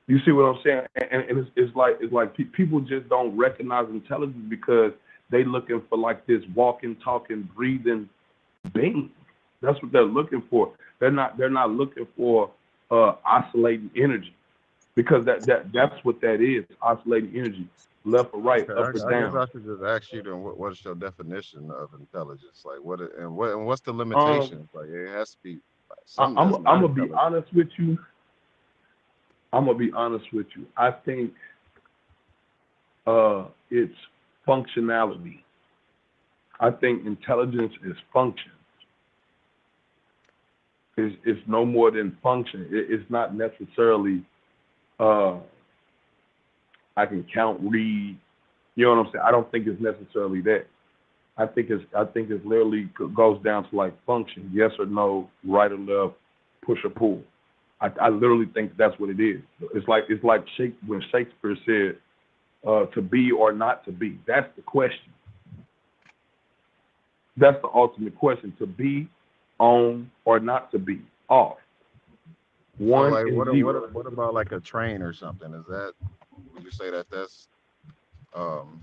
You see what I'm saying? And it's like people just don't recognize intelligence because they looking for like this walking, talking, breathing being. That's what they're looking for. They're not looking for oscillating energy because that's what that is, oscillating energy, left or right, Okay, up or I guess down. I should just ask you then, what's your definition of intelligence? Like, and what's the Um, limitations? Like, it has to be like, I, something I'm that's I'm not gonna be intelligent. honest with you. I'm gonna be honest with you. I think it's functionality. I think intelligence is function. It's no more than function. It's not necessarily uh, I can count, read. You know what I'm saying? I don't think it's necessarily that. I think it's literally goes down to like function, yes or no, right or left, push or pull. I literally think that's what it is. It's like when Shakespeare said, to be or not to be. That's the question. That's the ultimate question. To be, on, or not to be, off. So, One like, and zero. what about like a train or something? Is that, would you say that that's um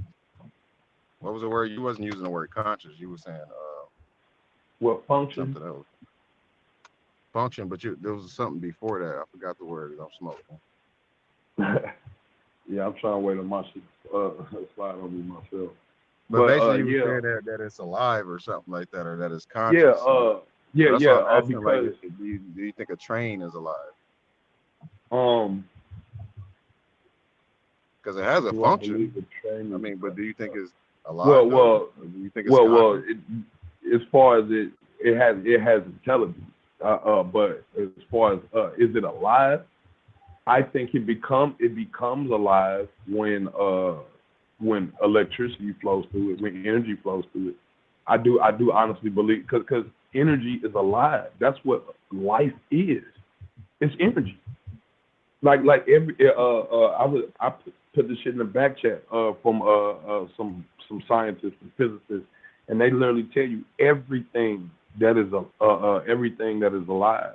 what was the word? You wasn't using the word conscious. You were saying What function? something else, function. But there was something before that. I forgot the word. 'Cause I'm smoking. Yeah, I'm trying to wait on my shit uh, slide on me myself. But But basically, you were yeah, saying that it's alive or something like that, or that it's yeah, conscious. So, yeah, that's yeah. why I'm asking. Like, Because do you think a train is alive? um, Because it has a do I function. believe the train I is mean, but do you think it's well, alive though? well, Or do you think it's well. conscious? As far as it has intelligence. But as far as is it alive? I think it becomes alive when electricity flows through it, when energy flows through it. I do honestly believe because energy is alive. That's what life is. It's energy. Like every I put this shit in the back chat from some scientists and physicists, and they literally tell you everything that is alive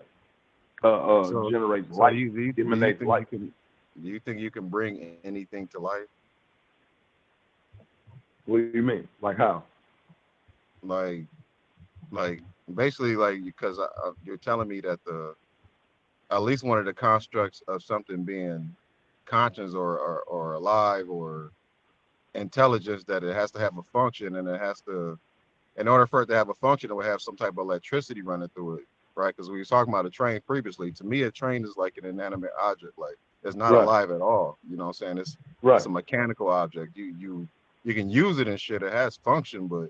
So, generates so light, do you emanates think light. you can bring anything to life? What do you mean? Like how? Like, like basically, like because you're telling me that the at least one of the constructs of something being conscious or alive or intelligence, that it has to have a function, and it has to, in order for it to have a function, it would have some type of electricity running through it, right? Because we were talking about a train previously. To me, a train is like an inanimate object, like it's not Right, alive at all. You know what I'm saying? It's right. a mechanical object. You can use it and shit. It has function, but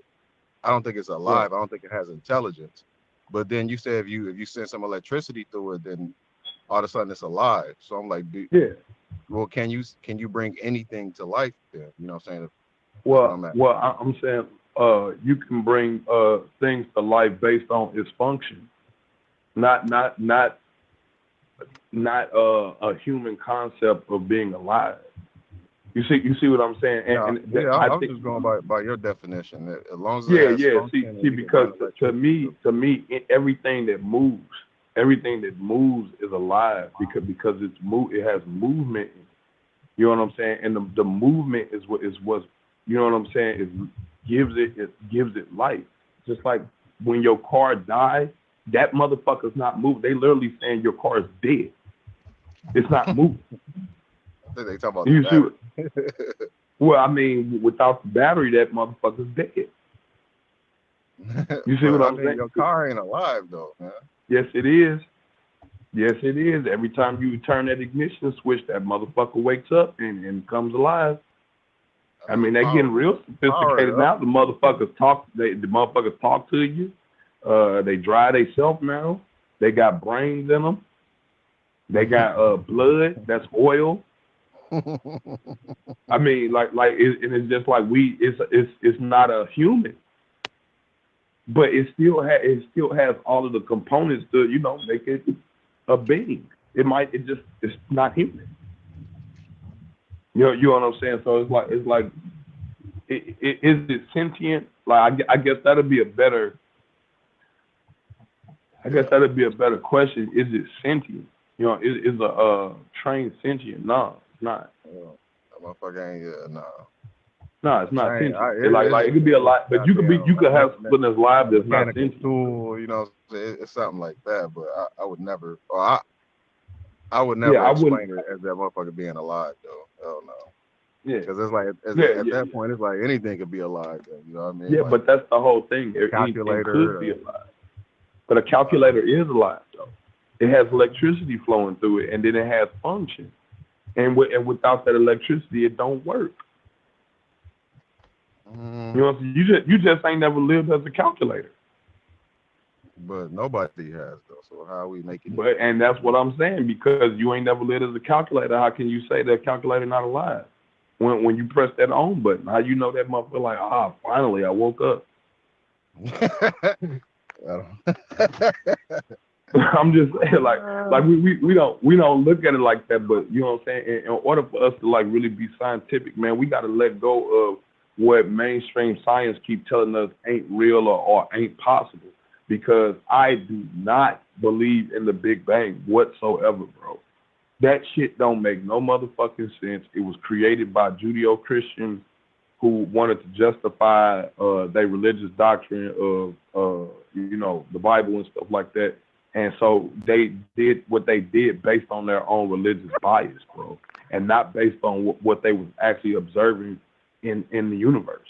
I don't think it's Right. alive. I don't think it has intelligence. But then you say if you send some electricity through it, then all of a sudden it's alive. So I'm like, Yeah. well, can you bring anything to life then? You know what I'm saying? That's what Well, I'm at. well, I'm saying you can bring things to life based on its function, not a human concept of being alive. You see what I'm saying? Yeah, And yeah. I, I I was think, just going by your definition. That as long as it yeah, has yeah. function See, and you can because run to electricity me, through. everything that moves is alive because it has movement. You know what I'm saying? And the movement is what you know what I'm saying is gives it life. Just like when your car dies, that motherfucker's not moving. They literally saying your car is dead. It's not moving. I think they talk about the You see? battery. Well, I mean, without the battery, that motherfucker's dead. You see But what I I'm mean, your saying? car ain't alive though, man. Yes, it is. Yes, it is. Every time you turn that ignition switch, that motherfucker wakes up and comes alive. I I mean, mean, they're getting real power sophisticated it up. now. The motherfuckers talk to you. They dry themselves now. They got brains in them. They got blood. That's oil. I mean, and it's just like it's not a human, but it still has all of the components to make it a being. It's not human. You know what I'm saying? So it's like is it sentient? Like I guess Yeah. that'd be a better question. Is it sentient? You know, it's a trained sentient. No, it's not. That motherfucker ain't no. No, it's not Train, sentient. It could be a lot, but you could have something that's live that's not mechanical sentient. tool, you know, it's something like that. But I would never, or I would Yeah, never I wouldn't. explain it as that motherfucker being alive though. Hell no. Yeah, Because it's like at that point, it's like anything could be alive. Though, you know what I mean? yeah, Like but that's the whole thing. Anything could be calculator. alive, but a calculator is alive though. It has electricity flowing through it, and then it has function. And without that electricity, it don't work. You know, you just ain't never lived as a calculator. But nobody has though. So how are we making? And that's what I'm saying, because you ain't never lived as a calculator. How can you say that calculator not alive? When you press that on button, how you know that motherfucker like, finally I woke up. I'm just saying, like we don't look at it like that, but you know what I'm saying. In order for us to like really be scientific, man, we got to let go of what mainstream science keep telling us ain't real or ain't possible. Because I do not believe in the Big Bang whatsoever, bro. That shit don't make no motherfucking sense. It was created by Judeo-Christians who wanted to justify their religious doctrine of the Bible and stuff like that. And so they did what they did based on their own religious bias, bro, and not based on what they was actually observing in the universe.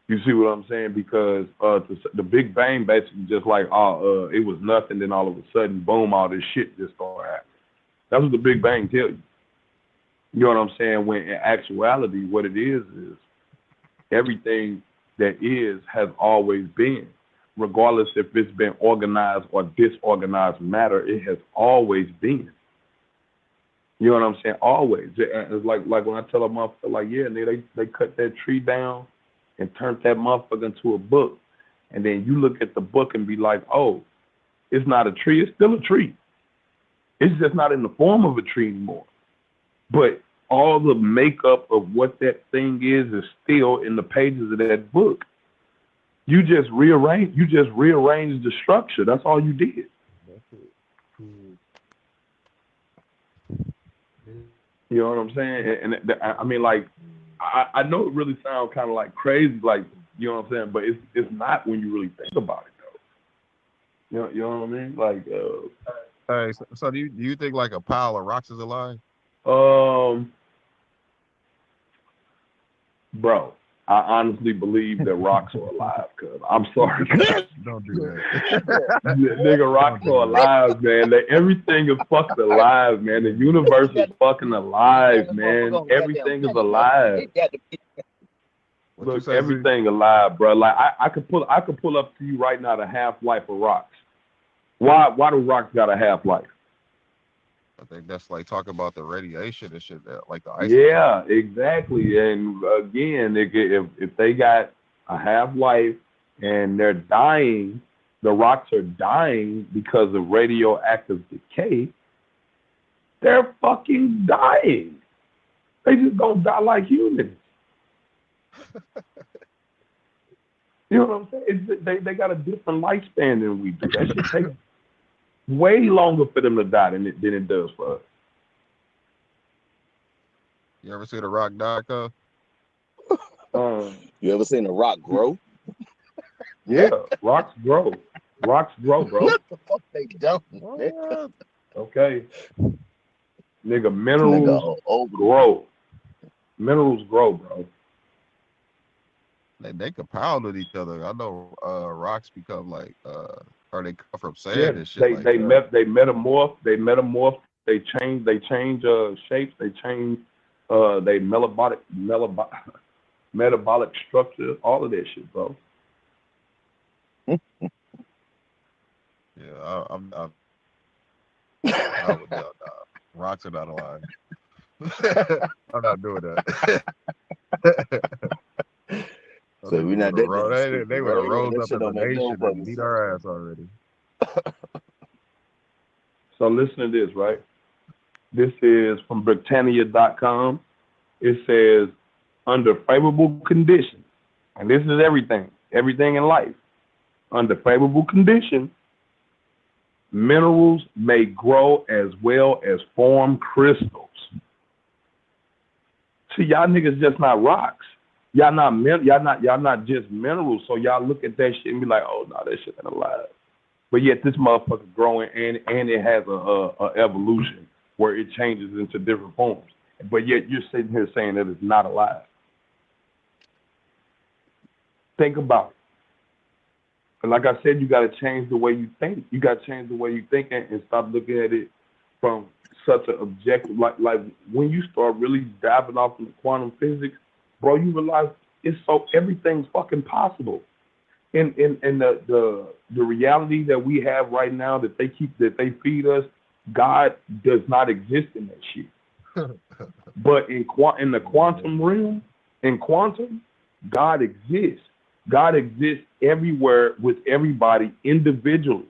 You see what I'm saying? Because the Big Bang basically just like, it was nothing, then all of a sudden, boom, all this shit just started happening. That's what the Big Bang tell you. You know what I'm saying? When in actuality, what it is everything that is has always been. Regardless if it's been organized or disorganized matter, it has always been. You know what I'm saying? Always. It's like when I tell a motherfucker, like, yeah, they cut that tree down and turned that motherfucker into a book. And then you look at the book and be like, oh, it's not a tree, it's still a tree. It's just not in the form of a tree anymore. But all the makeup of what that thing is still in the pages of that book. You just rearranged the structure. That's all you did. You know what I'm saying? And I mean, like, I know it really sounds kind of like crazy, like, you know what I'm saying, but it's not when you really think about it, though. You know what I mean? Like, hey, so do you think like a pile of rocks is alive? Bro, I honestly believe that rocks are alive, cuz I'm sorry. Don't do that. Nigga, rocks are alive, man. Everything is fucking alive, man. The universe is fucking alive, man. Everything is alive. Look, everything alive, bro. Like I could pull up to you right now the half-life of rocks. Why do rocks got a half-life? I think that's like talking about the radiation and shit, like the ice. Yeah, exactly. And again, if they got a half-life and they're dying, the rocks are dying because of radioactive decay, they're fucking dying. They just don't die like humans. You know what I'm saying? They got a different lifespan than we do. That shit takes way longer for them to die than it does for us. You ever see the rock die, cuz? You ever seen a rock grow? Yeah, rocks grow. Rocks grow, bro. What the fuck they don't? Okay. Nigga, minerals grow. Minerals grow, bro. They compile with each other. I know rocks become like or they come from sand and shit. They metamorph, they change shapes, they change they metabolic structure, all of that shit, bro. Yeah, I would doubt rocks are not alive. I'm not doing that. So we're not that they would have rose up as a nation and beat our ass already. So listen to this, right? This is from Britannia.com. It says, under favorable conditions, and this is everything in life. Under favorable conditions, Minerals may grow as well as form crystals. See, y'all niggas just not rocks. Y'all not just minerals. So y'all look at that shit and be like, oh no, that shit ain't alive. But yet this motherfucker growing and it has a evolution where it changes into different forms. But yet you're sitting here saying that it's not alive. Think about it. And like I said, you got to change the way you think. You got to change the way you think and stop looking at it from such an objective. Like when you start really diving off into quantum physics, bro, you realize everything's fucking possible. In the reality that we have right now that they feed us, God does not exist in that shit. But in the quantum realm, in quantum, God exists. God exists everywhere with everybody individually.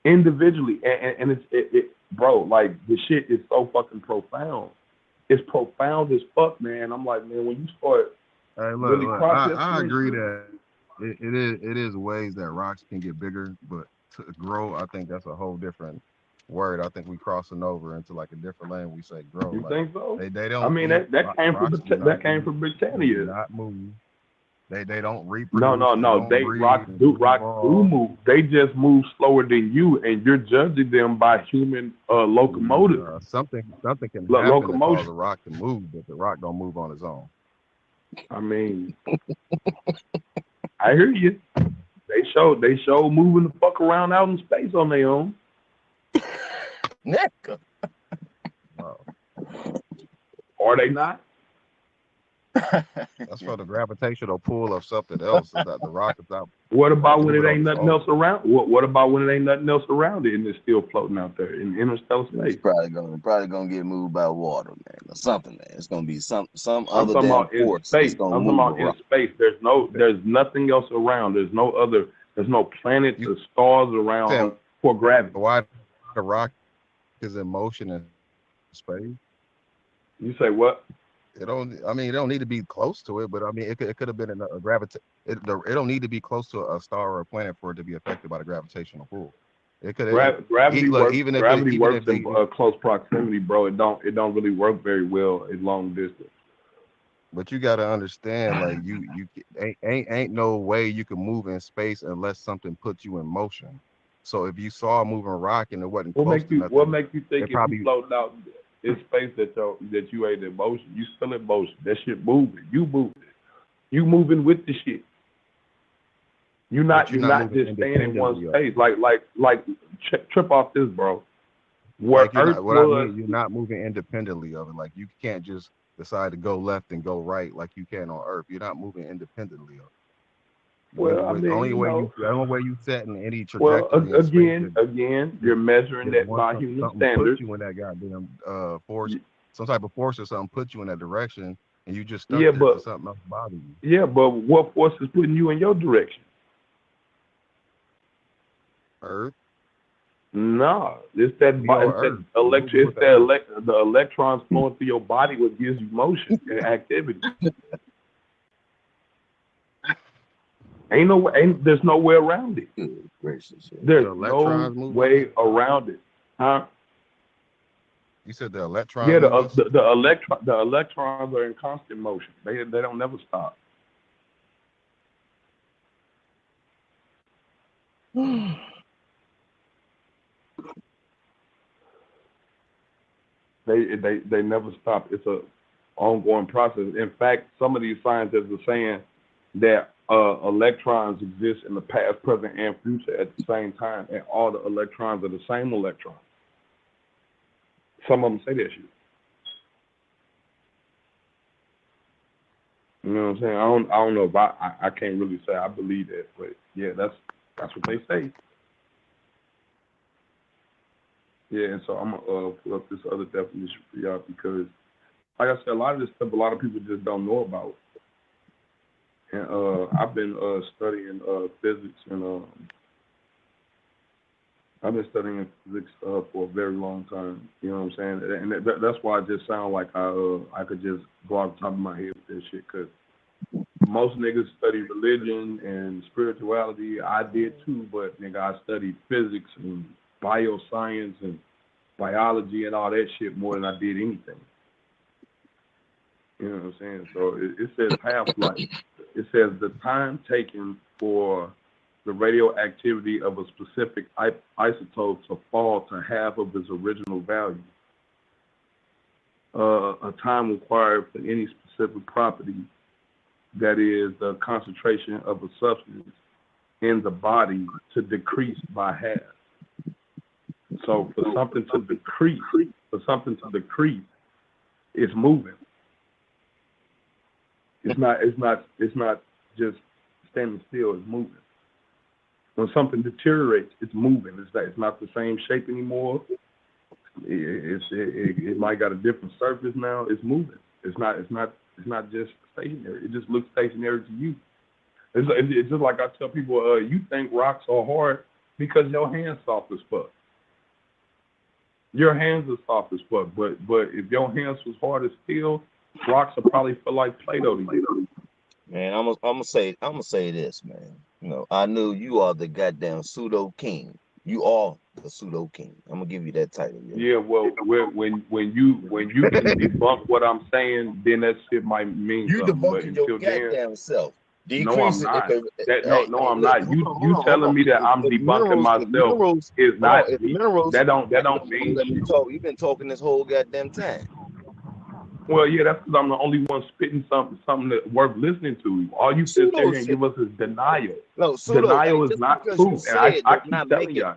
And it's bro, like the shit is so fucking profound. It's profound as fuck, man. I'm like, man, when you start look, I agree that it is ways that rocks can get bigger, but to grow, I think that's a whole different word. I think we crossing over into like a different lane. We say grow. You like, think so? They don't. I mean, that came from Britannia. Not move. They don't reproduce. No. Rocks do move. They just move slower than you, and you're judging them by human locomotive. Something can happen to cause a rock to move, but the rock don't move on its own. I mean, I hear you. They show moving the fuck around out in space on their own. Wow. Are they not? That's for the gravitational pull of something else. That the rock is not. What about when it ain't nothing else around? What about when it ain't nothing else around it and it's still floating out there in interstellar space? It's probably gonna get moved by water, man, or something, man. It's gonna be some other damn force. I'm talking about in space. There's nothing else around. There's no planets or stars around for gravity. Why the rock is in motion in space? You say what? It don't need to be close to it, but I mean, it could have been a gravity. It don't need to be close to a star or a planet for it to be affected by the gravitational pull. It could gravity works in close proximity, bro. It don't really work very well at long distance. But you got to understand, like you ain't no way you can move in space unless something puts you in motion. So if you saw a moving rock and it wasn't close to nothing, what makes you think if you floating out in space that you ain't in motion? You still in motion. That shit moving. You moving. You moving with the shit. You're not just staying in one space. Like trip off this, bro. Where Earth was, you're not moving independently of it. Like you can't just decide to go left and go right like you can on Earth. You're not moving independently of it. Well, the only way you set in any trajectory. Well, again, you're measuring that by human standards. Put you in that goddamn force, some type of force or something put you in that direction, and you just stuck to something else bothering you. Yeah, but what force is putting you in your direction? Earth. No, it's that the electrons flowing through your body what gives you motion and activity. There's no way around it. Gracious. There's no way around it. Huh? You said the electrons? Yeah, the electrons are in constant motion. They don't never stop. They never stop. It's a ongoing process. In fact, some of these scientists are saying that electrons exist in the past, present, and future at the same time, and all the electrons are the same electrons. Some of them say that shit. You know what I'm saying? I don't know if I can't really say I believe that, but yeah, that's what they say. Yeah, and so I'm gonna put up this other definition for y'all because, like I said, a lot of this stuff a lot of people just don't know about. And I've been studying physics and I've been studying physics for a very long time. You know what I'm saying? And that's why I just sound like I could just go off the top of my head with this shit. Cause most niggas study religion and spirituality. I did too, but nigga, I studied physics and bioscience and biology and all that shit more than I did anything. You know what I'm saying? So it says half-life. It says the time taken for the radioactivity of a specific isotope to fall to half of its original value. A time required for any specific property, that is the concentration of a substance in the body, to decrease by half. So for something to decrease, it's moving. It's not just standing still, it's moving. When something deteriorates, it's moving. It's not the same shape anymore. It might got a different surface now. It's moving. It's not just stationary. It just looks stationary to you. It's just like I tell people, you think rocks are hard because your hands soft as fuck. Your hands are soft as fuck, but if your hands was hard as steel, rocks will probably feel like Play-Doh to you. Man, I'm gonna say this, man. You know, I knew you are the goddamn pseudo king. You are the pseudo king. I'm gonna give you that title. Yeah, well, when you can debunk what I'm saying, then that shit might mean you something. But debunking your until then, goddamn self. No, I'm not. I'm not. You telling me that I'm debunking myself is not. That don't mean. Let me talk. You've been talking this whole goddamn time. Well, yeah, that's because I'm the only one spitting something that's worth listening to. All you sit there and give us is denial. No, denial is not proof. And I keep telling y'all.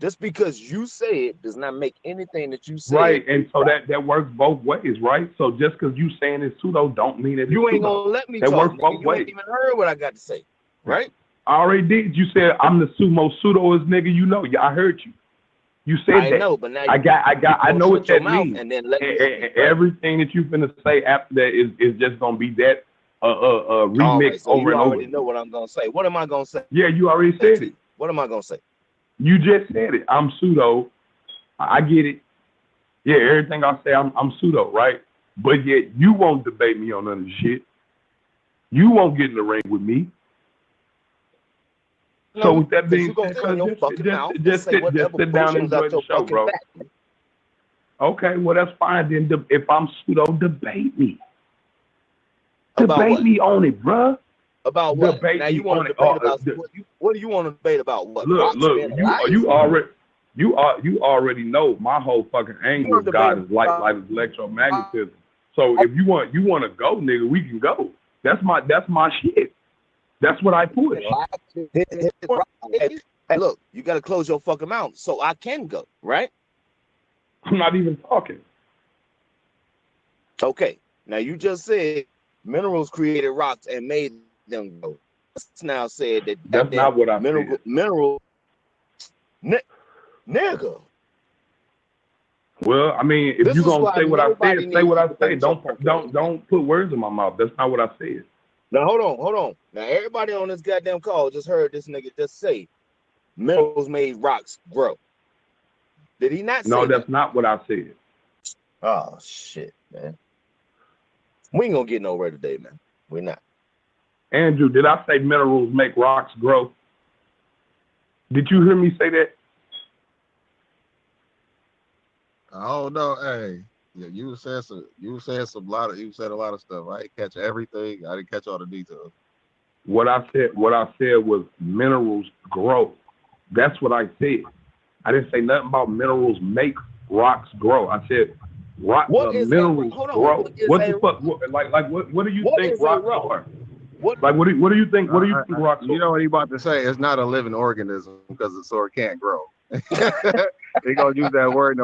Just because you say it does not make anything that you say. Right, and so that works both ways, right? So just because you saying it's pseudo don't mean that it's you ain't pseudo. gonna let me that talk. Works both you ways. Ain't even heard what I got to say, right? I already did. You said I'm the pseudoest nigga you know. Yeah, I heard you. You said that. I know, but now I know what that means. And then let me everything that you finna say after that is just gonna be that remix right, so over and over. You already know what I'm gonna say. What am I gonna say? Yeah, you already said it. What am I gonna say? You just said it. I'm pseudo. I get it. Yeah, everything I say, I'm pseudo, right? But yet you won't debate me on none of the shit. You won't get in the ring with me. No, so with that being said, just sit down and enjoy the show, bro. Okay, well that's fine. Then if I'm pseudo, debate me. Debate me on it, bro. About what? Debate now you want to debate about what do you want to debate about? What? Look, you already know my whole fucking angle of God is like electromagnetism. So if you want to go, nigga, we can go. That's my shit. That's what I push. Hey, look, you got to close your fucking mouth so I can go, right? I'm not even talking. Okay, now you just said minerals created rocks and made them go. It's now said that that's not what I said. Mineral, nigga. Well, I mean, if you're gonna say what I said, say what I say. Don't put words in my mouth. That's not what I said. Now hold on. Now everybody on this goddamn call just heard this nigga just say minerals made rocks grow. Did he not say No, that's that? not what I said. Oh shit, man. We ain't gonna get nowhere today, man. We're not. Andrew, did I say minerals make rocks grow? Did you hear me say that? I don't know. Hey, yeah, you said a lot of stuff. I didn't catch everything. I didn't catch all the details. What I said was minerals grow. That's what I said. I didn't say nothing about minerals make rocks grow. I said minerals grow. What the fuck? What do you think rocks are? What do you think? What do you think rocks are? You know what he about to say? It's not a living organism because it can't grow. They gonna use that word in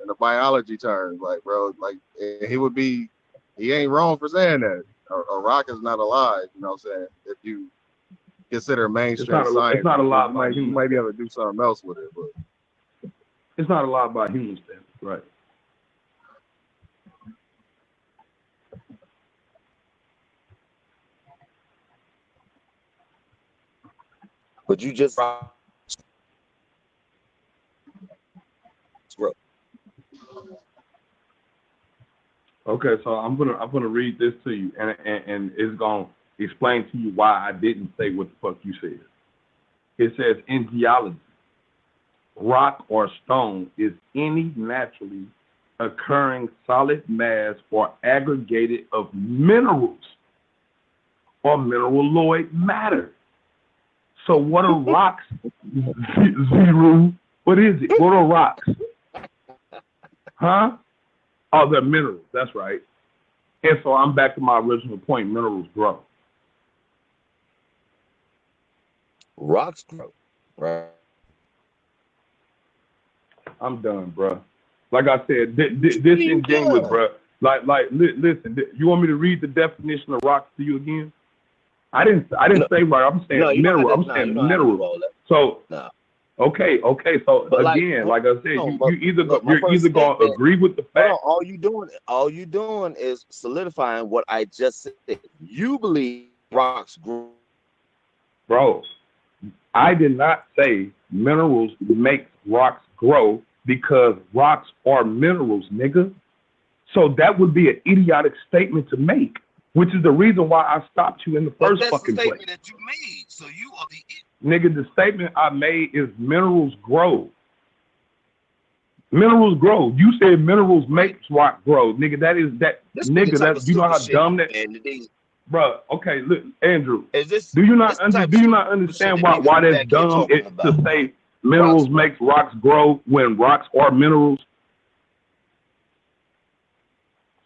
a biology term, like, bro, like he ain't wrong for saying that. A rock is not alive, you know what I'm saying? If you consider mainstream science, it's not a lot by humans. You might be able to do something else with it, but it's not a lot by human standards, right? But you just grow. Okay, so I'm gonna read this to you, and it's gonna explain to you why I didn't say what the fuck you said. It says in geology, rock or stone is any naturally occurring solid mass or aggregated of minerals or mineraloid matter. So what are rocks? Zero. What is it? What are rocks? Huh? Oh, they're minerals. That's right. And so I'm back to my original point. Minerals grow. Rocks grow, right? I'm done, bro. Like I said, What you mean disingenuous, done? bro. Listen. You want me to read the definition of rocks to you again? I didn't No, say rock. I'm no, saying you don't have mineral. to. I'm No, you saying don't have to do minerals. all that. So No, okay. So but like, again, like I said, no, you but either look, my you're first either gonna statement. agree with the Hold on, fact, all you doing is solidifying what I just said. You believe rocks grow. bro. I did not say minerals make rocks grow because rocks are minerals, nigga. So that would be an idiotic statement to make, which is the reason why I stopped you in the But first that's the fucking place. statement that you made. So you are the idiot. Nigga, the statement I made is minerals grow. Minerals grow. You said minerals make rock grow. Nigga, that is that This is the nigga, type of that you know stupid how shit, dumb that, man. Today bro. Okay, look, Andrew, is this do you not the type of do you stupid not shit understand that niggas why be that's back here dumb talking to about? say Rocks minerals grow. makes rocks grow when rocks are minerals?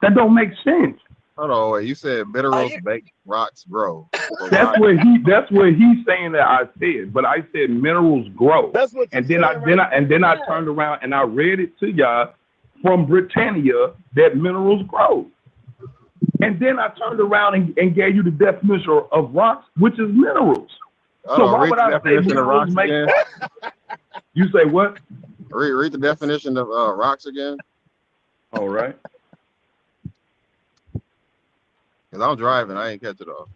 That don't make sense. Hold on, wait. You said minerals I make rocks grow, but That's rocks. what he's saying that I said, but I said minerals grow. That's what you And then I saying then right I and then I now. turned around and I read it to y'all from Britannia that minerals grow. And then I turned around and gave you the definition of rocks, which is minerals. Hold So on, why read would the I say definition of minerals rocks make again. you say what? Read the definition of rocks again. All right. Cause I'm driving, I ain't catch it all.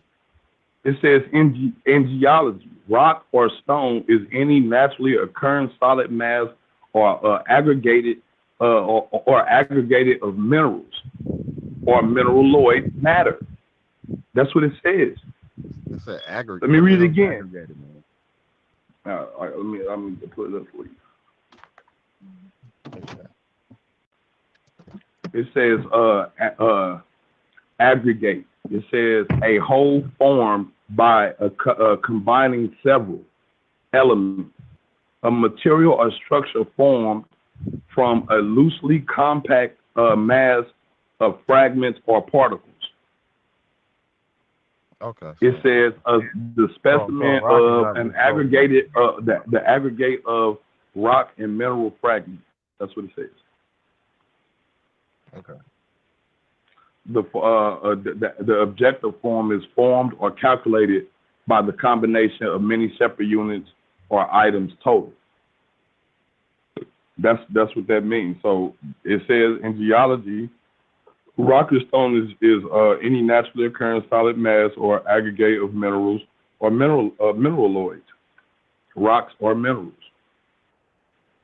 It says in geology, rock or stone is any naturally occurring solid mass or aggregated or aggregated of minerals or mineraloid matter. That's what it says. It said aggregate. Let me read it again. Aggregated, man. All right, let me put it up for you. It says aggregate. It says a whole formed by combining several elements, a material or structure formed from a loosely compact mass of fragments or particles. Okay. It says the specimen of an aggregated the aggregate of rock and mineral fragments. That's what it says. Okay. The objective form is formed or calculated by the combination of many separate units or items total. That's what that means. So it says in geology, rock or stone is any naturally occurring solid mass or aggregate of minerals or mineraloids, rocks or minerals.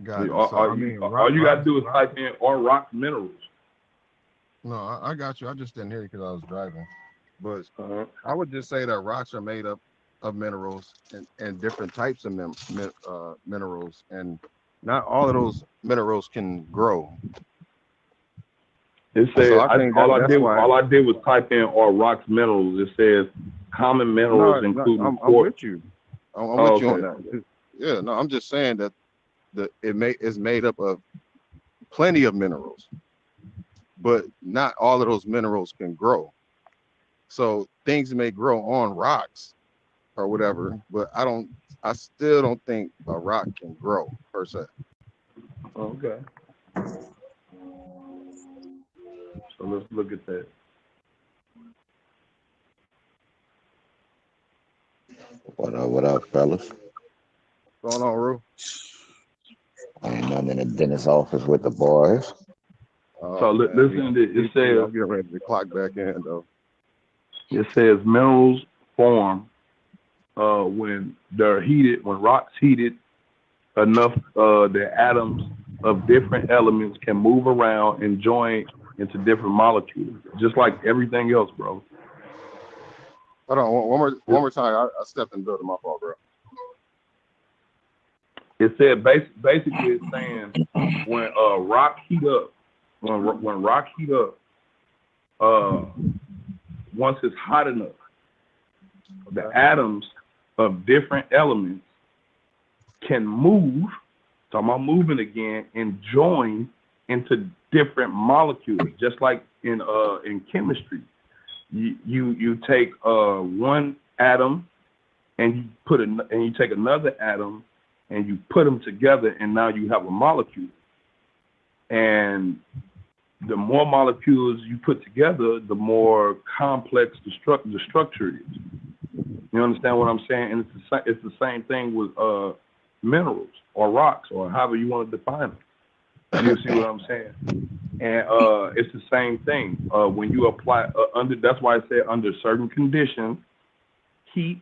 Got it. All you gotta do is type in or rock minerals. No, I got you. I just didn't hear you because I was driving. But I would just say that rocks are made up of minerals and different types of minerals, and not all of those minerals can grow. It says So I think all I did was type in or rocks minerals. It says common minerals including I'm with you. I'm with you on okay. that. Yeah, no, I'm just saying that it's made up of plenty of minerals, but not all of those minerals can grow. So things may grow on rocks or whatever, but I still don't think a rock can grow per se. Okay. So let's look at that. What up, fellas? What's going on, Rue? I'm in the dentist's office with the boys. So listen to this. It says I'm getting ready to clock back in though. It says minerals form when they're heated, when rocks heated enough, the atoms of different elements can move around and join into different molecules, just like everything else, bro. Hold on, one more time. I stepped in the building. My fault, bro. It said basically it's saying when rock heat up, when rock heat up, once it's hot enough, the atoms of different elements can move, talking about moving again, and join into different molecules, just like in chemistry. You take one atom and you take another atom and you put them together, and now you have a molecule. And the more molecules you put together, the more complex the structure is. You understand what I'm saying? And it's the same thing with minerals or rocks or however you want to define them. You see what I'm saying? And it's the same thing. When you apply that's why I say under certain conditions, heat,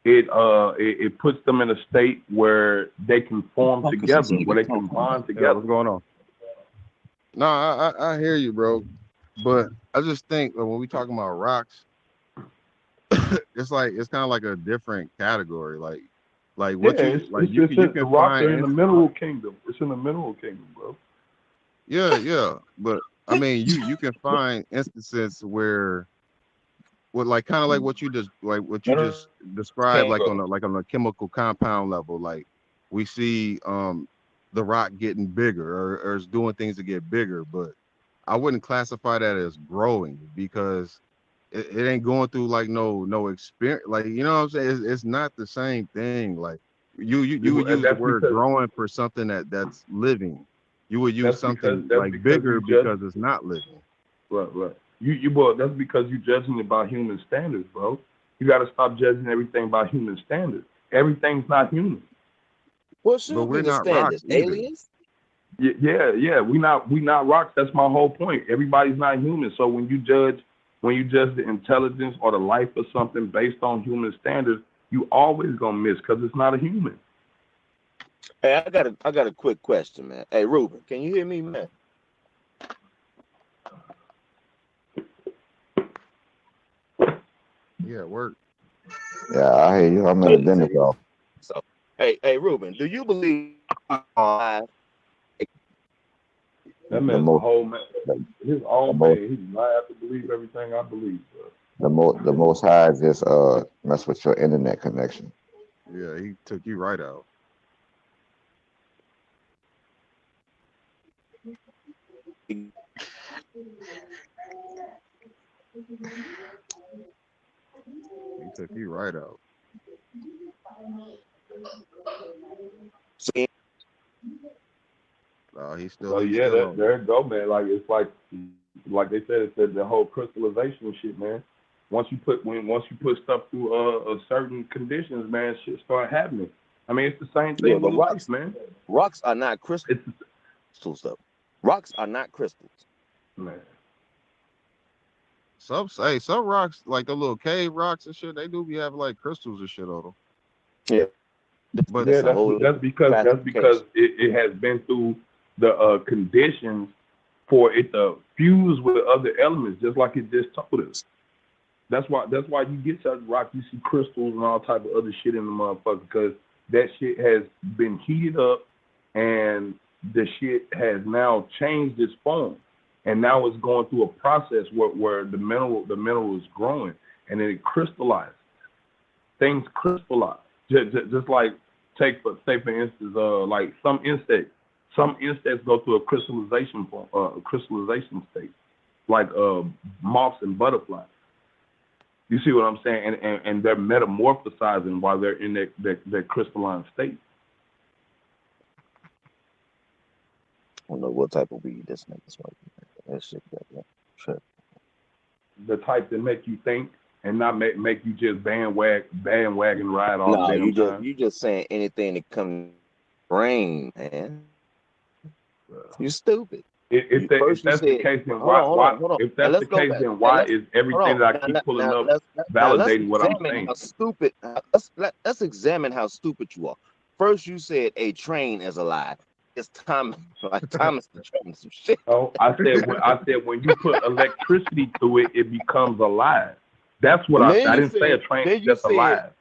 it puts them in a state where they can form together, where they can bond together. Yeah, what's going on? No, I hear you, bro. But I just think when we talking about rocks, it's kind of like a different category. Like what you can rocks find are in the mineral kingdom. It's in the mineral kingdom, bro. Yeah. But I mean, you can find instances where, like kind of like what you just described, like on a chemical compound level, like we see the rock getting bigger or it's doing things to get bigger, but I wouldn't classify that as growing because it ain't going through like no experience, like, you know what I'm saying? It's not the same thing. Like you would use the word growing for something that's living. You would use something like bigger because it's not living. Right. Well, that's because you're judging it by human standards, bro. You got to stop judging everything by human standards. Everything's not human. What should be the standards? Aliens? Yeah. We not rocks. That's my whole point. Everybody's not human. So when you judge the intelligence or the life of something based on human standards, you always gonna miss because it's not a human. Hey, I got a quick question, man. Hey, Ruben, can you hear me, man? Yeah, work. Yeah, I hear you. I'm in the dentist office. So, hey, Ruben, do you believe that man's a whole man, his own man? He does not have to believe everything I believe, bro. The most high just mess with your internet connection. Yeah, he took you right out. He took you right out. See? He's still. So yeah, there it go, man. Like it's like they said, it's the whole crystallization shit, man. Once you put stuff through certain conditions, man, shit start happening. I mean, it's the same thing with rocks, man. Rocks are not crystals. Stuff. Rocks are not crystals, man. Some rocks, like the little cave rocks and shit, they do be having like crystals and shit on them. Yeah, but that's because it has been through the conditions for it to fuse with other elements, just like it just told us. That's why you get such rock, you see crystals and all type of other shit in the motherfucker, because that shit has been heated up and the shit has now changed its form. And now it's going through a process where the mineral is growing, and then it crystallizes. Things crystallize. Just like say for instance, like some insects go through a crystallization state, like moths and butterflies. You see what I'm saying? And they're metamorphosizing while they're in their crystalline state. I don't know what type of weed this nigga's smoking. That shit, sure. The type that make you think and not make you just bandwagon ride all the damn time. You just saying anything that comes brain, man. You stupid. If that's the case, then why? If that's the case, then why is everything that I keep pulling up validating what I'm saying? How stupid. Let's examine how stupid you are. First, you said a train is alive. It's Thomas, like Thomas the Train, some shit. Oh, I said when you put electricity through it, it becomes alive. That's what And I said. then I you didn't say a said, train then you that's said, alive.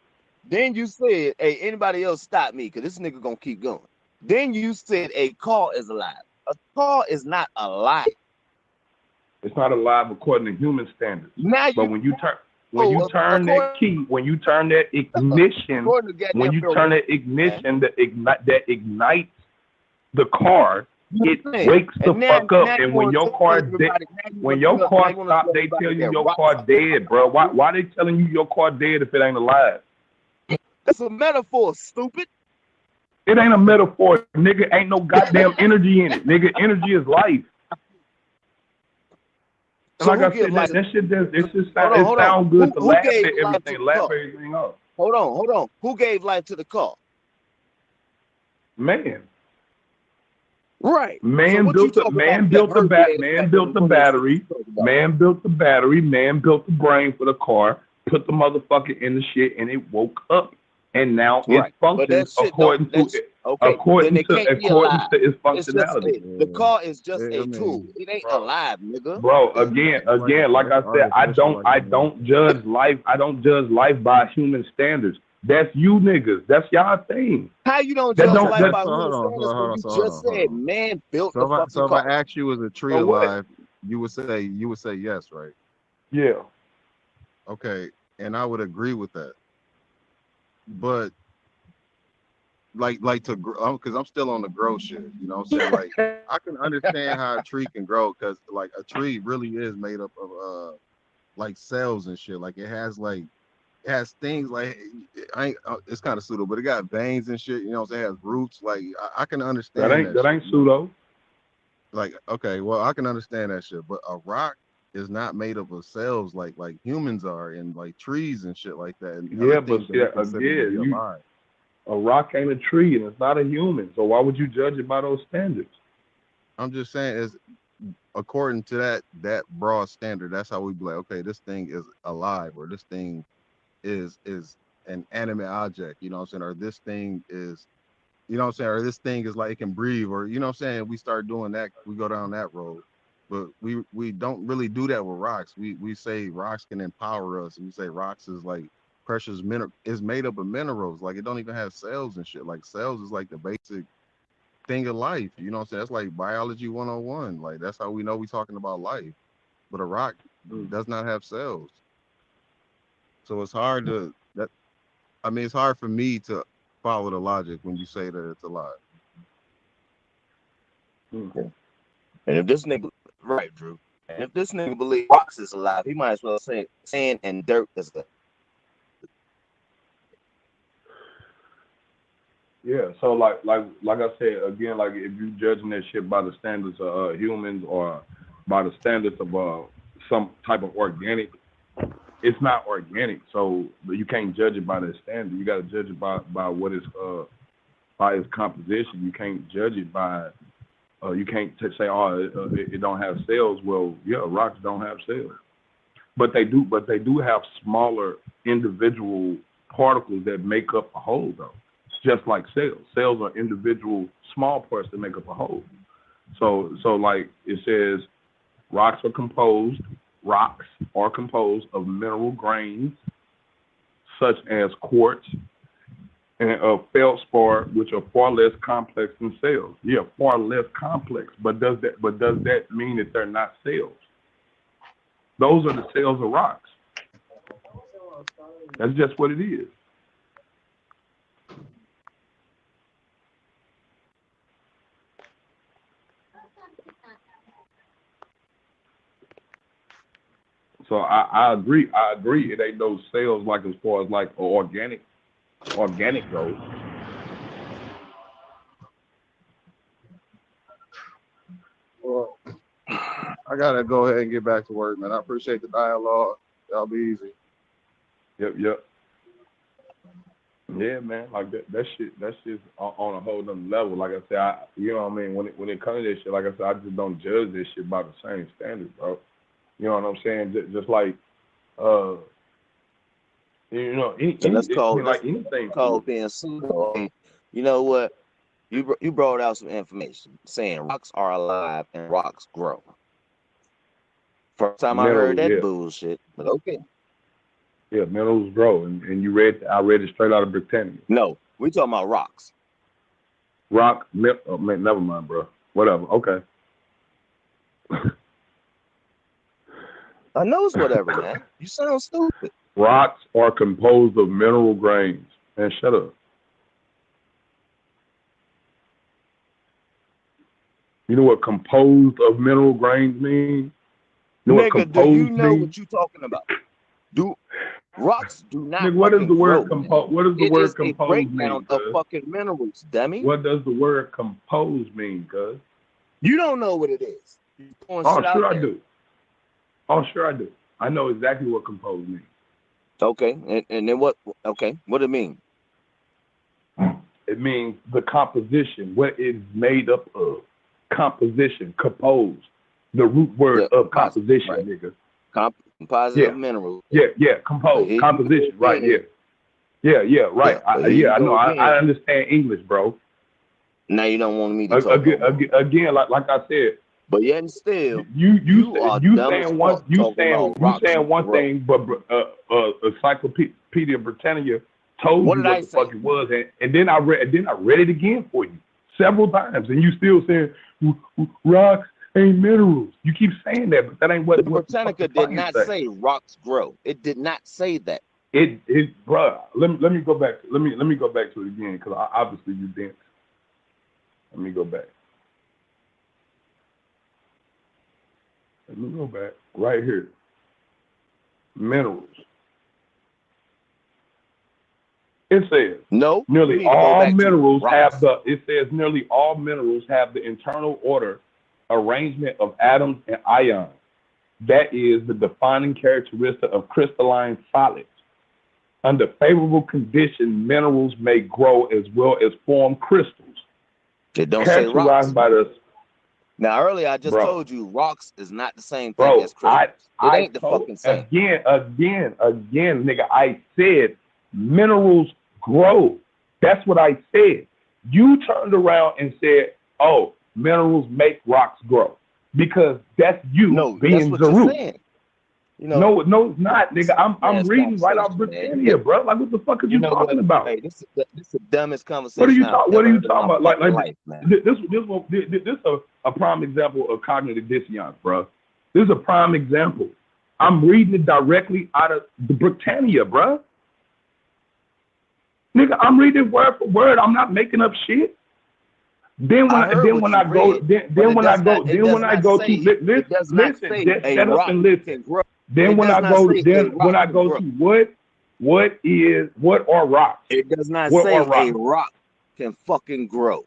then you said, hey, anybody else stop me, because this nigga gonna keep going. Then you said a car is alive. A car is not alive. It's not alive according to human standards. Now But you when you turn that according, key, when you turn that ignition, according to when goddamn you Bill turn Gates, that ignition, that ignites the car, it man. wakes the And now fuck up. you And when want your to tell car everybody, when your car now you want to stop, tell they everybody tell you that your rocks car are dead, bro. alive. Why they telling you your car dead if it ain't alive? That's a metaphor, stupid. It ain't a metaphor, nigga. Ain't no goddamn energy in it, nigga. Energy is life. And So like who I gives said, life? that shit just Hold on. sound good to Who laugh gave at life to everything, the laugh car? everything up. Hold on. Who gave life to the car? Man. Right. So Man what you built the talking about? That hurt created man built the battery. Man built the battery. Man built the brain for the car. Put the motherfucker in the shit, and it woke up. And now Right. it But that functions shit don't. according to Okay. Then it can't be according alive. to its It's just functionality. the car is just I a tool. mean, It ain't Bro, alive, nigga. bro, it's again, like I said, artificial, like I don't judge life. I don't judge life by human standards. That's you niggas. That's y'all thing. How you don't That judge don't life that by So human standards when you just hold said on. man built the So fucking if I car? asked you, is a tree so what? alive? You would say yes, right? Yeah. Okay, and I would agree with that. But like to grow, because I'm still on the grow shit. You know what I'm saying? Like I can understand how a tree can grow, because like a tree really is made up of like cells and shit. Like it has things like it's kind of pseudo, but it got veins and shit. You know what I'm saying? It has roots. Like I can understand that. That ain't pseudo. Like, okay, well, I can understand that shit, but a rock is not made up of cells like humans are, and like trees and shit like that, and other Yeah, but things that see, we consider to be again, alive. a rock ain't a tree and it's not a human. So why would you judge it by those standards? I'm just saying, is according to that broad standard, that's how we be like, okay, this thing is alive, or this thing is an animate object, you know what I'm saying, or this thing is, you know what I'm saying, or this thing is like it can breathe, or you know what I'm saying. We start doing that, we go down that road, but we don't really do that with rocks. We say rocks can empower us, and we say rocks is like precious mineral, is made up of minerals. Like it don't even have cells and shit. Like cells is like the basic thing of life. You know what I'm saying? That's like biology 101. Like that's how we know we talking about life. But a rock does not have cells, so it's hard to that. I mean, it's hard for me to follow the logic when you say that it's alive. Okay. And if this nigga, right, Drew, and if this nigga believe rocks is alive, he might as well say sand and dirt is alive. Yeah, so like I said again, like if you judging that shit by the standards of humans or by the standards of some type of organic, it's not organic. So you can't judge it by that standard. You got to judge it by what is by its composition. You can't judge it by you can't say it don't have cells. Well, yeah, rocks don't have cells, but they do have smaller individual particles that make up a whole though. Just like cells. Cells are individual small parts that make up a whole. So like it says, rocks are composed of mineral grains such as quartz and feldspar, which are far less complex than cells. Yeah, far less complex. But does that mean that they're not cells? Those are the cells of rocks. That's just what it is. So I agree. It ain't no cells like as far as like organic goes. Well, I gotta go ahead and get back to work, man. I appreciate the dialogue. That'll be easy. Yep. Yeah, man. Like that shit's on a whole nother level. Like I said, you know what I mean. When it comes to this shit, like I said, I just don't judge this shit by the same standards, bro. You know what I'm saying? Just like, you know, So that's called like anything. called being pseudo. You know what? You brought out some information saying rocks are alive and rocks grow. First time I heard Minerals, that yeah. bullshit, but okay. Yeah, minerals grow. And I read it straight out of Britannia. No, we talking about rocks. Rock, oh, man, never mind, bro. Whatever. Okay. I know it's whatever, man. You sound stupid. Rocks are composed of mineral grains. Man, shut up. You know what composed of mineral grains mean? You know Nigga, do you know means? what you talking about? Rocks do not Nigga, what does the word grow. compose? What does the It word is a compose breakdown mean? of Cuz? fucking minerals, dummy. What does the word compose mean, cuz? You don't know what it is. You're throwing Oh, shit out sure I there. do. Oh, sure I do. I know exactly what compose means. Okay, and then what? Okay, what it mean? It means the composition, what it's made up of. Composition, compose. The root word of composition, right. Nigga. Composite minerals. Yeah, compose, composition, right, yeah, right. I know. I understand English, bro. Now you don't want me to talk again, like I said. But yet and still, you saying one thing, but Encyclopedia Britannia told you what the fuck it was, and then I read it again for you several times, and you still saying rocks ain't minerals. You keep saying that, but that ain't what the Britannica did not say rocks grow. It did not say that. It bro. Let me go back. Let me go back to it again, because obviously you didn't. Let me go back. Let me go back right here. Minerals. It says nearly all minerals have the. It says nearly all minerals have the internal order arrangement of atoms and ions. That is the defining characteristic of crystalline solids. Under favorable conditions, minerals may grow as well as form crystals. It don't say rocks. By the. Now earlier I just told you rocks is not the same thing as crystals. It ain't the fucking same. Again, nigga. I said minerals grow. That's what I said. You turned around and said, "Oh, minerals make rocks grow," because that's you being Zaru. No, it's not, nigga. I'm reading right off Britannia, bro. Like, what the fuck are you talking about? Hey, this is the dumbest conversation. What are you talking about? Like life, this a prime example of cognitive dissonance, bro. This is a prime example. I'm reading it directly out of the Britannia, bro. Nigga, I'm reading word for word. I'm not making up shit. Then when I go to listen, shut up and listen. Then when I go to what are rocks? It does not say a rock can fucking grow.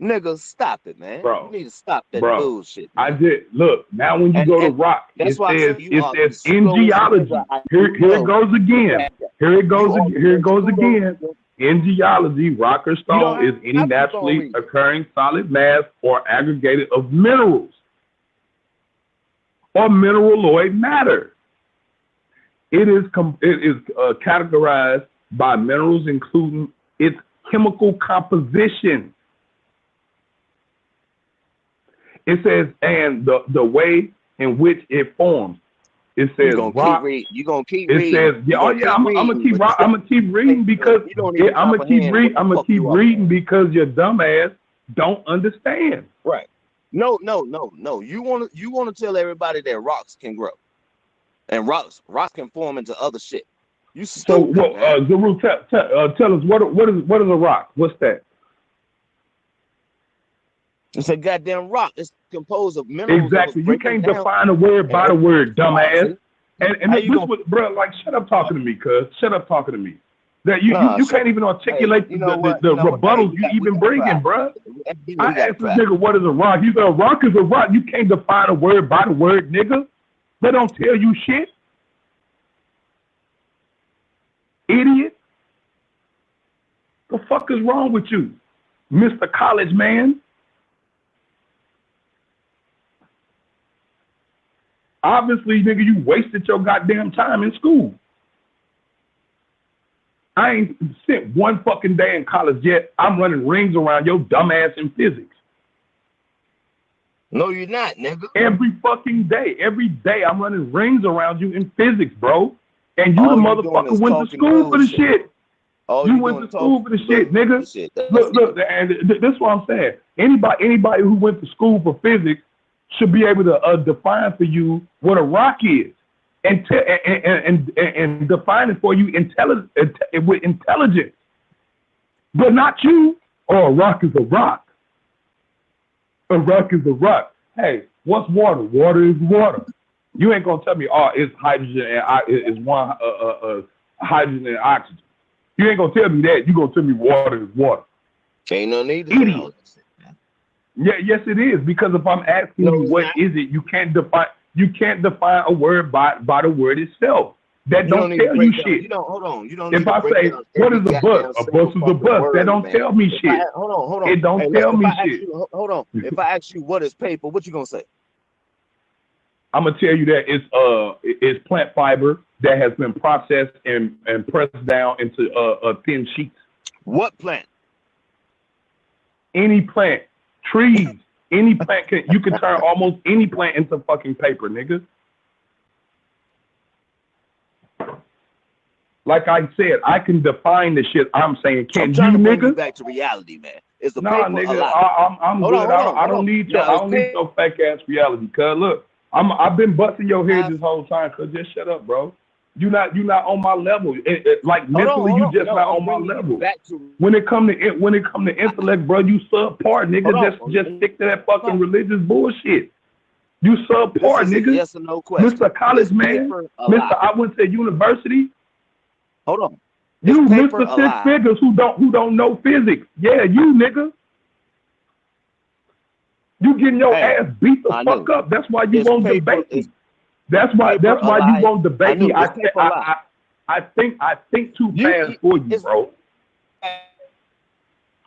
Nigga, stop it, man. Bro, you need to stop that bullshit. Man. I did. Look, now when you go to rock, it says in geology. Here it goes again. Here it goes again. In geology, rock or stone is any naturally occurring solid mass or aggregate of minerals or mineraloid matter. It is categorized by minerals, including its chemical composition. It says, and the way in which it forms. It says rock. You gonna keep reading. It says, I'm gonna keep reading because I'm gonna keep reading because your dumb ass don't understand. Right. No. You wanna tell everybody that rocks can grow. And rocks can form into other shit. You stupid. So Zaru, tell us what is a rock? What's that? It's a goddamn rock. It's composed of minerals. Exactly. You can't define a word by the word, dumbass. And this was, bro, like, shut up talking to me, cuz. Shut up talking to me. That you can't even articulate the rebuttals you even bringing, bro. I asked this nigga, what is a rock? He said, a rock is a rock. You can't define a word by the word, nigga. They don't tell you shit. Idiot. The fuck is wrong with you, Mr. College Man? Obviously, nigga, you wasted your goddamn time in school. I ain't spent one fucking day in college yet. I'm running rings around your dumb ass in physics. No, you're not, nigga. Every fucking day. Every day I'm running rings around you in physics, bro. And you All the you doing motherfucker is went to talking school for the bullshit. shit. All You you went doing to school for the shit, nigga. Bullshit. Look, and this is what I'm saying. Anybody who went to school for physics should be able to define for you what a rock is, and define it for you with intelligence, but not you. Oh, a rock is a rock. A rock is a rock. Hey, what's water? Water is water. You ain't gonna tell me, oh, it's hydrogen and it's one hydrogen and oxygen. You ain't gonna tell me that. You gonna tell me water is water. Ain't no need to Idiot. know that shit, man. Yeah, yes, it is. Because if I'm asking No, you it's what not. is it, you can't define a word by the word itself. That You don't need to tell break you down. shit. You don't hold on. You don't need If to I break say, down what every is a bus? goddamn A single bus is a fucking bus. word, That don't man. tell me If shit. hold on. It don't Hey, tell if me I ask shit. you, hold on. If I ask you what is paper, what you gonna say? I'm gonna tell you that it's plant fiber that has been processed and pressed down into thin sheets. What plant? Any plant, trees, any plant you can turn almost any plant into fucking paper, nigga. Like I said, I can define the shit I'm saying. Can I'm you, trying to bring you nigga? back to reality, man. Is the Nah, paper nigga, alive? I'm Hold good. on. I don't need your Now, is no fake ass reality. Cause look, I've been busting your head this whole time. Cause just shut up, bro. You not on my level. Like mentally, hold you on. just No, not I'm on my bringing you level. back to. When it come to intellect, bro, you subpar, nigga. Hold on. Just stick to that fucking No. religious bullshit. You This subpar, is a nigga. yes or no question. Mr. College Is man, paper alive? Mr. I went to university. Hold on. You, Is paper Mr. Six alive? Figures, who don't know physics. Yeah, you, nigga. You getting your ass beat the fuck up. That's why you won't debate me. That's why you won't debate me. I think too fast for you, bro.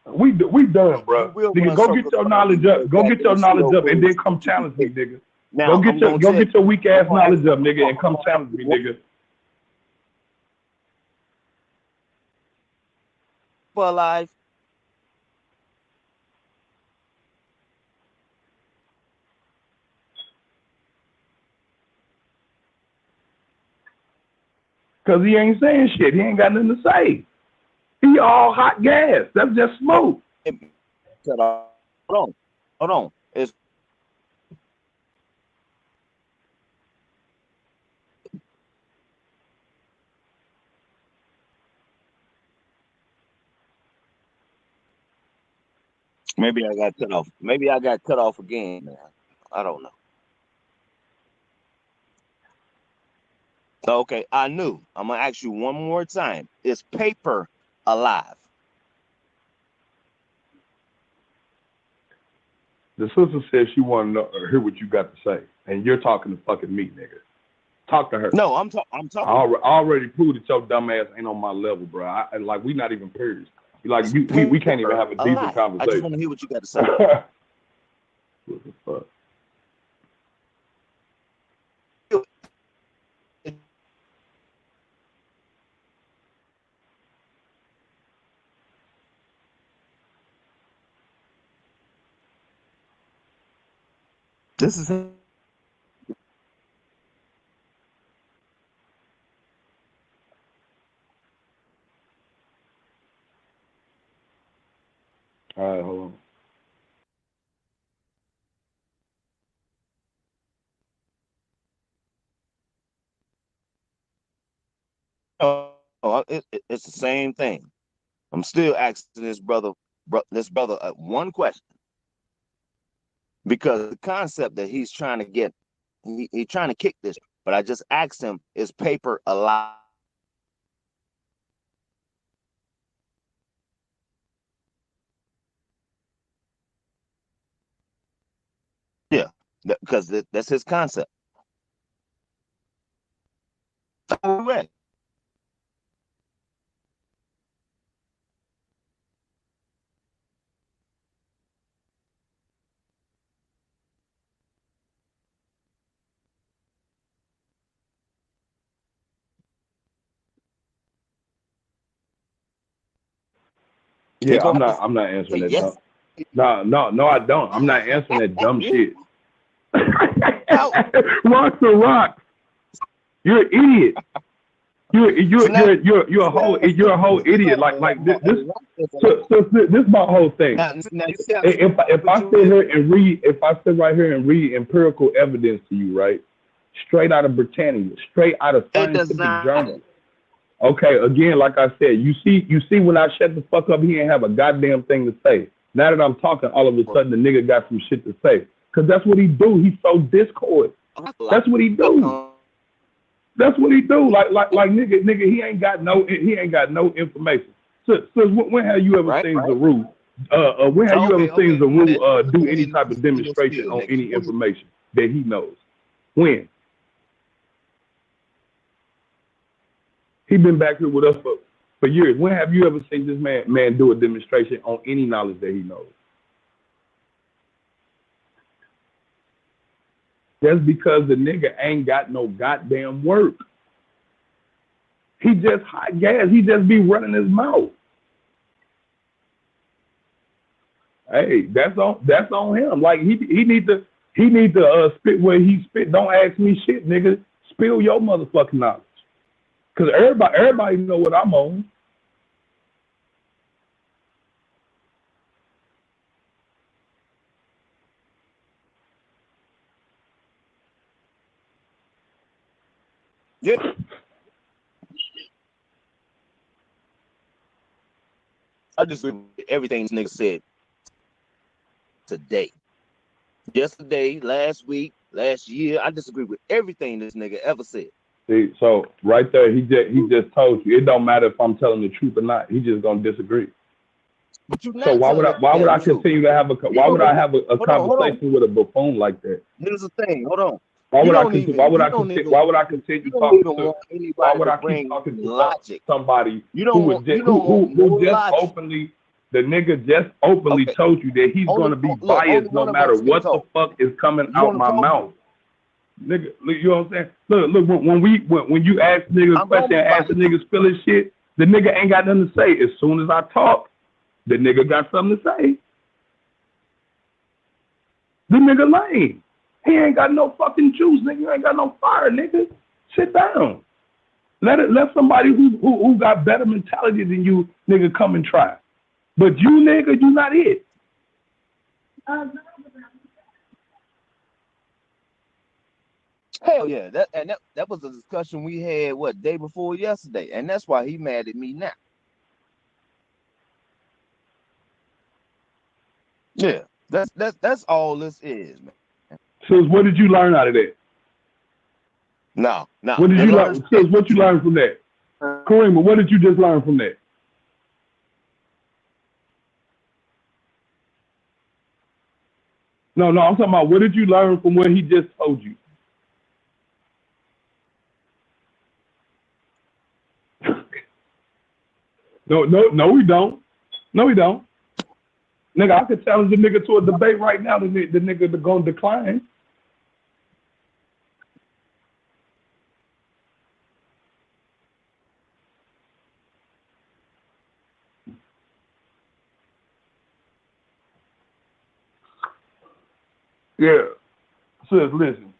We done, bro. Nigga, go get your knowledge up. Go get your knowledge up, and then come challenge me, nigga. Now, Go get your weak ass knowledge up, nigga, and come challenge me, nigga. For alive. Cause he ain't saying shit. He ain't got nothing to say. He all hot gas. That's just smoke. Hold on. It's maybe I got cut off. Maybe I got cut off again, man. I don't know. Okay, I knew. I'm gonna ask you one more time. Is paper alive? The sister said she want to hear what you got to say, and you're talking to fucking me, nigga. Talk to her. No, I'm talking. I already proved that your dumb ass ain't on my level, bro. Like we not even peers. Like we can't even have a decent conversation. I just want to hear what you got to say. What the fuck? This is All right, hold on. it's the same thing. I'm still asking this brother one question because the concept that he's trying to get, he's trying to kick this. But I just asked him, is paper alive? Yeah, because that's his concept. Correct. He Yeah, gonna have to I'm not say answering that yes. No, I don't. I'm not answering that dumb shit. How? Rocks are rocks. You're an idiot. So now, You're a whole idiot. Like this. So this is my whole thing. now you see how If I stupid sit you here is? and read, if I sit right here and read empirical evidence to you, right, straight out of Britannia, straight out of It does scientific not. journals. Okay, again, like I said, you see when I shut the fuck up, he ain't have a goddamn thing to say. Now that I'm talking, all of a sudden the nigga got some shit to say. Cause that's what he do. He sow discord. That's what he do. That's what he do. Like nigga, he ain't got no information. So when have you ever seen Zaru? When have you ever seen Zaru do any type of demonstration on any information that he knows? When? He been back here with us for years. When have you ever seen this man do a demonstration on any knowledge that he knows? That's because the nigga ain't got no goddamn work. He just hot gas. He just be running his mouth. Hey, that's on him. Like he need to spit where he spit. Don't ask me shit, nigga. Spill your motherfucking knowledge. Cause everybody know what I'm on. Yeah. I just agree with everything this nigga said today. Yesterday, last week, last year. I disagree with everything this nigga ever said. See, so right there, he just told you. It don't matter if I'm telling the truth or not. He just gonna disagree. But you not So why would I continue to have a conversation with a buffoon like that? Here's the thing. Hold on. Why would I continue talking to? Why would I keep talking to somebody who just openly? The nigga just openly told you that he's gonna be biased no matter what the fuck is coming out my mouth. Nigga, you know what I'm saying? Look. When you ask nigga a question, ask the nigga spill his shit, the nigga ain't got nothing to say. As soon as I talk, the nigga got something to say. The nigga lame. He ain't got no fucking juice, nigga. You ain't got no fire, nigga. Sit down. Let somebody who got better mentality than you, nigga, come and try. But you, nigga, you not it. Hell yeah, that was a discussion we had day before yesterday, and that's why he mad at me now. Yeah, that's all this is, man. So what did you learn out of that? No. What did you learn? So what you learned from that? Kareem, what did you just learn from that? No, I'm talking about what did you learn from what he just told you? No, we don't. No, we don't. Nigga, I could challenge the nigga to a debate right now. The nigga gonna decline. Yeah. Sis, listen.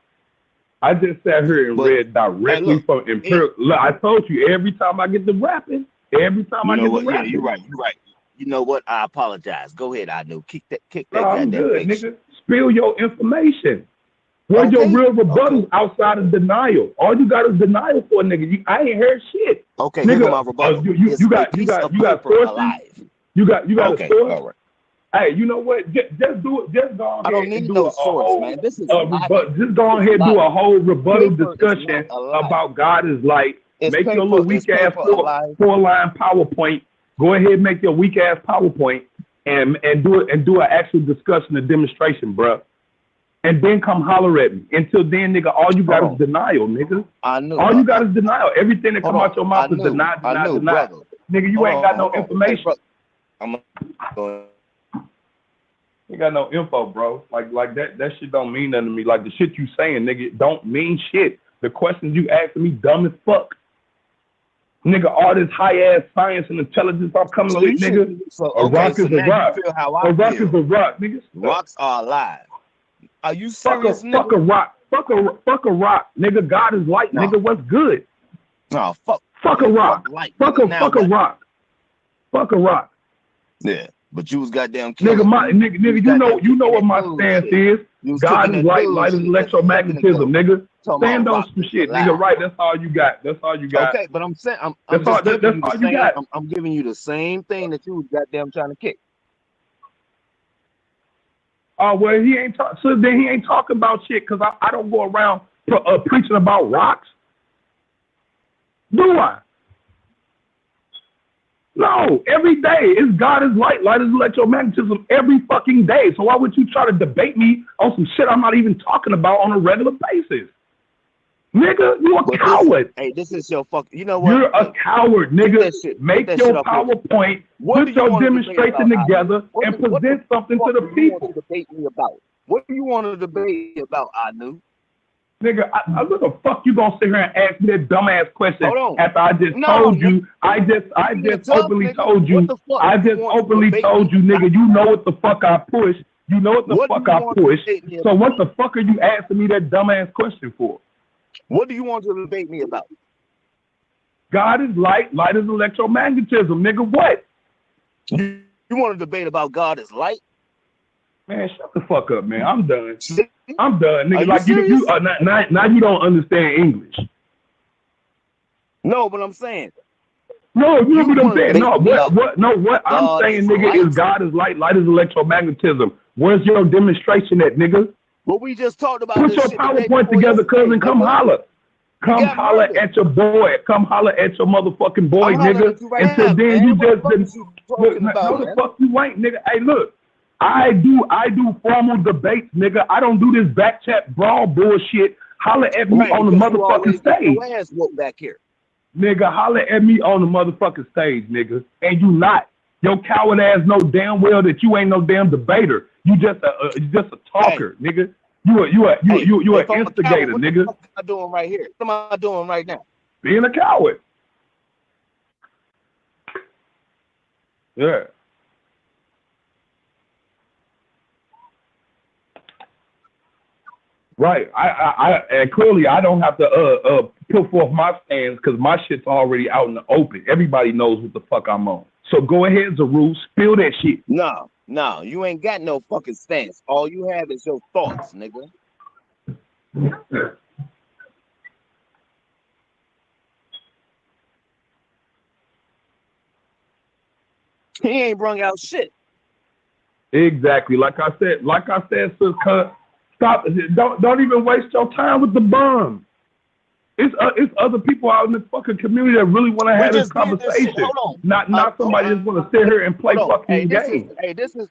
I just sat here and read directly from empirical. Look, I told you every time I get to rapping, Yeah, you're right. You know what? I apologize. Go ahead, I know. Kick that. I'm good, nigga. Spill your information. Where's your real rebuttal outside of denial? All you got is denial for a nigga. I ain't heard shit. Okay, nigga, here go my rebuttal. You got sources. You got a source. All right. Hey, you know what? Just do it. Just go on I don't need no source, man. This is just go on here and do a whole rebuttal discussion about God is light. Make your little weak ass 4-line PowerPoint. Go ahead and make your weak ass PowerPoint and do an actual discussion, a demonstration, bro. And then come holler at me. Until then, nigga, all you got is denial, nigga. I know. All you got is denial. Everything that come out your mouth is deny. Nigga, you ain't got no information. You got no info, bro. Like that shit don't mean nothing to me. Like the shit you saying, nigga, don't mean shit. The questions you asking me dumb as fuck. Nigga, all this high-ass science and intelligence I'm coming So with, you nigga. should. So A okay. rock So is a now rock. you feel how A I rock feel. is a rock, nigga. Rocks are alive. Are you Fuck serious, a nigga? rock. Fuck a rock, nigga. God is light, No. nigga. What's good? No, fuck. Fuck a rock. Light, Fuck nigga. a Now fuck a what? rock. Fuck a rock. Yeah, but you was goddamn killing. Nigga, you know what my stance is. God is light, light is electromagnetism, nigga. Stand on some shit, nigga. Right, that's all you got. That's all you got. Okay, but I'm saying I'm That's all you got. I'm giving you the same thing that you was goddamn trying to kick. Oh, well, he ain't talk. So then he ain't talking about shit because I don't go around preaching about rocks. Do I? No, every day is God is light, light is electromagnetism every fucking day. So why would you try to debate me on some shit I'm not even talking about on a regular basis? Nigga, you a coward. This is your fuck. You know what? You're a coward, nigga. Make your PowerPoint, put your demonstration together, and present something to the people. What do you want to debate me about? What do you want to debate about, I knew? Nigga, what the fuck you gonna sit here and ask me that dumbass question after I just told you, I just openly told you, nigga, you know what the fuck I push. You know what the fuck I push. So what the fuck are you asking me that dumbass question for? What do you want to debate me about? God is light, light is electromagnetism, nigga. What? You want to debate about God is light? Man, shut the fuck up, man. I'm done. I'm done, nigga. Like you now you don't understand English. No, but I'm saying. No, you know what I'm saying. No, what I'm saying, nigga, is God is light, light is electromagnetism. Where's your demonstration at, nigga? Well, we just talked about Put your PowerPoint together, cousin. Come holler. Come holler at your boy. Come holler at your motherfucking boy, nigga. Until then, you just been. No, the fuck you ain't, nigga. Hey, look. I do formal debates, nigga. I don't do this back chat brawl bullshit. Holler at me on the motherfucking stage. Your ass woke back here. Nigga, holler at me on the motherfucking stage, nigga. And you not. Your coward ass know damn well that you ain't no damn debater. You just a talker, nigga. You an instigator, nigga. What am I doing right here? What am I doing right now? Being a coward. Yeah. Right. And clearly I don't have to put forth my stance because my shit's already out in the open. Everybody knows what the fuck I'm on. So go ahead, Zaru, spill that shit. No, you ain't got no fucking stance. All you have is your thoughts, nigga. He ain't brung out shit. Exactly. Like I said, sis, stop. Don't even waste your time with the bum. It's other people out in the fucking community that really want to have this conversation. Not somebody that's want to sit here and play fucking games.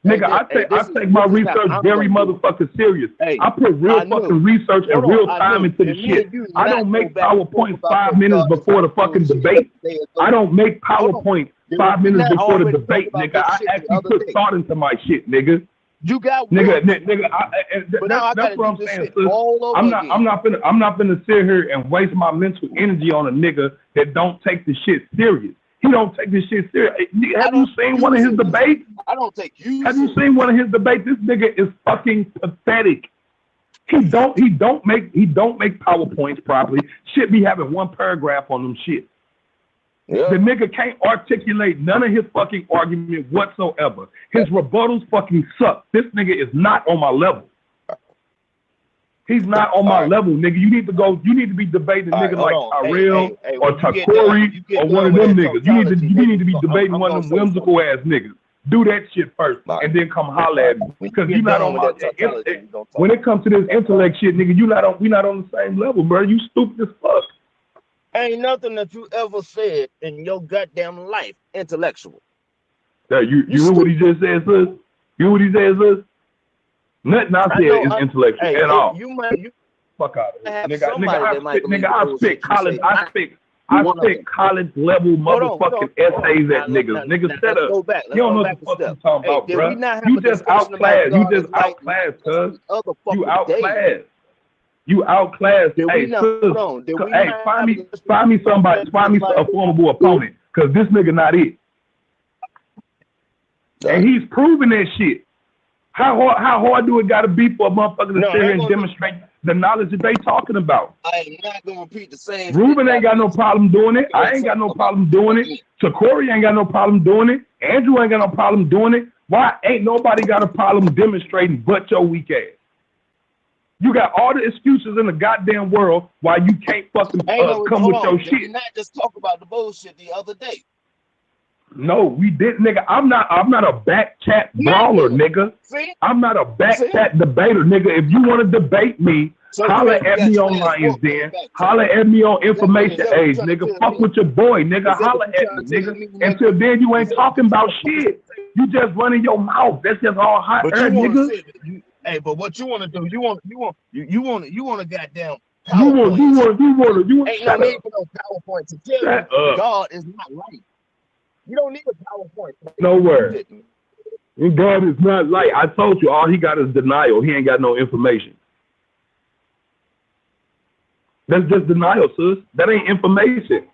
Nigga, I take my research very motherfucking serious. I put real fucking research and real time into the shit. I don't make PowerPoint 5 minutes before the fucking debate. I don't make PowerPoint 5 minutes before the debate, nigga. I actually put thought into my shit, nigga. You got nigga. That's what I'm saying. I'm not gonna sit here and waste my mental energy on a nigga that don't take the shit serious. He don't take this shit serious. Have you seen one of his debates? I don't take you. Have you seen one of his debates? This nigga is fucking pathetic. He don't make PowerPoints properly. Shit be having one paragraph on them shit. Yeah. The nigga can't articulate none of his fucking argument whatsoever. His rebuttals fucking suck. This nigga is not on my level. He's not on my level, nigga. You need to be debating niggas like Tyrell or Takori or one of them niggas. You need to be debating one of them whimsical ass niggas. Do that shit first and then come holler at me. Because you're not on my when it comes to this intellect shit, nigga, we not on the same level, bro. You stupid as fuck. Ain't nothing that you ever said in your goddamn life intellectual. Yeah, you hear what he just said, sis? You hear what he said, sis? Nothing I said is intellectual at all. Fuck out of here. Nigga, I spit college level motherfucking essays at niggas. Nigga, set up. You don't know what the fuck you talking about, bro. You just outclassed. You just outclassed, cuz. You outclassed. You outclassed. Did we Hey, not? sis, Hold on. Did we hey, not find have me somebody, find me a formidable opponent, cause this nigga not it. And he's proving that shit. How hard do it gotta be for a motherfucker to sit here and demonstrate the knowledge that they talking about? I am not gonna repeat the same. Ruben ain't got no problem doing it. I ain't got no problem doing it. Sakori ain't got no problem doing it. Andrew ain't got no problem doing it. Why ain't nobody got a problem demonstrating but your weak ass? You got all the excuses in the goddamn world why you can't fucking come with your shit. Did we not just talk about the bullshit the other day? No, we didn't, nigga. I'm not a back chat brawler, nigga. See? I'm not a back chat debater, nigga. If you want to debate me, holler at me on Lions Den. Holler at me on Information Age, nigga. Fuck with your boy, nigga. Holler at me, nigga. Until then, you ain't talking about shit. You just running your mouth. That's just all hot air, nigga. Hey, but what you want to do? You want a goddamn You want Ain't no need for no PowerPoint to tell you God is not light. You don't need a PowerPoint. Nowhere. And God is not light. I told you, all he got is denial. He ain't got no information. That's just denial, sis. That ain't information.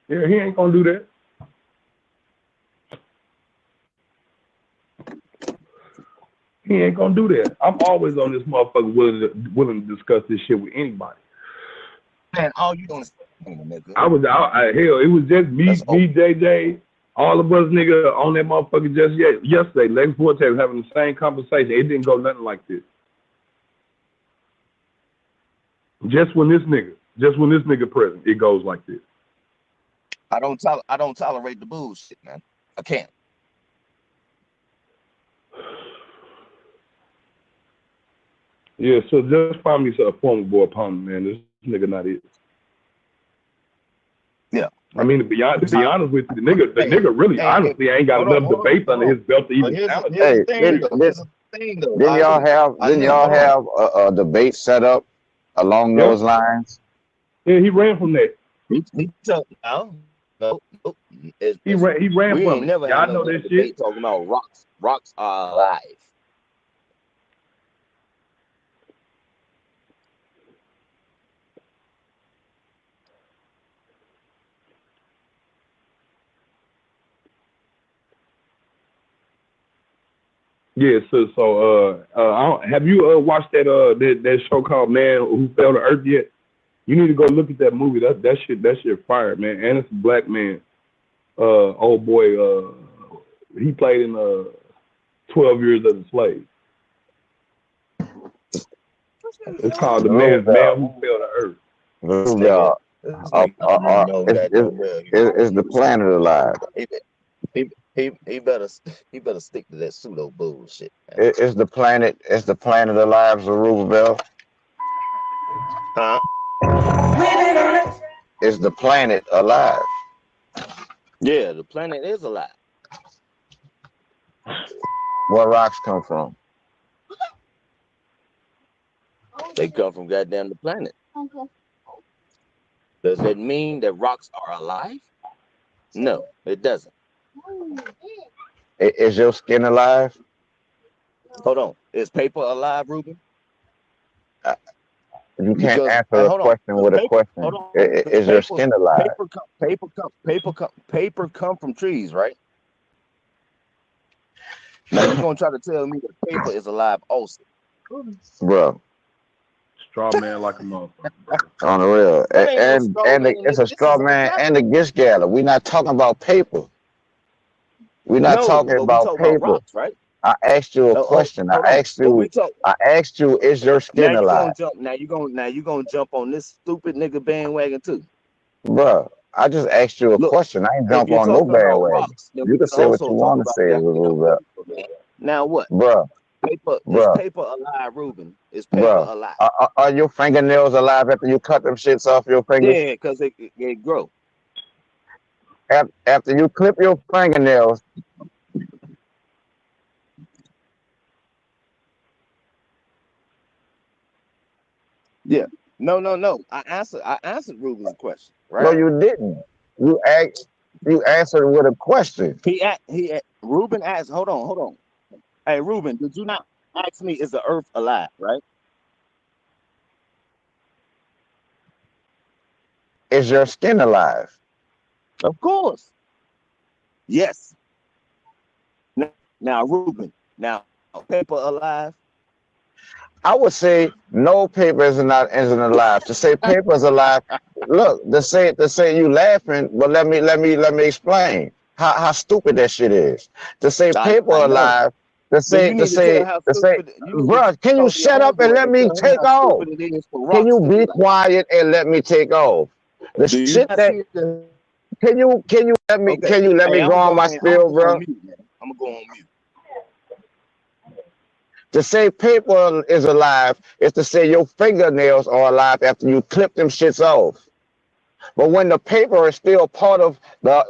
Yeah, he ain't gonna do that. He ain't gonna do that. I'm always on this motherfucker willing to discuss this shit with anybody. Man, all you doing is nigga. Hell, it was just me, JJ, all of us nigga on that motherfucker just yesterday. Lex Vortex having the same conversation. It didn't go nothing like this. Just when this nigga present, it goes like this. I don't tolerate the bullshit, man. I can't. Yeah, so just find me a formidable opponent, man. This nigga not it. Yeah. I mean, to be honest with you, the nigga really honestly ain't got enough debate under his belt to even challenge. Hey, didn't y'all have a debate set up along those lines? Yeah, he ran from that. He ran from it. Y'all know this shit. Talking about rocks are alive. Yeah, so have you watched that show called Man Who Fell to Earth yet? You need to go look at that movie. That shit fire, man. And it's a black man. Old boy, he played in 12 Years as a Slave. It's called The Man Who Fell to Earth. Is the planet alive? He better stick to that pseudo bullshit. Man. Is the planet alive, Zerubbabel? Huh? Is the planet alive? Yeah, the planet is alive. Where rocks come from? They come from goddamn the planet. Does that mean that rocks are alive? No, it doesn't. Is your skin alive? Hold on. Is paper alive, Ruben? You can't answer a question with a question. Is your skin alive? Paper come from trees, right? Now you're gonna try to tell me that paper is alive also. Bro. Straw man like a motherfucker. On the real. And it's a straw man and a gish gather. We're not talking about paper. We're not talking about paper. Rocks, right? I asked you a question. I asked you, is your skin alive? Now you're gonna jump on this stupid nigga bandwagon too. Bruh, I just asked you a question. I ain't jump on no bandwagon. You can say what you want to say, Ruben. Now what? Bruh. Is paper alive, Ruben? Is paper alive? Are your fingernails alive after you cut them shits off your fingers? Yeah, because it grow. After you clip your fingernails. Yeah. No. I answered Ruben's question. Right? No, you didn't. You asked. You answered with a question. Ruben asked, hold on. Hey, Ruben, did you not ask me, is the earth alive, right? Is your skin alive? Of course. Yes. Now, Ruben, now, paper alive? I would say no, paper isn't alive. To say paper is alive, look, to say you laughing, but let me explain how stupid that shit is. To say paper I know. alive, But you need to tell how stupid, you need to bruh, can you talk to your shut up and homeboy let and me tell him take how off? stupid it is for Can rocks you to be be like. quiet and let me take off? The Do you shit not that see the can you okay? let me Hey, go on my I'm spiel, gonna go on bro? mute, man. I'm gonna go on mute. To say paper is alive is to say your fingernails are alive after you clip them shits off. But when the paper is still part of the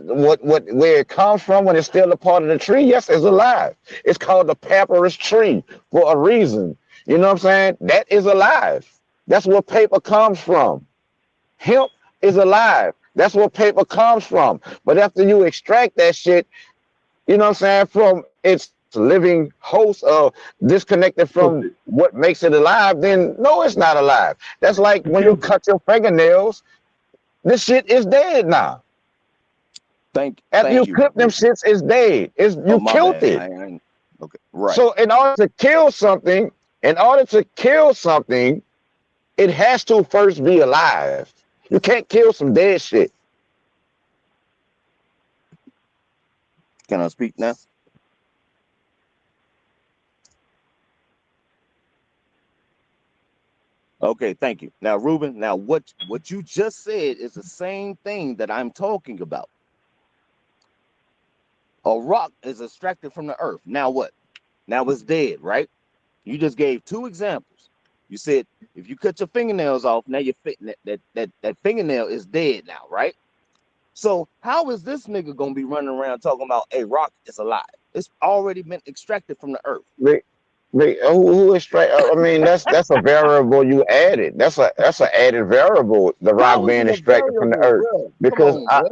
what where it comes from, when it's still a part of the tree, yes, it's alive. It's called the papyrus tree for a reason. You know what I'm saying? That is alive. That's where paper comes from. Hemp is alive. That's where paper comes from. But after you extract that shit, you know what I'm saying, from its living host or disconnected from what makes it alive, then no, it's not alive. That's like when you cut your fingernails, this shit is dead now. After you Thank you. clip them shits, it's dead. You my killed bad. it. Okay, right. So in order to kill something, it has to first be alive. You can't kill some dead shit. Can I speak now? Okay, thank you. Now, Ruben, now what you just said is the same thing that I'm talking about. A rock is extracted from the earth. Now what? Now it's dead, right? You just gave two examples. You said if you cut your fingernails off, now that fingernail is dead now, right? So how is this nigga gonna be running around talking about a rock is alive? It's already been extracted from the earth. Who extract? I mean, that's a variable you added. That's an added variable. The rock How is being it a extracted from the variable, earth. bro? Come Because on, bro.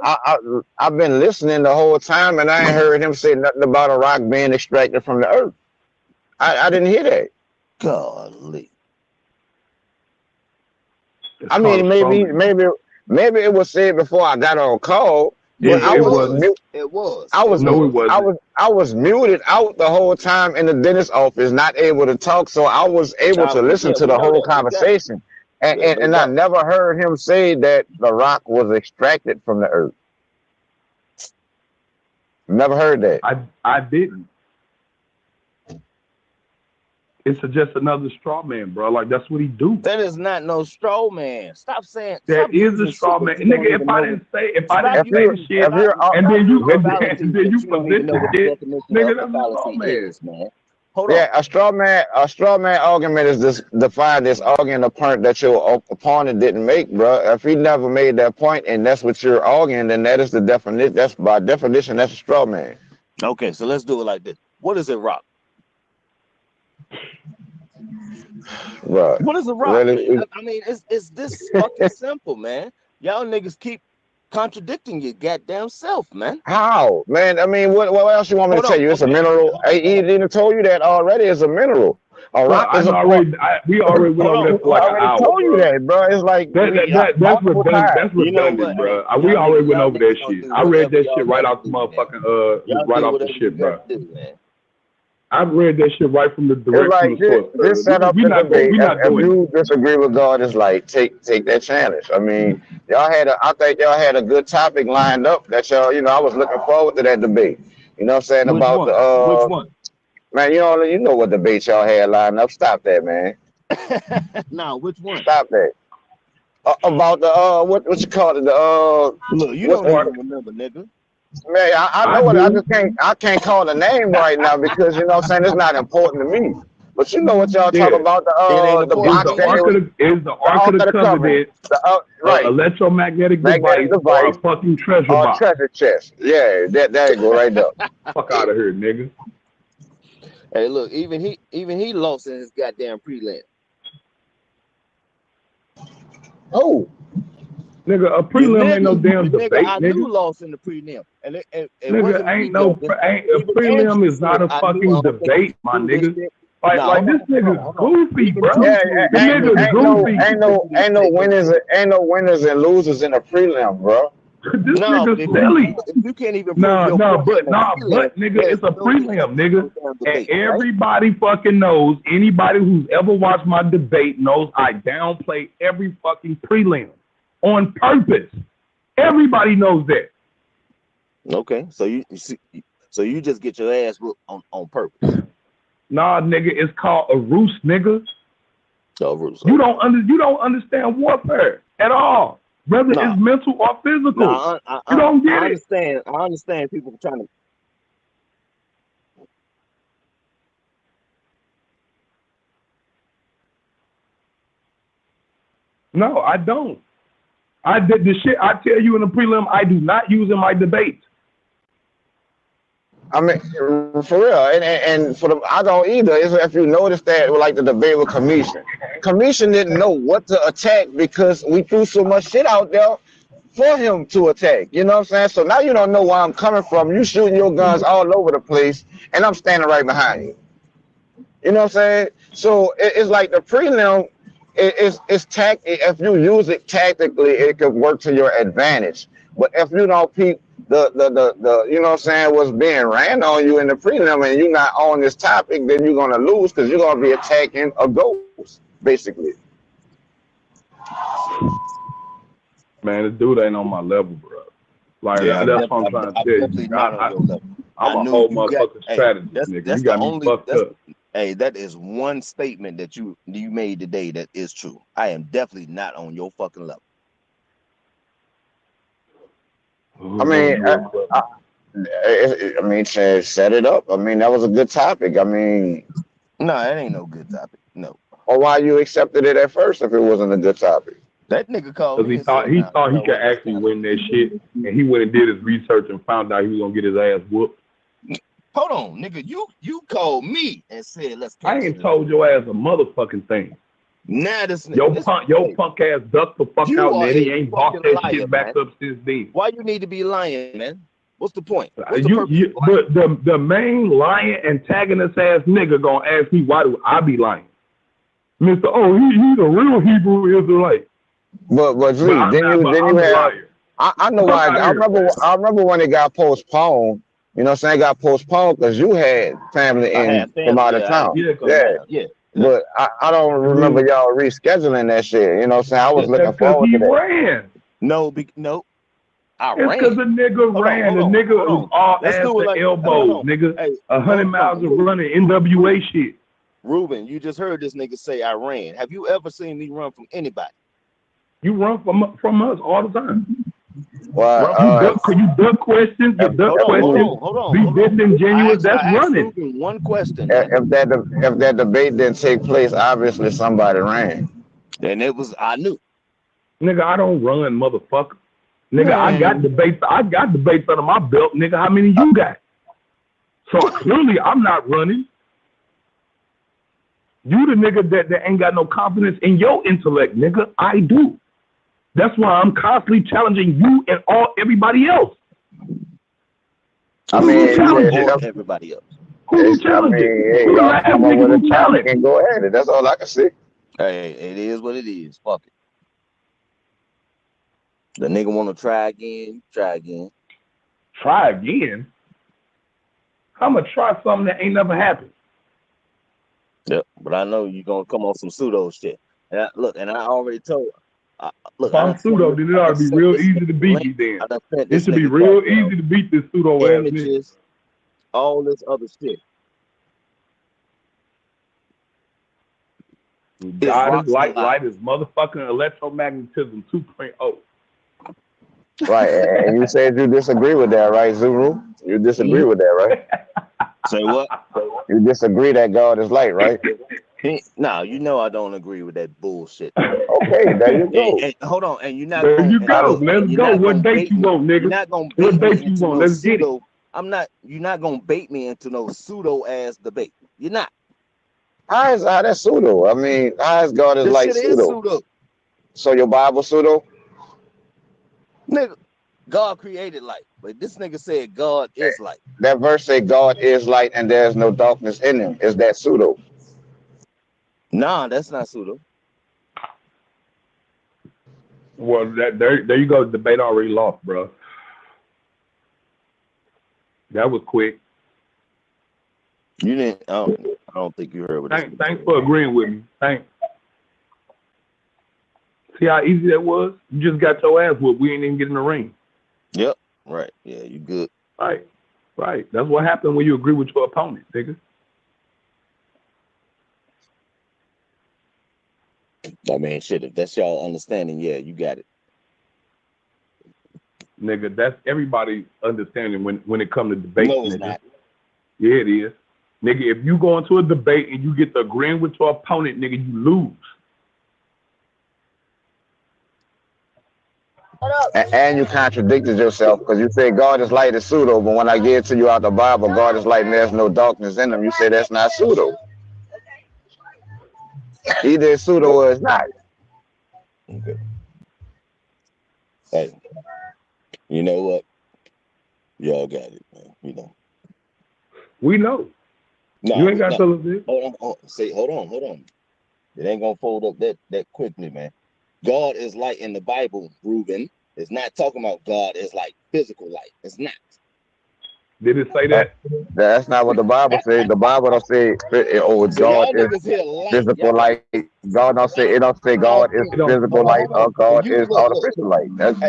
I've been listening the whole time and I ain't heard him say nothing about a rock being extracted from the earth. I didn't hear that. Golly. I mean, maybe it was said before I got on call, but I was mute. It was. I was No, it wasn't. I was muted out the whole time in the dentist office, not able to talk, so I was able to listen to We the know whole that. We got you. conversation. Yeah, no And I doubt. never heard him say that the rock was extracted from the earth. Never heard that. I didn't. It's just another straw man, bro. Like that's what he do. That is not no straw man. Stop saying. That Stop is a using straw shit man, that you don't nigga. even know. If I didn't say the shit, If you're and then you fallacies that you don't even position know what the shit, definition nigga, of a that's a straw fallacy man. is, man. Hold yeah, on. a straw man argument is this defined as arguing a point that your opponent didn't make, bro. If he never made that point and that's what you're arguing, then that is the definition. That's by definition, that's a straw man. Okay, so let's do it like this. What is a rock? Right. What is a rock? Really? I mean, it's this fucking simple, man. Y'all niggas keep contradicting your goddamn self, man. How, man? I mean, what else you want me to Hold tell on. you? It's a Okay. mineral. He didn't told you that already. It's a mineral. A Bro, rock I is know a part. we already went over that for I like an already hour, told you bro. that, bro. It's like That's multiple redundant. times. That's You know redundant, what? bro. Hey, We already went y'all over that niggas gonna shit. do I read whatever that y'all shit right gotta off the do, man. motherfucking Y'all right do off the whatever you shit, bro. gotta do, man. I read that shit right from the It's direct from like the source, just brother. set up We the not debate. If doing you disagree with God, it's like take that challenge. I mean, I think y'all had a good topic lined up that y'all, I was looking forward to that debate. You know what I'm saying Which about one? Which the one? man, you know what debate y'all had lined up. Stop that, man. Now, which one? Stop that. About the what you call it? The Look, you what's don't the even remember, nigga. man? I I know it. do. I can't call the name right now because you know what I'm saying it's not important to me. But you know what y'all talk Yeah. about It ain't the important Is to box the that it Ark you. was of the the Ark Ark of of the the Covenant. Covenant Right, electromagnetic magnetic device or device a fucking treasure or box? treasure chest. Yeah, there you go right there. Fuck out of here, nigga. Hey, look, even he lost in his goddamn prelim. Oh, Nigga, a prelim ain't no damn debate, I nigga. knew lost in the prelim, and it Nigga, wasn't ain't me, no Elvin. ain't a Even prelim Andrew is not said, a I fucking knew I don't think debate, he my can do this nigga. shit. Like Nah, like hold this on, hold on, nigga's hold on. goofy, Even bro. Yeah, Tutu The admitted nigga's goofy. ain't no winners and losers in the prelim, bro. This no, but nigga's silly. if you can't even prove your point in the prelim, But nigga, there's it's a no need prelim, to nigga. do damn And debate, right? everybody fucking knows, anybody who's ever watched my debate knows I downplay every fucking prelim on purpose. Everybody knows that. Okay, so you see, so you just get your ass whooped on purpose. Nah, nigga, it's called a roost, nigga. So, You don't understand warfare at all, whether Nah. it's mental or physical. No, You don't get I it. understand people trying to. No, I don't. I did the shit I tell you in the prelim I do not use in my debates. I mean, for real, and for the I don't either. It's if you notice that, like the debate with Commission. Commission didn't know what to attack because we threw so much shit out there for him to attack. You know what I'm saying? So now you don't know where I'm coming from. You shooting your guns all over the place, and I'm standing right behind you. You know what I'm saying? So it's like the prelim. It's tact. If you use it tactically, it could work to your advantage. But if you don't peep the you know what I'm saying, what's being ran on you in the prelim, and you're not on this topic, then you're gonna lose because you're gonna be attacking a ghost, basically. Man, this dude ain't on my level, bro. Like that's what I'm trying to tell you. Definitely not on your level. I'm I a knew whole you got- motherfucking hey, strategist, that's- nigga. that's You got the me only- fucked that's- up. Hey, that is one statement that you made today that is true. I am definitely not on your fucking level. I mean, set it up. I mean, that was a good topic. I mean, No, that ain't no good topic. No, or why you accepted it at first if it wasn't a good topic? that nigga called Because me. he thought he could actually win that shit, and he went and did his research and found out he was gonna get his ass whooped. Hold on, nigga. You called me and said let's. I ain't told your ass a motherfucking thing. Nah, this Your punk ass ducked the fuck You out, are man. He a ain't bought fucking that liar, shit back man. up since then. Why you need to be lying, man? What's the point? What's the purpose of lying? The main lying antagonist ass nigga gonna ask me why do I be lying, Mr. Oh, he's a real Hebrew Israelite. But Zee, then you have. I know why. I remember when it got postponed. You know what I'm saying? It got postponed because you had family from out of town. Yeah. But I don't remember y'all rescheduling that shit. You know what I'm saying? I was looking forward to that. Ran. No. I it's ran. because the nigga ran. The nigga was all Let's ass do it to like- elbows, nigga. Hey, 100 miles of running NWA shit. Ruben, you just heard this nigga say I ran. Have you ever seen me run from anybody? You run from us all the time. Well, you duck questions. You duck questions. Hold on. Be disingenuous. That's I asked running. Ruben one question. if that debate didn't take place, obviously somebody ran. And it was I knew. Nigga, I don't run, motherfucker. Nigga, Man. I got debates under my belt. Nigga, how many you got? So clearly I'm not running. You the nigga that ain't got no confidence in your intellect, nigga. I do. That's why I'm constantly challenging you and everybody else. I mean, Everybody else. Who you challenging? Y'all come up with a topic and go at it. That's all I can say. Hey, it is what it is. Fuck it. The nigga want to try again. Try again. Try again? I'm going to try something that ain't never happened. Yep, but I know you're going to come on some pseudo shit. And I already told if I'm pseudo, then it ought to be real easy to beat me then. It should be real easy to beat this pseudo ass nigga. All this other shit. God is light is motherfucking electromagnetism 2.0. Right, and you said you disagree with that, right, Zuru? You disagree with that, right? Say what? You disagree that God is light, right? No, you know I don't agree with that bullshit. Okay, there you go. And hold on, and you're not. There you go. Let's go. What date you want, nigga? You're not gonna bait what date you want? Let's get it. You're not gonna bait me into no pseudo ass debate. You're not. How that's pseudo? I mean, how is God is This like shit is pseudo? pseudo. So your Bible pseudo? Nigga, God created light, but this nigga said God is light. That verse say God is light and there's no darkness in him. Is that pseudo? Nah, that's not pseudo. Well, there you go. Debate already lost, bro. That was quick. You didn't. I don't think you heard what this. Thanks for agreeing with me. Thanks. See how easy that was? You just got your ass whooped. We ain't even get in the ring. Yep. Right. Yeah, you good. Right. That's what happened when you agree with your opponent, nigga. I mean, shit. If that's y'all understanding, yeah, you got it. Nigga, that's everybody understanding when it comes to debate. No, it's nigga. not. Yeah, it is. Nigga, if you go into a debate and you get to agreeing with your opponent, nigga, you lose. And you contradicted yourself because you said God is light is pseudo, but when I get to you out the Bible, God is light and there's no darkness in him. You say that's not pseudo. Either it's pseudo or it's not. Okay. Hey, you know what? Y'all got it, man. You know. We know. No, You ain't got to tell us this. Hold on. It ain't gonna fold up that quickly, man. God is light in the Bible, Reuben. It's not talking about God is like physical light. It's not. Did it say that? That's not what the Bible says. The Bible don't say So God y'all is niggas here light. physical light. God don't say it. Don't say God is physical light or God is artificial light. That's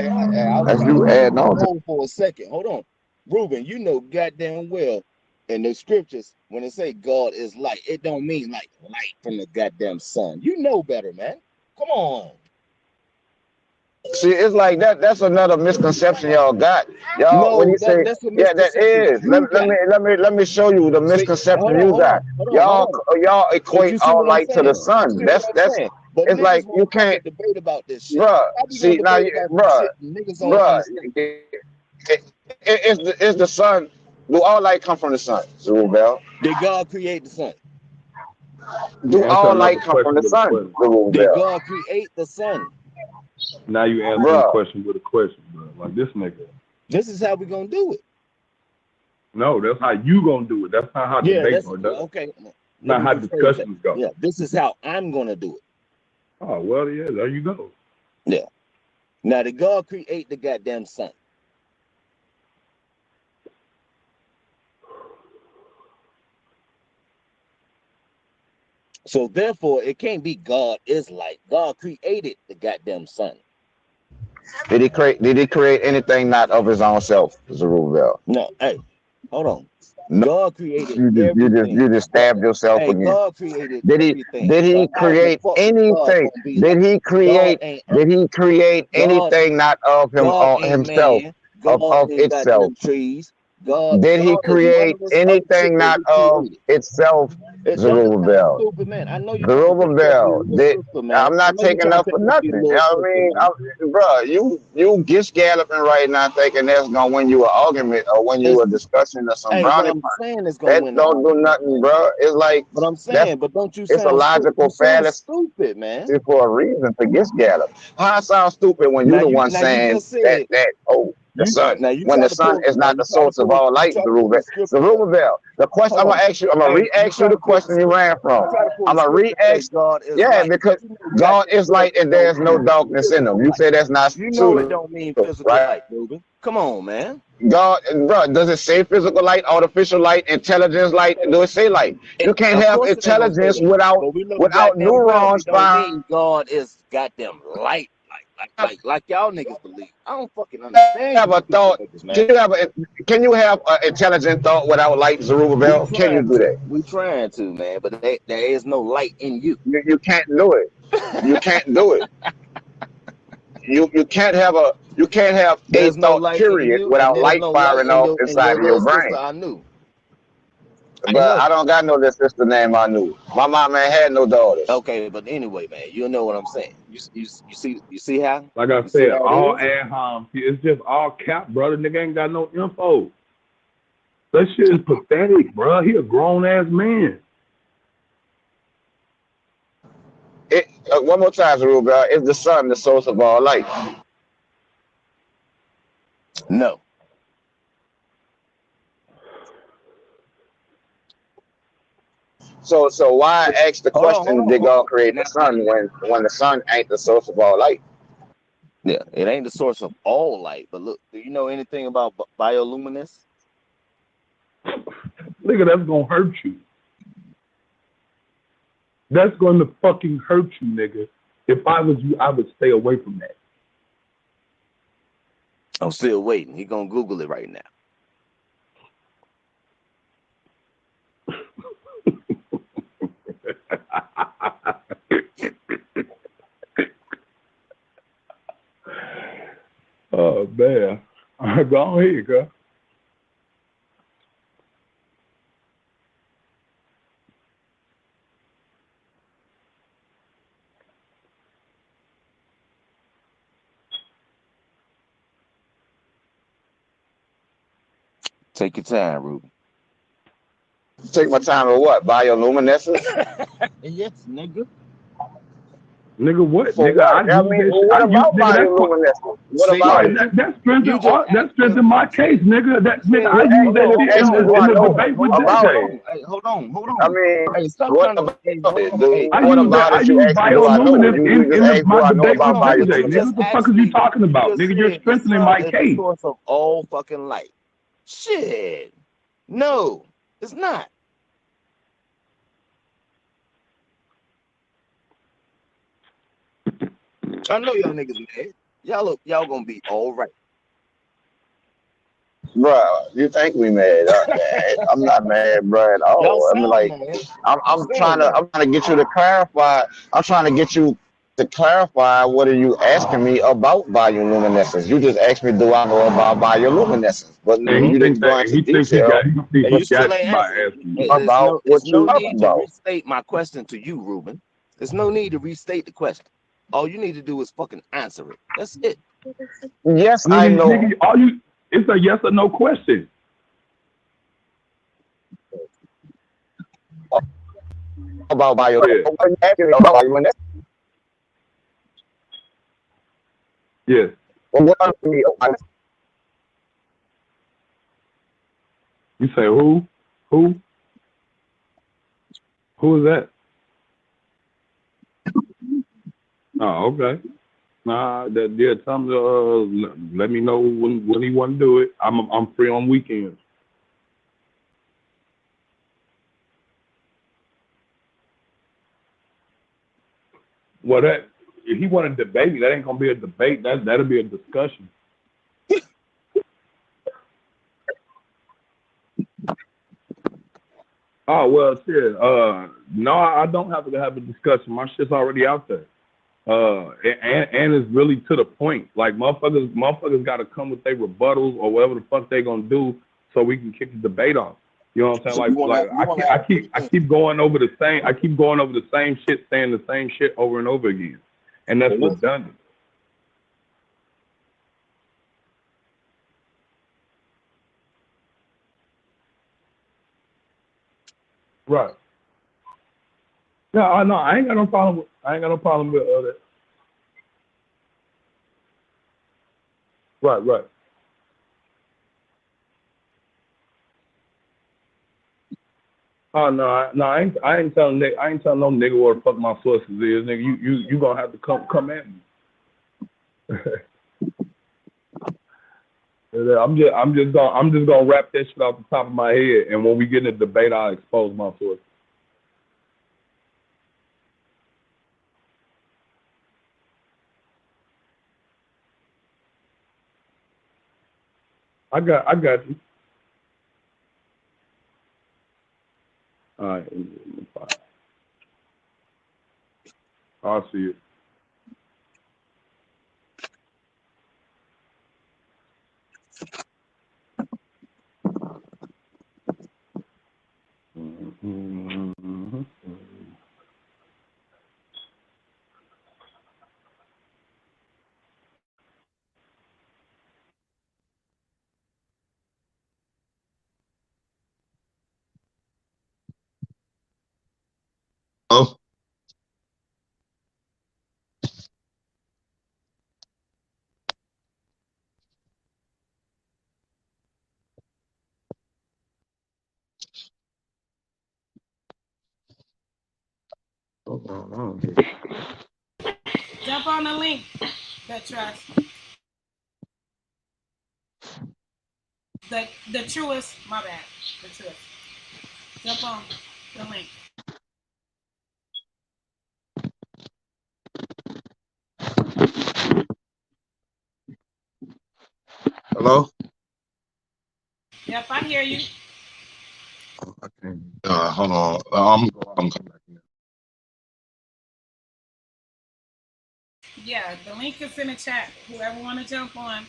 you adding on to. Hold for a second. Hold on, Reuben. You know goddamn well in the scriptures when it say God is light, it don't mean like light from the goddamn sun. You know better, man. Come on. See, it's like that. That's another misconception y'all got. Y'all, when No, you say, that's a yeah, that misconception. is. Let me show you the misconception you got. Y'all equate all light to the sun. That's But it's like you can't debate about this shit. bruh. See now, bruh, it's the sun. Do all light come from the sun, Zerubbabel? Did God create the sun? Do all light come from the sun, Zerubbabel? Did God create the sun? Now you answer the question with a question, bro. Like this nigga. This is how we gonna do it. No, that's how you gonna do it. That's not how debates are done. Okay. Not how discussions go. Yeah, this is how I'm gonna do it. Oh well, yeah, there you go. Yeah. Now did God create the goddamn sun? So therefore, it can't be God is light. God created the goddamn sun. Did he create anything not of his own self, Zerubbabel? No, hey, hold on. No, God created everything. You just stabbed yourself again. God created everything. Did he create anything? Did he create anything not of him or himself, of itself? Trees. Did he create anything not of itself, Zerubbabel? Stupid man. I know you. Zerubbabel, I'm not taking up for nothing. You know what I mean? Bro, you galloping right now thinking that's gonna win you an argument or win you a discussion or some brownie punch. That don't do nothing, bro. It's like, but I'm saying, but don't you it's a logical fallacy stupid, man. for a reason to get gallop. How I sound stupid when you're the one saying the sun. When the sun is not the source of all light, Zerubbabel. The question I'm gonna ask you, I'm gonna re-ask you the question you ran from. I'm gonna re-ask. Yeah, because God is light and there's no darkness in him. You say that's not true. It don't mean physical light, Ruben. Come on, man. God, bro, does it say physical light, artificial light, intelligence light? Do it say light? You can't have intelligence without neurons firing. God is goddamn light. Like y'all niggas believe. I don't fucking understand. Have a thought. Can you have an intelligent thought without light, Zerubbabel? Can you do that? We trying to, man, but there is no light in you. You can't do it. You can't do it. You can't have a thought period without light firing off inside of your brain. I knew. But I don't got no little sister named I knew. My mom ain't had no daughters. Okay, but anyway, man, you know what I'm saying. You see how? Like I said, all ad homs. It's just all cap, brother. Nigga ain't got no info. That shit is pathetic, bro. He a grown ass man. One more time, Zerubbabel. Is the sun the source of all light? No. So why ask the Hold on, hold question, on, did hold God on. create the sun when the sun ain't the source of all light? Yeah, it ain't the source of all light. But look, do you know anything about bioluminescence? Nigga, that's gonna hurt you. That's going to fucking hurt you, nigga. If I was you, I would stay away from that. I'm still waiting. He gonna Google it right now. Oh man. Go ahead, girl. Take your time, Ruben. Take my time with what? Bioluminescence? Yes, nigga. Nigga, what? For Nigga, I what? I use mean, that shit. what I use about nigga. That's what. bioluminescence? What See, about Right. it? you just That asked me a strengthened my question. case, nigga. That You nigga, said, I You use hold that on, shit hold in on, the hold in on, the hold on, debate with hold on, about hold DJ. on. Hey, hold I on. mean, Hey, stop what trying to. about Hey, hold it? on. Hey, I What use that. about I it? You use asked me, do I know? bioluminescence You just asked, do my I know debate hold with about on. DJ. You Nigga, just what the bioluminescence? fuck asked is you me. talking You about? just Nigga, you're said the strengthening sun my is the case. source of all fucking light. Shit. No, it's not. I know y'all niggas mad. Y'all gonna be all right. Bruh, you think we mad? I'm not mad, bruh, at Y'all all. I mean, sound like, mad. I'm, You I'm trying sound to, mad. I'm trying to get you to clarify. I'm trying to get you to clarify what are you asking me about bioluminescence. You just asked me, do I know about bioluminescence? But And Mm-hmm. you didn't go into he thinks he detail And you still got ain't you by answered. asking you. about It's what you no talking need to about. restate my question to you, Ruben. There's no need to restate the question. All you need to do is fucking answer it. That's it. Yes, I Nigga, know it's a yes or no question. about Yeah. bioluminescence. What you asking me about bioluminescence? Yes. What You say who? Who? Who is that? Oh, okay. Nah, that yeah. Tell him to let me know when he want to do it. I'm free on weekends. Well, that if he want to debate me, that ain't gonna be a debate. That'll be a discussion. Oh well, shit. No, I don't have to have a discussion. My shit's already out there. And it's really to the point. Like motherfuckers got to come with their rebuttals or whatever the fuck they gonna do, so we can kick the debate off. You know what I'm So saying? Like I keep going over the same. I keep going over the same shit, saying the same shit over and over again, and that's redundant. Right. No, I know. I ain't got no problem with. I ain't got no problem with that. Right. Right. Oh no, I ain't telling no nigga what the fuck my sources is, nigga. You gonna have to come at me. I'm just gonna wrap that shit off the top of my head, and when we get in the debate, I'll expose my sources. I got you. All right, I'll see you. Mm-hmm. Oh, Jump on the link that trust. The truest, my bad. The truest. Jump on the link. Hello? Yep, I hear you. I can't. Hold on. I'm going to come back in. Yeah, the link is in the chat. Whoever want to jump on.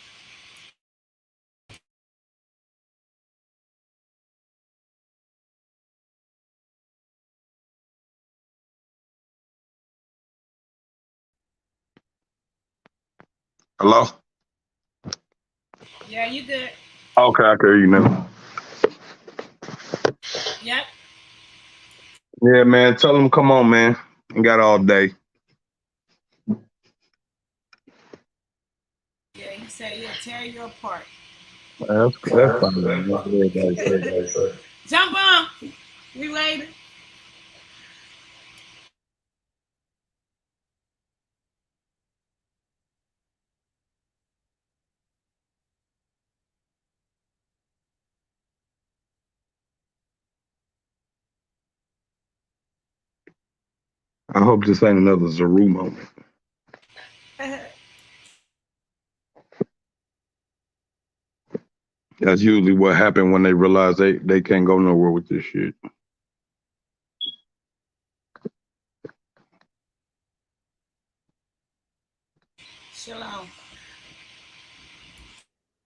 Hello? Yeah, you good. Okay, I can hear you now. Yep. Yeah, man. Tell them come on, man. You got all day. Yeah, he said he'll tear you apart. That's fine. That's what everybody say. Jump on. We waiting. I hope this ain't another Zaru moment. That's usually what happened when they realize they can't go nowhere with this shit. Shalom.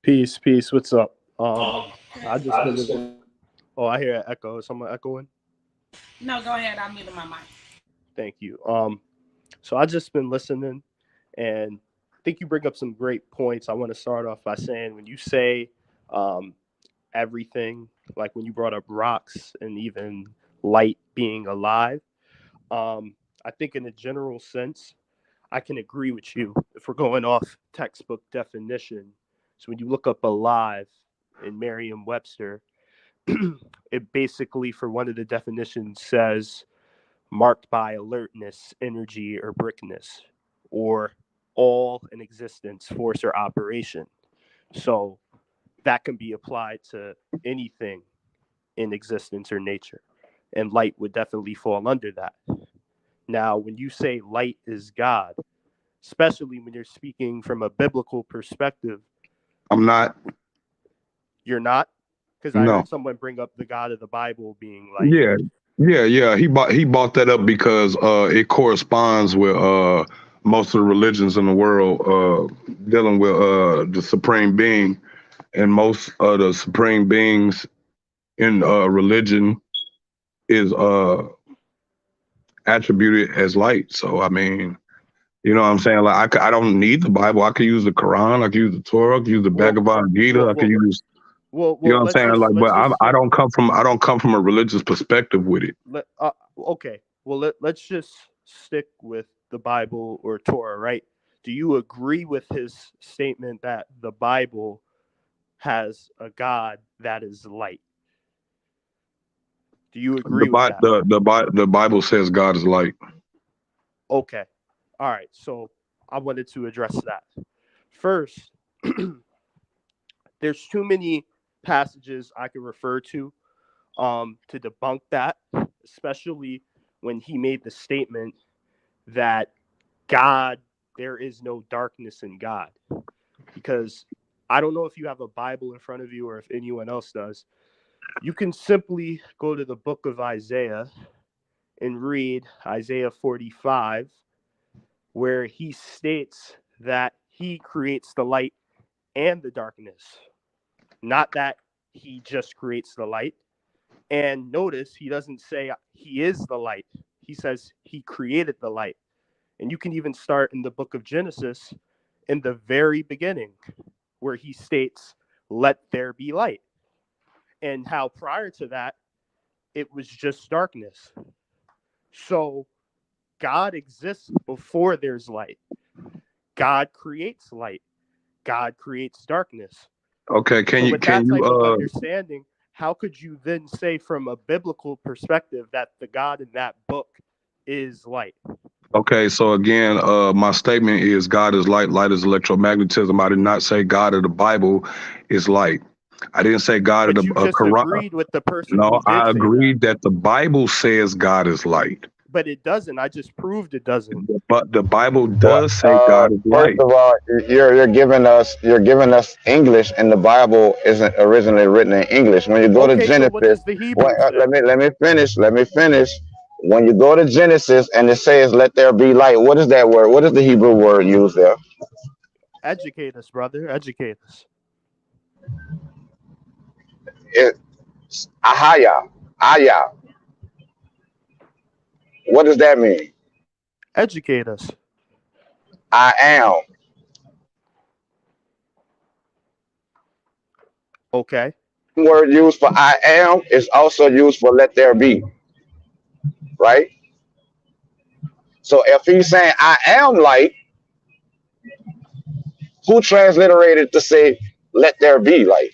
Peace. What's up? I just been listening. Oh, I hear an echo. Is someone echoing? No, go ahead. I'm muting my mic. Thank you. So I just been listening, and I think you bring up some great points. I want to start off by saying when you say everything, like when you brought up rocks and even light being alive, I think in a general sense, I can agree with you if we're going off textbook definition. So when you look up alive in Merriam-Webster, it basically, for one of the definitions, says marked by alertness, energy, or brickness, or all in existence, force, or operation. So that can be applied to anything in existence or nature. And light would definitely fall under that. Now, when you say light is God, especially when you're speaking from a biblical perspective, I'm not. you're not? Because I No. heard someone bring up the God of the Bible being like, Yeah. He bought that up because it corresponds with most of the religions in the world dealing with the supreme being, and most of the supreme beings in religion is attributed as light. So I mean, you know what I'm saying? Like I don't need the Bible. I could use the Quran. I could use the Torah. I could use the Bhagavad Gita. I could use. You know what I'm saying? Like, but I don't come from a religious perspective with it. Okay. Well, let's just stick with the Bible or Torah, right? Do you agree with his statement that the Bible has a God that is light? Do you agree with that? The Bible says God is light. Okay. All right. So I wanted to address that. First, there's too many passages I could refer to debunk that, especially when he made the statement that God, there is no darkness in God. Because I don't know if you have a Bible in front of you or if anyone else does. You can simply go to the book of Isaiah and read Isaiah 45, where he states that he creates the light and the darkness, not that he just creates the light. And notice he doesn't say he is the light. He says he created the light. And you can even start in the book of Genesis in the very beginning, where he states, let there be light. And how prior to that, it was just darkness. So God exists before there's light. God creates light. God creates darkness. Okay, can you understanding, how could you then say from a biblical perspective that the God in that book is light. Okay, so again, my statement is God is light, light is electromagnetism. I did not say God of the Bible is light. I didn't say God of But the you just Quran. agreed with the person No, who did I say that. agreed that the Bible says God is light, But it doesn't. I just proved it doesn't. but the Bible Well, does say God is first light. of all, you're giving us English, and the Bible isn't originally written in English. When you go to Okay, so what Genesis, does the Hebrew say? let me finish. Let me finish. When you go to Genesis and it says, "Let there be light," what is that word? What is the Hebrew word used there? Educate us, brother. Educate us. It's ahaya, aya. What does that mean? Educate us. I am. Okay. Word used for I am is also used for let there be, right? So if he's saying I am light, who transliterated to say let there be light?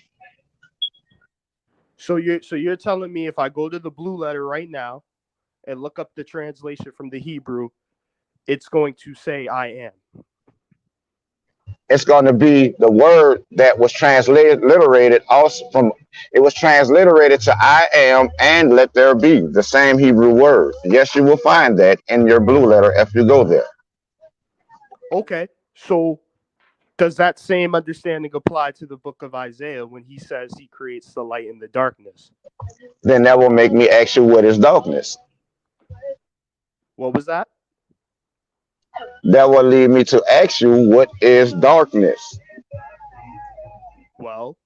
So you're telling me if I go to the blue letter right now and look up the translation from the Hebrew, it's going to say I am. It's going to be the word that was transliterated also from, it was transliterated to I am and let there be, the same Hebrew word. Yes, you will find that in your blue letter if you go there. Okay. So does that same understanding apply to the book of Isaiah when he says he creates the light and the darkness? Then that will make me ask you, what is darkness? What was that? That will lead me to ask you, what is darkness? Well,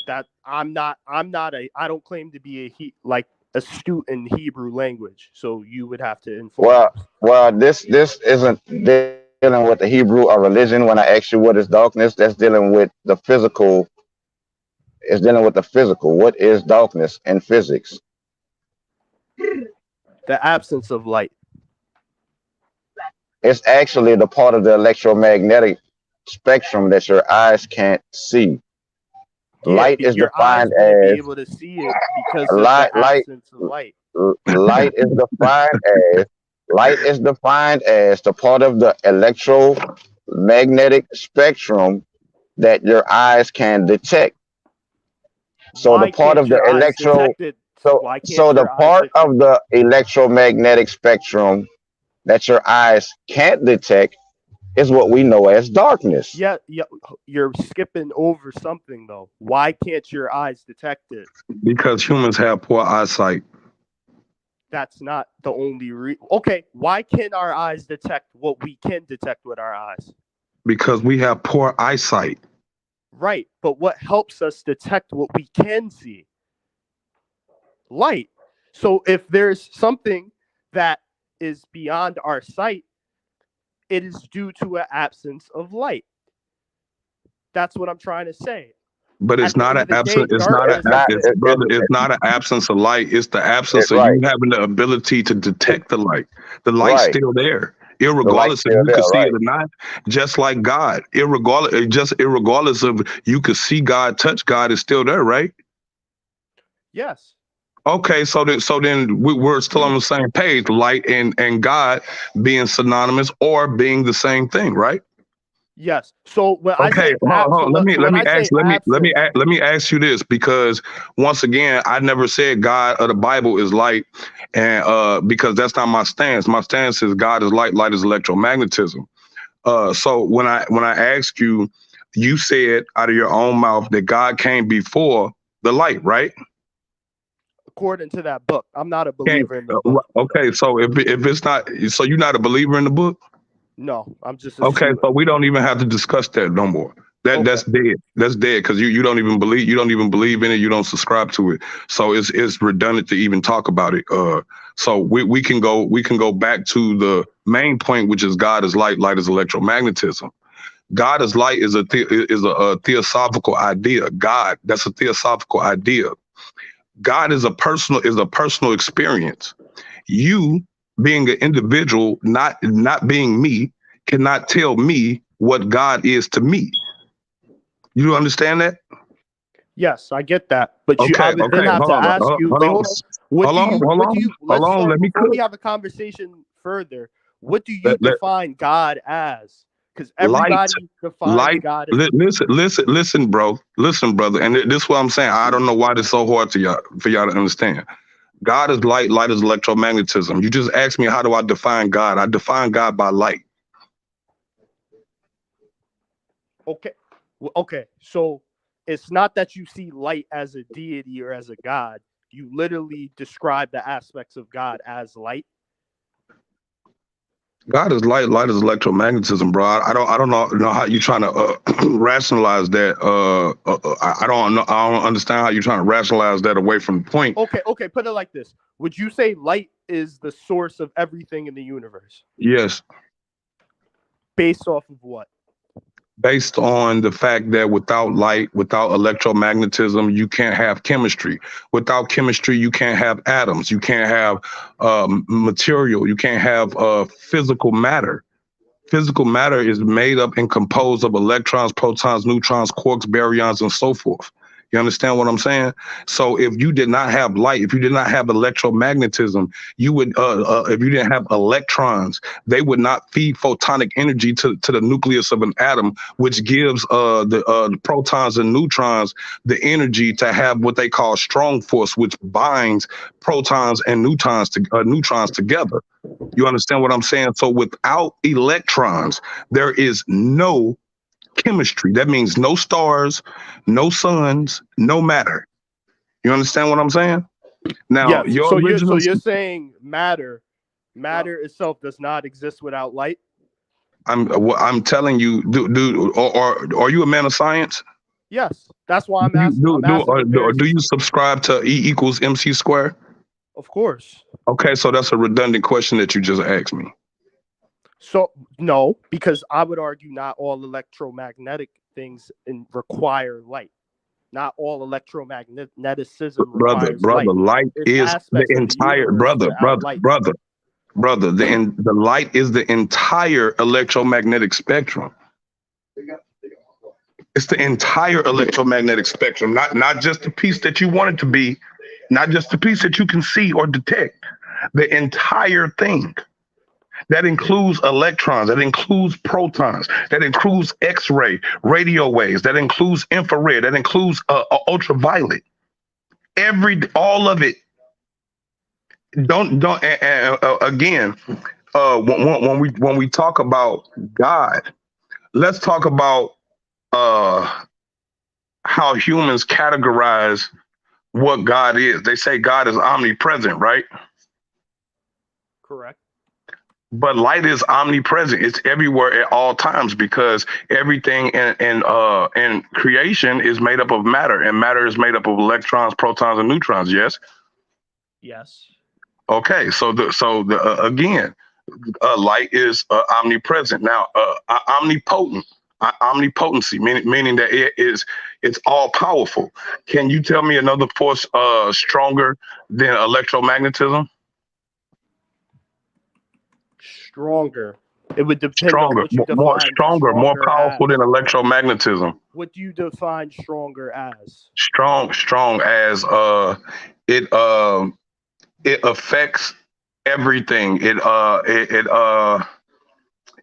that I don't claim to be like astute in Hebrew language, so you would have to inform Well, us. this isn't dealing with the Hebrew or religion. When I ask you what is darkness, that's dealing with the physical. It's dealing with the physical. What is darkness in physics? The absence of light. It's actually the part of the electromagnetic spectrum that your eyes can't see. Yeah, Light is your eyes defined wouldn't be as able to see it because of light. the absence of light. Light is defined as the part of the electromagnetic spectrum that your eyes can detect. So the Why part can't of the your eyes electro detect it? so Why so can't the your eyes part detect of it? the electromagnetic spectrum that your eyes can't detect is what we know as darkness. Yeah, you're skipping over something though. Why can't your eyes detect it? Because humans have poor eyesight. That's not the only Okay, why can our eyes detect what we can detect with our eyes? Because we have poor eyesight. Right, but what helps us detect what we can see? Light. So if there's something that is beyond our sight, it is due to an absence of light. That's what I'm trying to say. But At it's the not end an of the day, absence. It's not. Brother. It's not an absence of light. It's the absence of Right. you having the ability to detect the light. The light's Right. still there, The light's irregardless if still you could there. see it Right. or not. Just like God, irregardless of you could see God, touch God, is still there, right? yes. Okay, so then we're still on the same page. Light and God being synonymous or being the same thing, right? Yes. So when I Okay, say so let when me I say absence, let me ask you this, because once again, I never said God or the Bible is light, and because that's not my stance. My stance is God is light, light is electromagnetism. So when I asked you, you said out of your own mouth that God came before the light, right? according to that book, I'm not a Came, believer in the book. okay, so if it's not, so you're not a believer in the book. No, I'm just a Okay, so student. we don't even have to discuss that no more. Okay. That's dead. That's dead because you don't even believe in it. You don't subscribe to it. So it's redundant to even talk about it. So we can go back to the main point, which is God is light. Light is electromagnetism. God is light is a theosophical idea. God, that's a theosophical idea. God is a personal experience. You being an individual, not being me, cannot tell me what God is to me. You understand that? Yes, I get that. But I Okay, would then okay, have hold to on, ask you, hold wait, on, hold on. What do you hold let's on. start Let me before we cook. have a conversation further, what do you Let, let, define God as? Because light, everybody defines light. God as Listen, bro. Listen, brother. And this is what I'm saying. I don't know why this is so hard for y'all to understand. God is light. Light is electromagnetism. You just asked me, how do I define God? I define God by light. okay. Okay, so it's not that you see light as a deity or as a god. You literally describe the aspects of God as light. God is light. Light is electromagnetism, bro. I don't know how you trying to rationalize that. I don't know. I don't understand how you're trying to rationalize that away from the point. Okay. Put it like this: would you say light is the source of everything in the universe? Yes, Based off of what? based on the fact that without light, without electromagnetism, you can't have chemistry. Without chemistry, you can't have atoms. You can't have material. You can't have physical matter. Physical matter is made up and composed of electrons, protons, neutrons, quarks, baryons, and so forth. You understand what I'm saying? So if you did not have light, if you did not have electromagnetism, you would, if you didn't have electrons, they would not feed photonic energy to the nucleus of an atom, which gives the protons and neutrons the energy to have what they call strong force, which binds protons and neutrons together. You understand what I'm saying? So without electrons, there is no chemistry. That means no stars, no suns, no matter. You understand what I'm saying? Now, Yes. your So original. you're saying matter itself does not exist without light. I'm telling you, or are you a man of science? Yes. That's why I'm Do you, asking. I'm asking a very do you specific. subscribe to E equals MC squared? Of course. Okay, so that's a redundant question that you just asked me. So no, because I would argue not all electromagnetic things require light. Not all electromagnetism requires Brother, light. light There's is the aspects of the entire universe without light. brother. The light is the entire electromagnetic spectrum. It's the entire electromagnetic spectrum, not just the piece that you want it to be, not just the piece that you can see or detect. The entire thing. That includes electrons, that includes protons, that includes X-ray, radio waves, that includes infrared, that includes ultraviolet. All of it. Don't again. When we talk about God, let's talk about how humans categorize what God is. They say God is omnipresent, right? Correct. But light is omnipresent. It's everywhere at all times because everything in creation is made up of matter, and matter is made up of electrons, protons, and neutrons. Yes. Yes. Okay. Again, light is omnipresent. Now, omnipotent. Omnipotency, meaning that it's all powerful. Can you tell me another force stronger than electromagnetism? Stronger. It would depend on what you More define stronger, more stronger powerful as. than electromagnetism. What do you define stronger as? Strong as it it affects everything.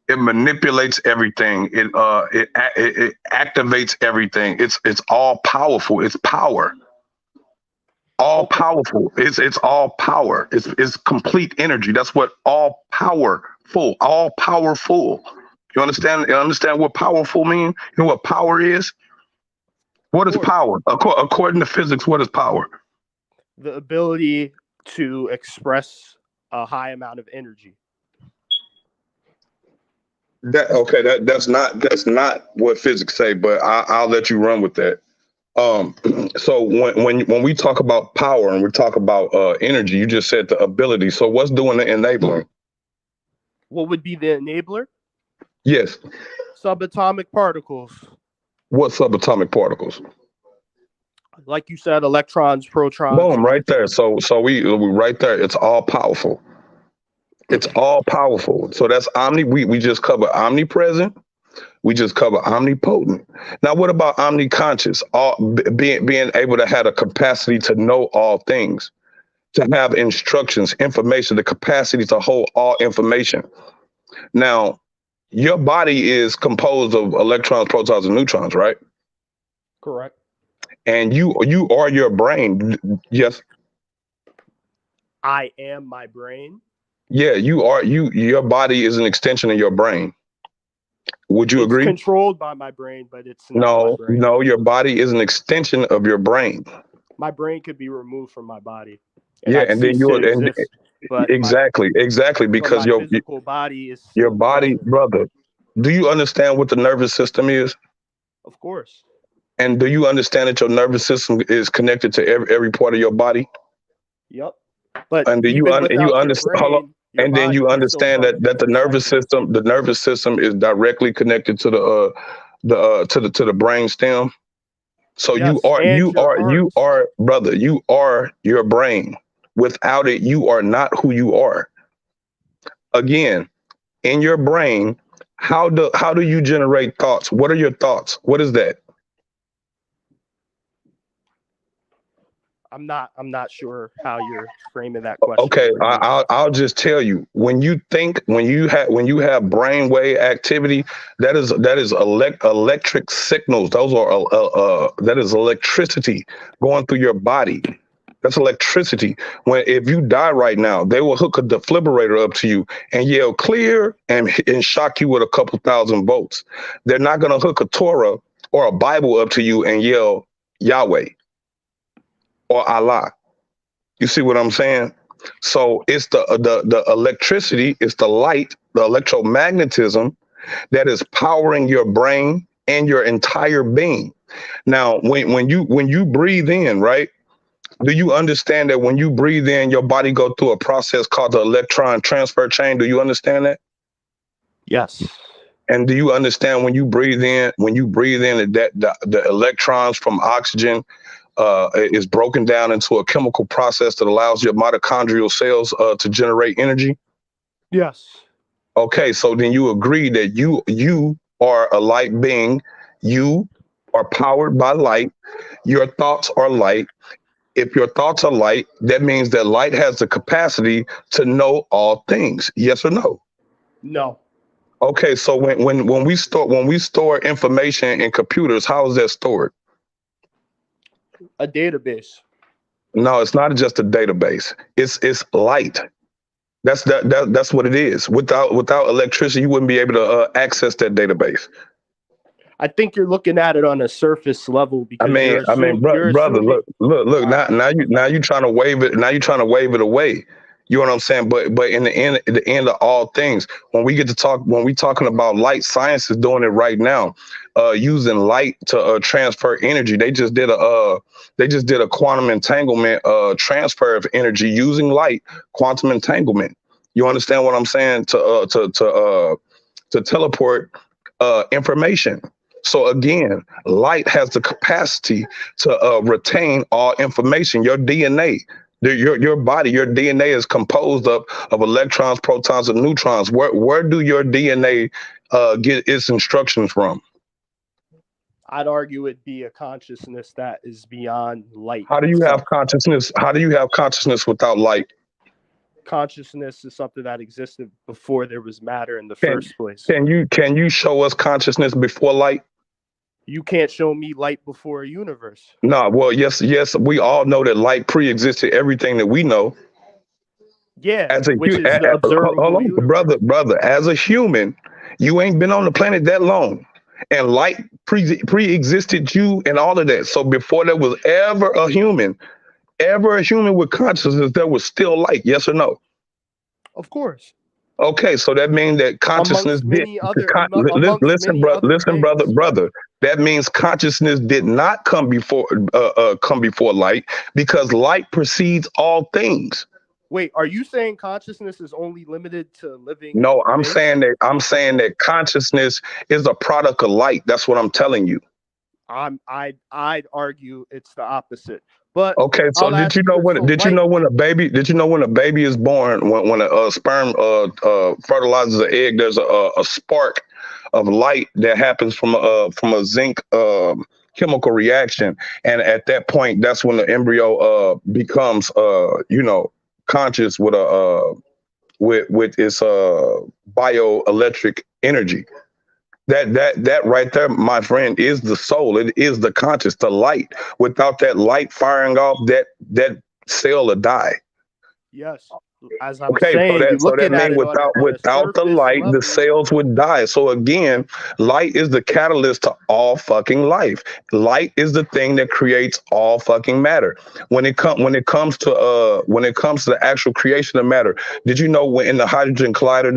It manipulates everything. It activates everything. It's all powerful. It's power. All Okay. powerful. It's all power. It's complete energy. That's what all powerful. All powerful. You understand? You understand what powerful mean? You know what power is? What Of is course. power? According to physics, what is power? The ability to express a high amount of energy. That's not what physics say, but I'll let you run with that. So when we talk about power and we talk about energy, you just said the ability. So what's doing the enabling? What would be the enabler? Yes. Subatomic particles. What subatomic particles? Like you said, electrons, protons. Boom, right there. So we right there. It's all powerful. It's all powerful. So that's we just cover omnipresent. We just cover omnipotent. Now, what about omniconscious? Being able to have a capacity to know all things. to have instructions, information, the capacity to hold all information. Now, your body is composed of electrons, protons, and neutrons, right? Correct. And you are your brain. Yes. I am my brain. Yeah, you are your body is an extension of your brain. Would you It's agree? controlled by my brain, but it's not my No, brain. no, your body is an extension of your brain. My brain could be removed from my body, and Yeah, I'd and then cease you to and exist. But exactly because my physical body is your still body, present. brother. Do you understand what the nervous system is? Of course. And do you understand that your nervous system is connected to every part of your body? Yep. But And even you without your understand? Hold on. brain, your And then body you can still understand that function the nervous effectively. system, is directly connected to to the brain stem. So Yes, and your heart. you are brother. You are your brain. Without it, you are not who you are. Again, in your brain, how do you generate thoughts? What are your thoughts? What is that? I'm not sure how you're framing that question Okay, to begin with. I'll just tell you. When you think, when you have brainwave activity, that is electric signals. Those are that is electricity going through your body. That's electricity. When if you die right now, they will hook a defibrillator up to you and yell clear and shock you with a couple thousand volts. They're not going to hook a Torah or a Bible up to you and yell Yahweh or Allah. You see what I'm saying? So it's the electricity, it's the light, the electromagnetism that is powering your brain and your entire being. Now, when you breathe in, right? Do you understand that when you breathe in, your body go through a process called the electron transfer chain? Do you understand that? Yes. And do you understand when you breathe in that the electrons from oxygen is broken down into a chemical process that allows your mitochondrial cells to generate energy? Yes. Okay, so then you agree that you are a light being. You are powered by light. Your thoughts are light. If your thoughts are light, that means that light has the capacity to know all things. Yes or no? No. Okay, so when we store information in computers, how is that stored? A database. No, it's not just a database. It's light. That's what it is. Without electricity, you wouldn't be able to access that database. I think you're looking at it on a surface level I because mean, you're brother, assuming. look. Now you trying to wave it. Now you trying to wave it away. You know what I'm saying? But in the end of all things, when we talking about light, science is doing it right now, using light to transfer energy. They just did a quantum entanglement transfer of energy using light, quantum entanglement. You understand what I'm saying? To teleport information. So again, light has the capacity to retain all information. Your DNA, your body, your DNA is composed of electrons, protons, and neutrons. Where do your DNA get its instructions from? I'd argue it'd be a consciousness that is beyond light How do you have itself. consciousness? How do you have consciousness without light? Consciousness is something that existed before there was matter in the Can first place. can you show us consciousness before light? You can't show me light before a universe. No. Well, yes. We all know that light pre-existed everything that we know. Yeah, As a which is the hold observable on, universe. brother. As a human, you ain't been on the planet that long, and light pre-existed you and all of that. So before there was ever a human with consciousness, there was still light. Yes or no? Of course. Okay, so that means that consciousness Amongst did. many other many other Listen, brother, things. That means consciousness did not come before light because light precedes all things. Wait, are you saying consciousness is only limited to living No, things? I'm saying that consciousness is a product of light. That's what I'm telling you. I'd argue it's the opposite. But Okay, so I'll ask you, so light. did you know when a baby is born, when a sperm fertilizes an egg, there's a spark of light that happens from a zinc chemical reaction, and at that point, that's when the embryo becomes conscious with a with its bioelectric energy. That right there, my friend, is the soul. It is the conscious, the light. Without that light firing off, that cell will die. Yes. As I'm Okay, saying, you're so that looking at means it on a without the surface light, the level. cells would die. So again, light is the catalyst to all fucking life. Light is the thing that creates all fucking matter. When it comes to the actual creation of matter, did you know when in the hydrogen collider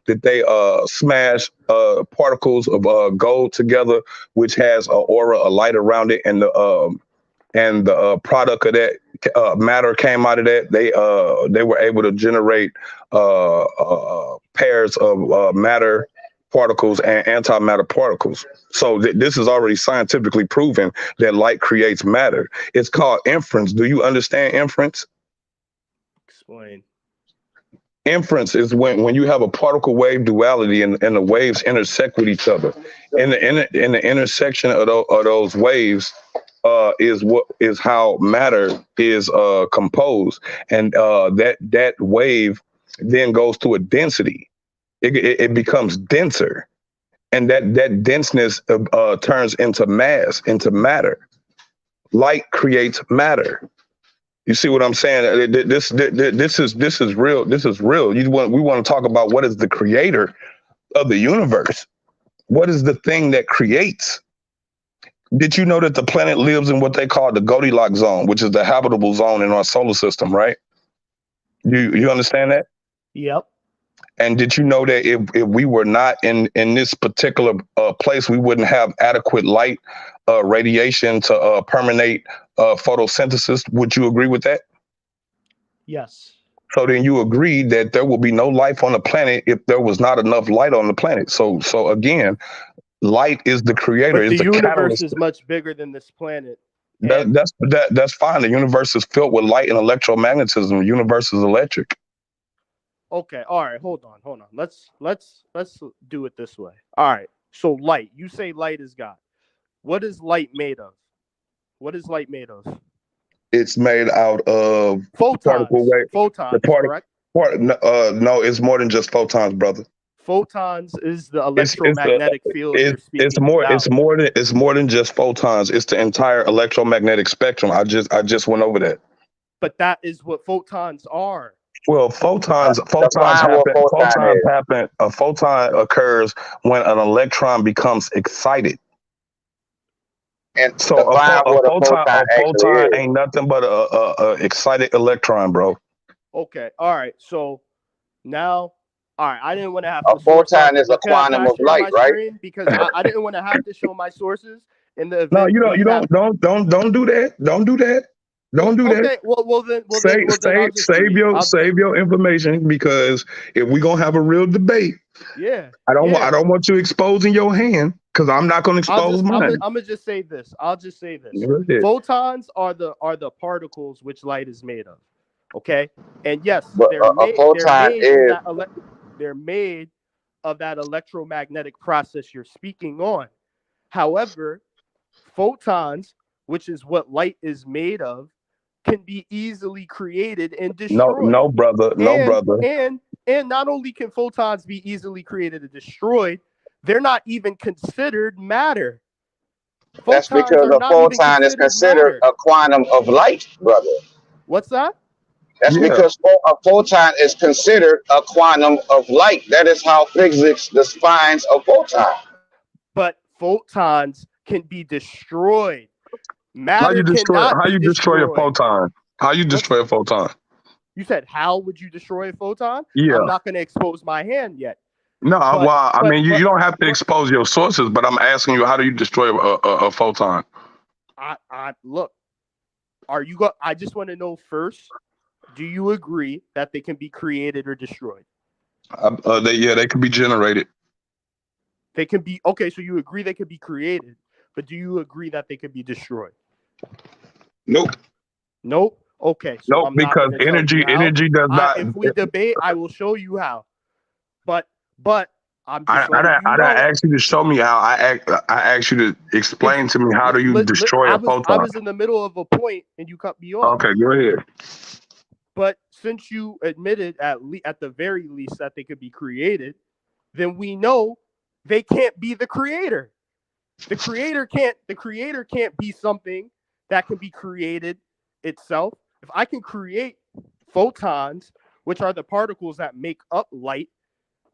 that they smash particles of gold together, which has a aura, a light around it, and the product of that matter came out of that. They were able to generate pairs of matter particles and antimatter particles. So this is already scientifically proven that light creates matter. It's called inference. Do you understand inference? Explain. Inference is when you have a particle wave duality and the waves intersect with each other. In the intersection of those waves is how matter is composed, and that wave then goes to a density. It becomes denser, and that denseness turns into mass, into matter. Light creates matter. You see what I'm saying? This is real. This is real. We want to talk about what is the creator of the universe. What is the thing that creates? Did you know that the planet lives in what they call the Goldilocks zone, which is the habitable zone in our solar system, right? You understand that? Yep. And did you know that if we were not in this particular place, we wouldn't have adequate light radiation to permeate photosynthesis? Would you agree with that? Yes. So then you agree that there will be no life on the planet if there was not enough light on the planet. So again, light is the creator, But is the the universe catalyst. is much bigger than this planet. And That's fine. The universe is filled with light and electromagnetism. The universe is electric. okay, all right, hold on. Let's do it this way. All right. So light. You say light is God. What is light made of? What is light made of? It's made out of Photons. particle wave. Photons, correct? No, it's more than just photons, brother. Photons is the It's electromagnetic field you're speaking about. it's more than just photons. It's the entire electromagnetic spectrum. I just went over that. But that is what photons are. Well, photons Define what photon is. happen. A photon occurs when an electron becomes excited. And So define what a photon actually is. ain't nothing but a excited electron, bro. Okay, all right. So now, all right, I didn't want to have A to source photon out- is a Can I quantum of share light, my right? screen? Because I didn't want to have to show my sources in the event. No, you we have- don't do that. Don't do that. Don't do that. Okay, well then I'll just read. Save your information, because if we're gonna have a real debate, Yeah. I don't yeah. want you exposing your hand, because I'm not gonna expose mine. I'm gonna just say this. I'll just say this. Go ahead. Photons are the particles which light is made of. Okay, and yes, But a photon is they're made of that electromagnetic process you're speaking on. However, photons, which is what light is made of, can be easily created and destroyed. No, brother. And not only can photons be easily created and destroyed, they're not even considered matter. that's because a photon is considered a quantum of light, brother. What's that? That's because a photon is considered a quantum of light. That is how physics defines a photon. But photons can be destroyed. Matter How you destroy destroy a photon? How you destroy a photon? You said, how would you destroy a photon? Yeah. I'm not going to expose my hand yet. No, you don't have to expose your sources, but I'm asking you, how do you destroy a photon? Look, I just want to know first, do you agree that they can be created or destroyed? They can be generated. They can be, okay, so you agree they can be created, but do you agree that they can be destroyed? Nope. Okay, so nope, I'm not because energy does not. If we debate, I will show you how. But I'm just letting you I know. asked you to show me how. I asked you to explain to me how do you destroy a photon. I was in the middle of a point and you cut me off. Okay, go ahead. But since you admitted at the very least that they could be created, then we know they can't be the creator. The creator can't be something that can be created itself. If I can create photons, which are the particles that make up light,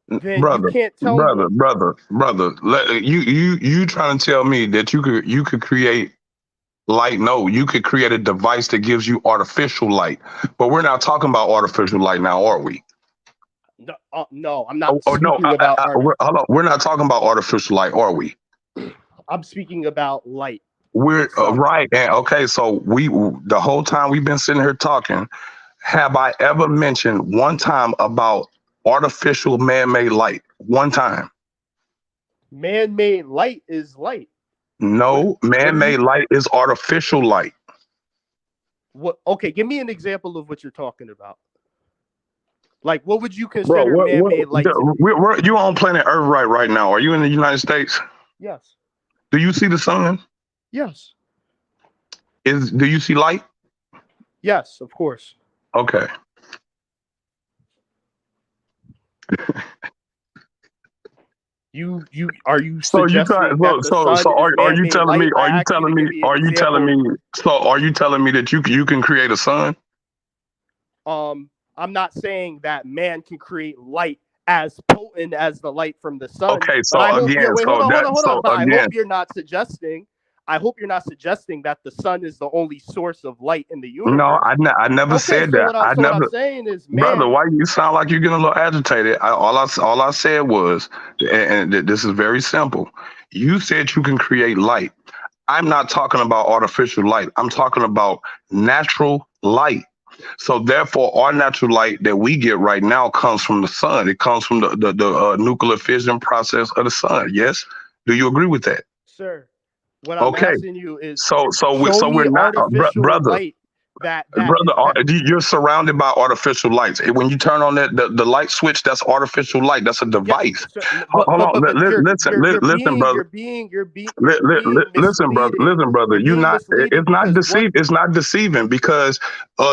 then brother, you can't tell me. brother. You trying to tell me that you could create light? No, you could create a device that gives you artificial light. But we're not talking about artificial light now, are we? No, I'm not No, speaking about art. hold on. We're not talking about artificial light, are we? I'm speaking about light. We're right. And okay, so the whole time we've been sitting here talking, have I ever mentioned one time about artificial man-made light? One time? Man-made light is light. No, man-made light is artificial light. What? Okay, give me an example of what you're talking about. Like, what would you consider man-made light? You're on planet Earth right now. Are you in the United States? Yes. Do you see the sun? Yes. Do you see light? Yes, of course. Okay. You are you suggesting that the sun is man-made light? Are you telling me that you can create a sun? I'm not saying that man can create light as potent as the light from the sun. Okay, so I hope, again, hold on. But again, I hope you're not suggesting. I hope you're not suggesting that the sun is the only source of light in the universe. No, I never said that. What I'm saying is, man, brother, why you sound like you're getting a little agitated? All I said was, and this is very simple. You said you can create light. I'm not talking about artificial light. I'm talking about natural light. So therefore, our natural light that we get right now comes from the sun. It comes from the nuclear fission process of the sun. Yes, do you agree with that, sir? What I'm asking you is, so we're not brother. Light you're surrounded by artificial lights. When you turn on the light switch, that's artificial light. That's a device. Hold on, listen, brother. Listen, brother. It's not deceiving. It's not deceiving because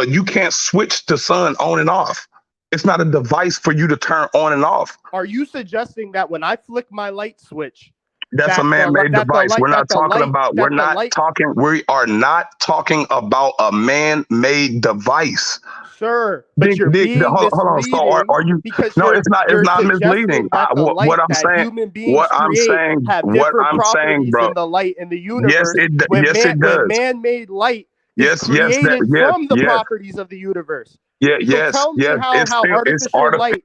you can't switch the sun on and off. It's not a device for you to turn on and off. Are you suggesting that when I flick my light switch, that's a man-made device? We are not talking about a man-made device. Sir, but you're being misleading. Hold on. So are you? No, it's not. It's not misleading. What I'm saying, bro. In the light in the universe. Yes, it does. Man-made light is created from the properties of the universe. Yeah, so tell me how artificial light.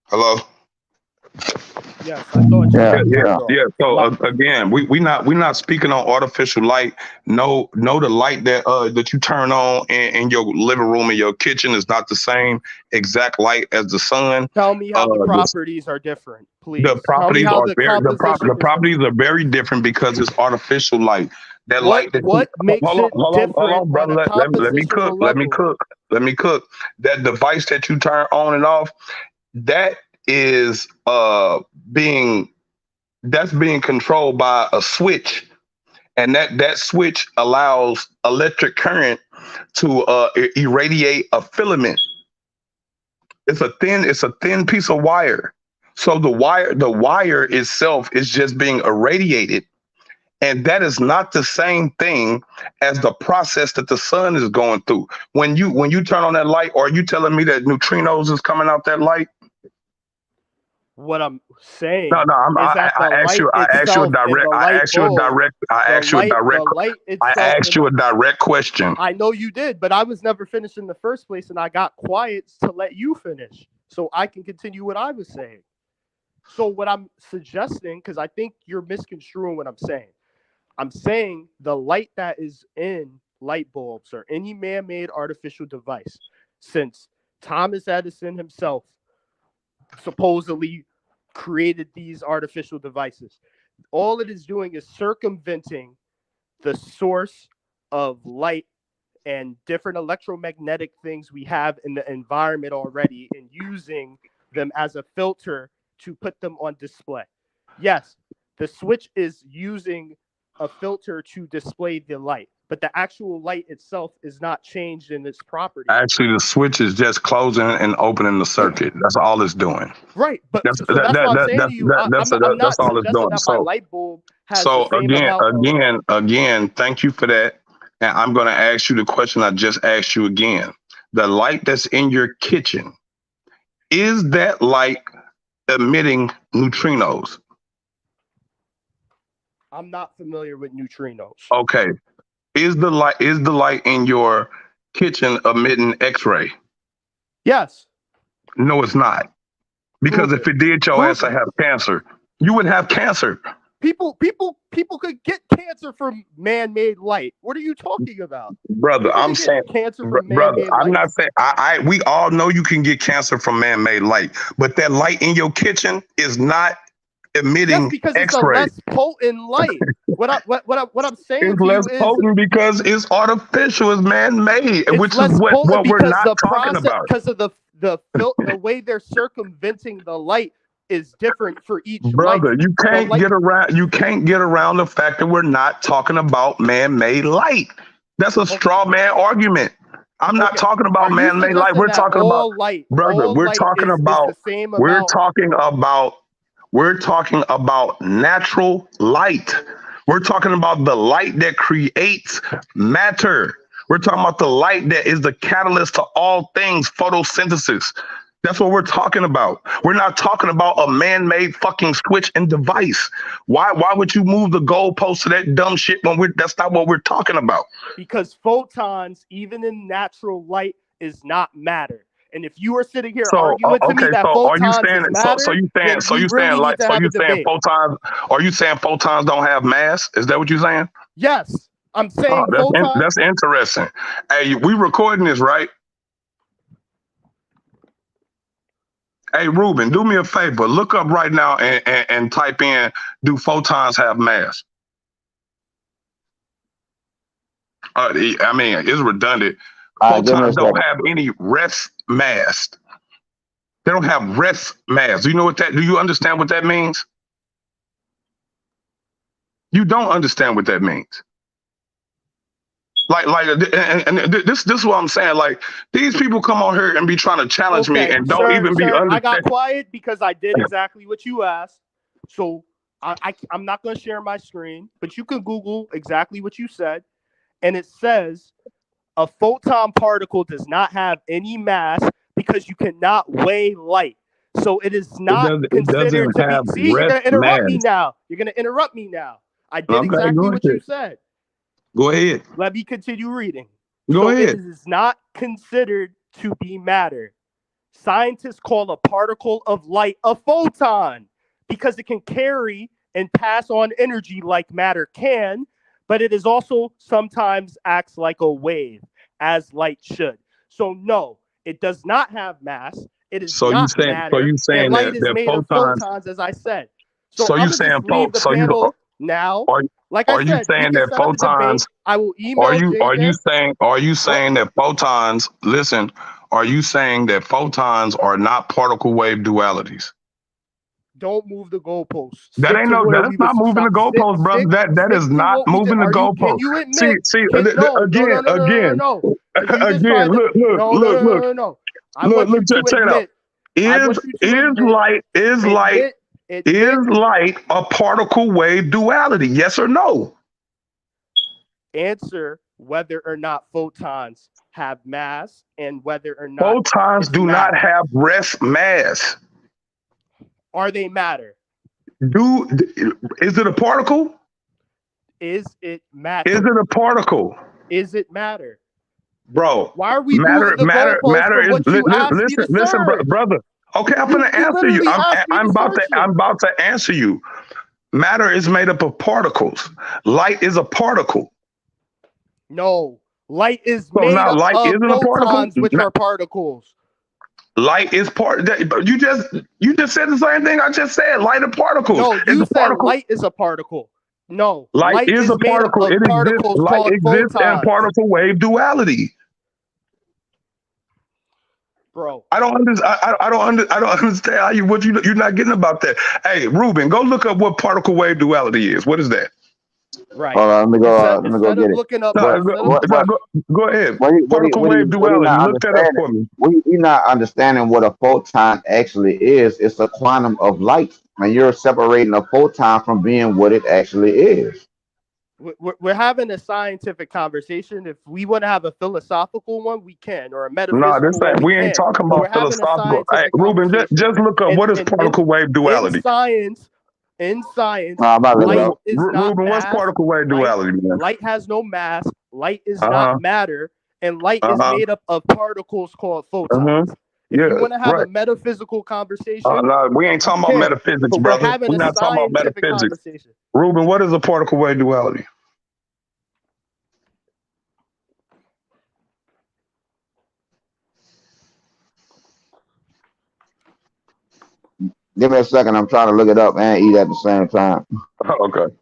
Hello. Yes, I thought. Yeah. So again, we're not speaking on artificial light. No, the light that you turn on in your living room and your kitchen is not the same exact light as the sun. Tell me how the properties are different, please. The properties are properties are very different because it's artificial light. That light that makes it different? Hold on, brother. Let me cook. That device that you turn on and off, that is being controlled by a switch, and that switch allows electric current to irradiate a filament. It's a thin piece of wire. So the wire itself is just being irradiated, and that is not the same thing as the process that the sun is going through. When you turn on that light, are you telling me that neutrinos is coming out that light? What I'm saying I asked you a direct question. I know you did, but I was never finished in the first place, and I got quiet to let you finish so I can continue what I was saying. So what I'm suggesting, because I think you're misconstruing what I'm saying the light that is in light bulbs or any man-made artificial device, since Thomas Edison himself supposedly created these artificial devices. All it is doing is circumventing the source of light and different electromagnetic things we have in the environment already, and using them as a filter to put them on display. Yes, the switch is using a filter to display the light, but the actual light itself is not changed in its property. Actually, the switch is just closing and opening the circuit. That's all it's doing. Right, but That's so that's what I'm saying to you. I'm that's not all it's suggesting doing. that my light bulb has So the same amount of... again, thank you for that. And I'm going to ask you the question I just asked you again. The light that's in your kitchen, is that light emitting neutrinos? I'm not familiar with neutrinos. Okay. Is the light in your kitchen emitting X-ray? Yes. No, it's not. Because if it did, your ass would have cancer. You would have cancer. People could get cancer from man-made light. What are you talking about? Brother, I'm saying cancer from brother, man-made I'm light. not saying we all know you can get cancer from man-made light, but that light in your kitchen is not emitting because X-ray. It's a less potent light. What I'm saying it's to less you is potent because it's artificial, it's man-made, which is what we're not talking about. Because of the way they're circumventing the light is different for each brother light. You can't get around the fact that we're not talking about man-made light. That's a straw man argument. I'm not talking about man-made light. We're talking about light. Brother, we're talking about natural light. We're talking about the light that creates matter. We're talking about the light that is the catalyst to all things, photosynthesis. That's what we're talking about. We're not talking about a man-made fucking switch and device. Why would you move the goalpost to that dumb shit when that's not what we're talking about? Because photons, even in natural light, is not matter. And if you are sitting here arguing to me that photons is matter, are you saying photons don't have mass? Is that what you're saying? Yes, I'm saying photons. That's interesting. Hey, we recording this, right? Hey, Ruben, do me a favor. Look up right now and type in, do photons have mass? I mean, it's redundant. Photons don't have any rest mass. They don't have rest mass. Do you understand what that means? You don't understand what that means. And this is what I'm saying. Like, these people come on here and be trying to challenge me and don't even be understanding. I got quiet because I did exactly what you asked. So I'm not going to share my screen, but you can Google exactly what you said. And it says a photon particle does not have any mass because you cannot weigh light. So it is not considered to be. See, you're going to interrupt me now. You're going to interrupt me now. I did exactly what you said. Go ahead. Let me continue reading. Go ahead. It is not considered to be matter. Scientists call a particle of light a photon because it can carry and pass on energy like matter can, but it is also sometimes acts like a wave, as light should. So no, it does not have mass. It is not matter. So you saying light is made of photons, as I said. So you saying now? Like I said, you saying that photons? I will email. Are you saying that photons? Listen, are you saying that photons are not particle wave dualities? Don't move the goalposts. That's not moving the goalposts, brother. That is not moving the goalposts. Can you admit? Look, check it out. Is light a particle wave duality? Yes or no? Answer whether or not photons have mass and whether or not photons do not have rest mass. Are they matter? Is it a particle? Is it matter? Is it a particle? Is it matter? Bro, why are we moving the goalposts from what you asked me to listen, brother. Okay, I'm gonna answer you. I'm about to answer you. Matter is made up of particles. Light is a particle. No, light is made up of photons, which are particles. Light is part. You just said the same thing I just said. Light are particles. No, It's you a said particle. light is a particle. No, Light light is is a made up particle. of It exists. particles Light called exists in photons. particle wave duality. Bro, I don't understand. I don't understand how you're not getting about that. Hey, Ruben, go look up what particle wave duality is. What is that? right. Hold on, let me go Instead of get it. looking up, No, What instead of what go ahead. what Particle wave what you duality. not Look that up understanding? for me. We not understanding what a photon actually is. It's a quantum of light, and you're separating a photon from being what it actually is. we're having a scientific conversation. If we want to have a philosophical one, we can, or a No, this metaphysical one, ain't. we We ain't can. talking But about we're having a philosophical. Hey, scientific Ruben, conversation, just look up and what is particle wave in duality. science, No, I'm about to look it light up. is not Ruben, what's mass. particle wave duality, man? Light has no mass. Light is Uh not huh. matter, and light Uh is huh. made up of particles called Uh huh. photons. If you Yeah. want to have a Right. metaphysical conversation, No, we ain't we talking about can. metaphysics, But we're brother. having We're a not talking about scientific metaphysics. conversation. Ruben, what is a particle wave duality? Give me a second. I'm trying to look it up and eat at the same time. Okay.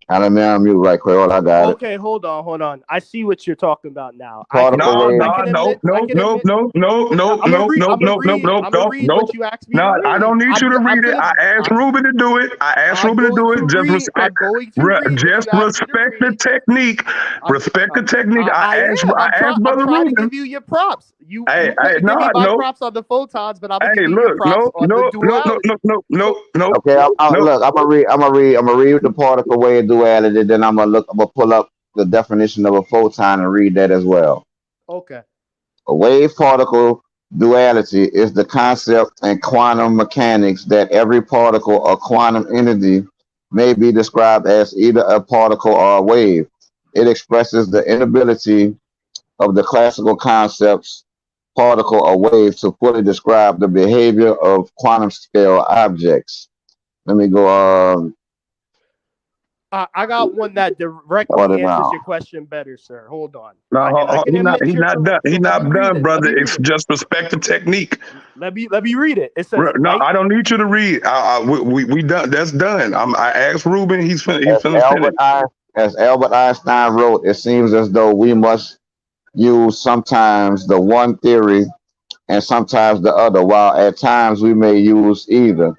And let me unmute right quick. All I got it. Okay, hold on. I see what you're talking about now. Particle No, wave. I no, can no, admit. I no, can no, admit. no, no, No, no, no, no, no, no, no, I'm gonna no, read no. what you asked me to No, I read. don't need you to I'm read it. gonna. I asked Ruben to do it. I asked I'm Ruben to going do to it. Just read. I'm respect, going to read what just you asked me to respect the read. technique. I'm, Respect uh, the technique. I am. I asked I'm Brother trying to Ruben. give you your props. You Hey, you hey, couldn't give no, me my no. props on the photons, but I'm gonna give Hey, you your look, props on the duality. So no, Okay, no. look. I'm gonna read the particle wave duality. Then I'm gonna look. I'm gonna pull up the definition of a photon and read that as well. okay. A wave particle duality is the concept in quantum mechanics that every particle or quantum entity may be described as either a particle or a wave. It expresses the inability of the classical concepts particle or wave to fully describe the behavior of quantum scale objects. Let me go I got one that hold directly it answers down. your question better, sir. Hold on. No, And I can admit he's you're not done. correct. He's So let me not read done, it. Let brother. me read It's it. just respect the technique. Let me read it. It says No, light. I don't need you to read. We done. That's done. I asked Ruben. He's As finna Albert, finish. I, as Albert Einstein wrote, it seems as though we must use sometimes the one theory and sometimes the other, while at times we may use either.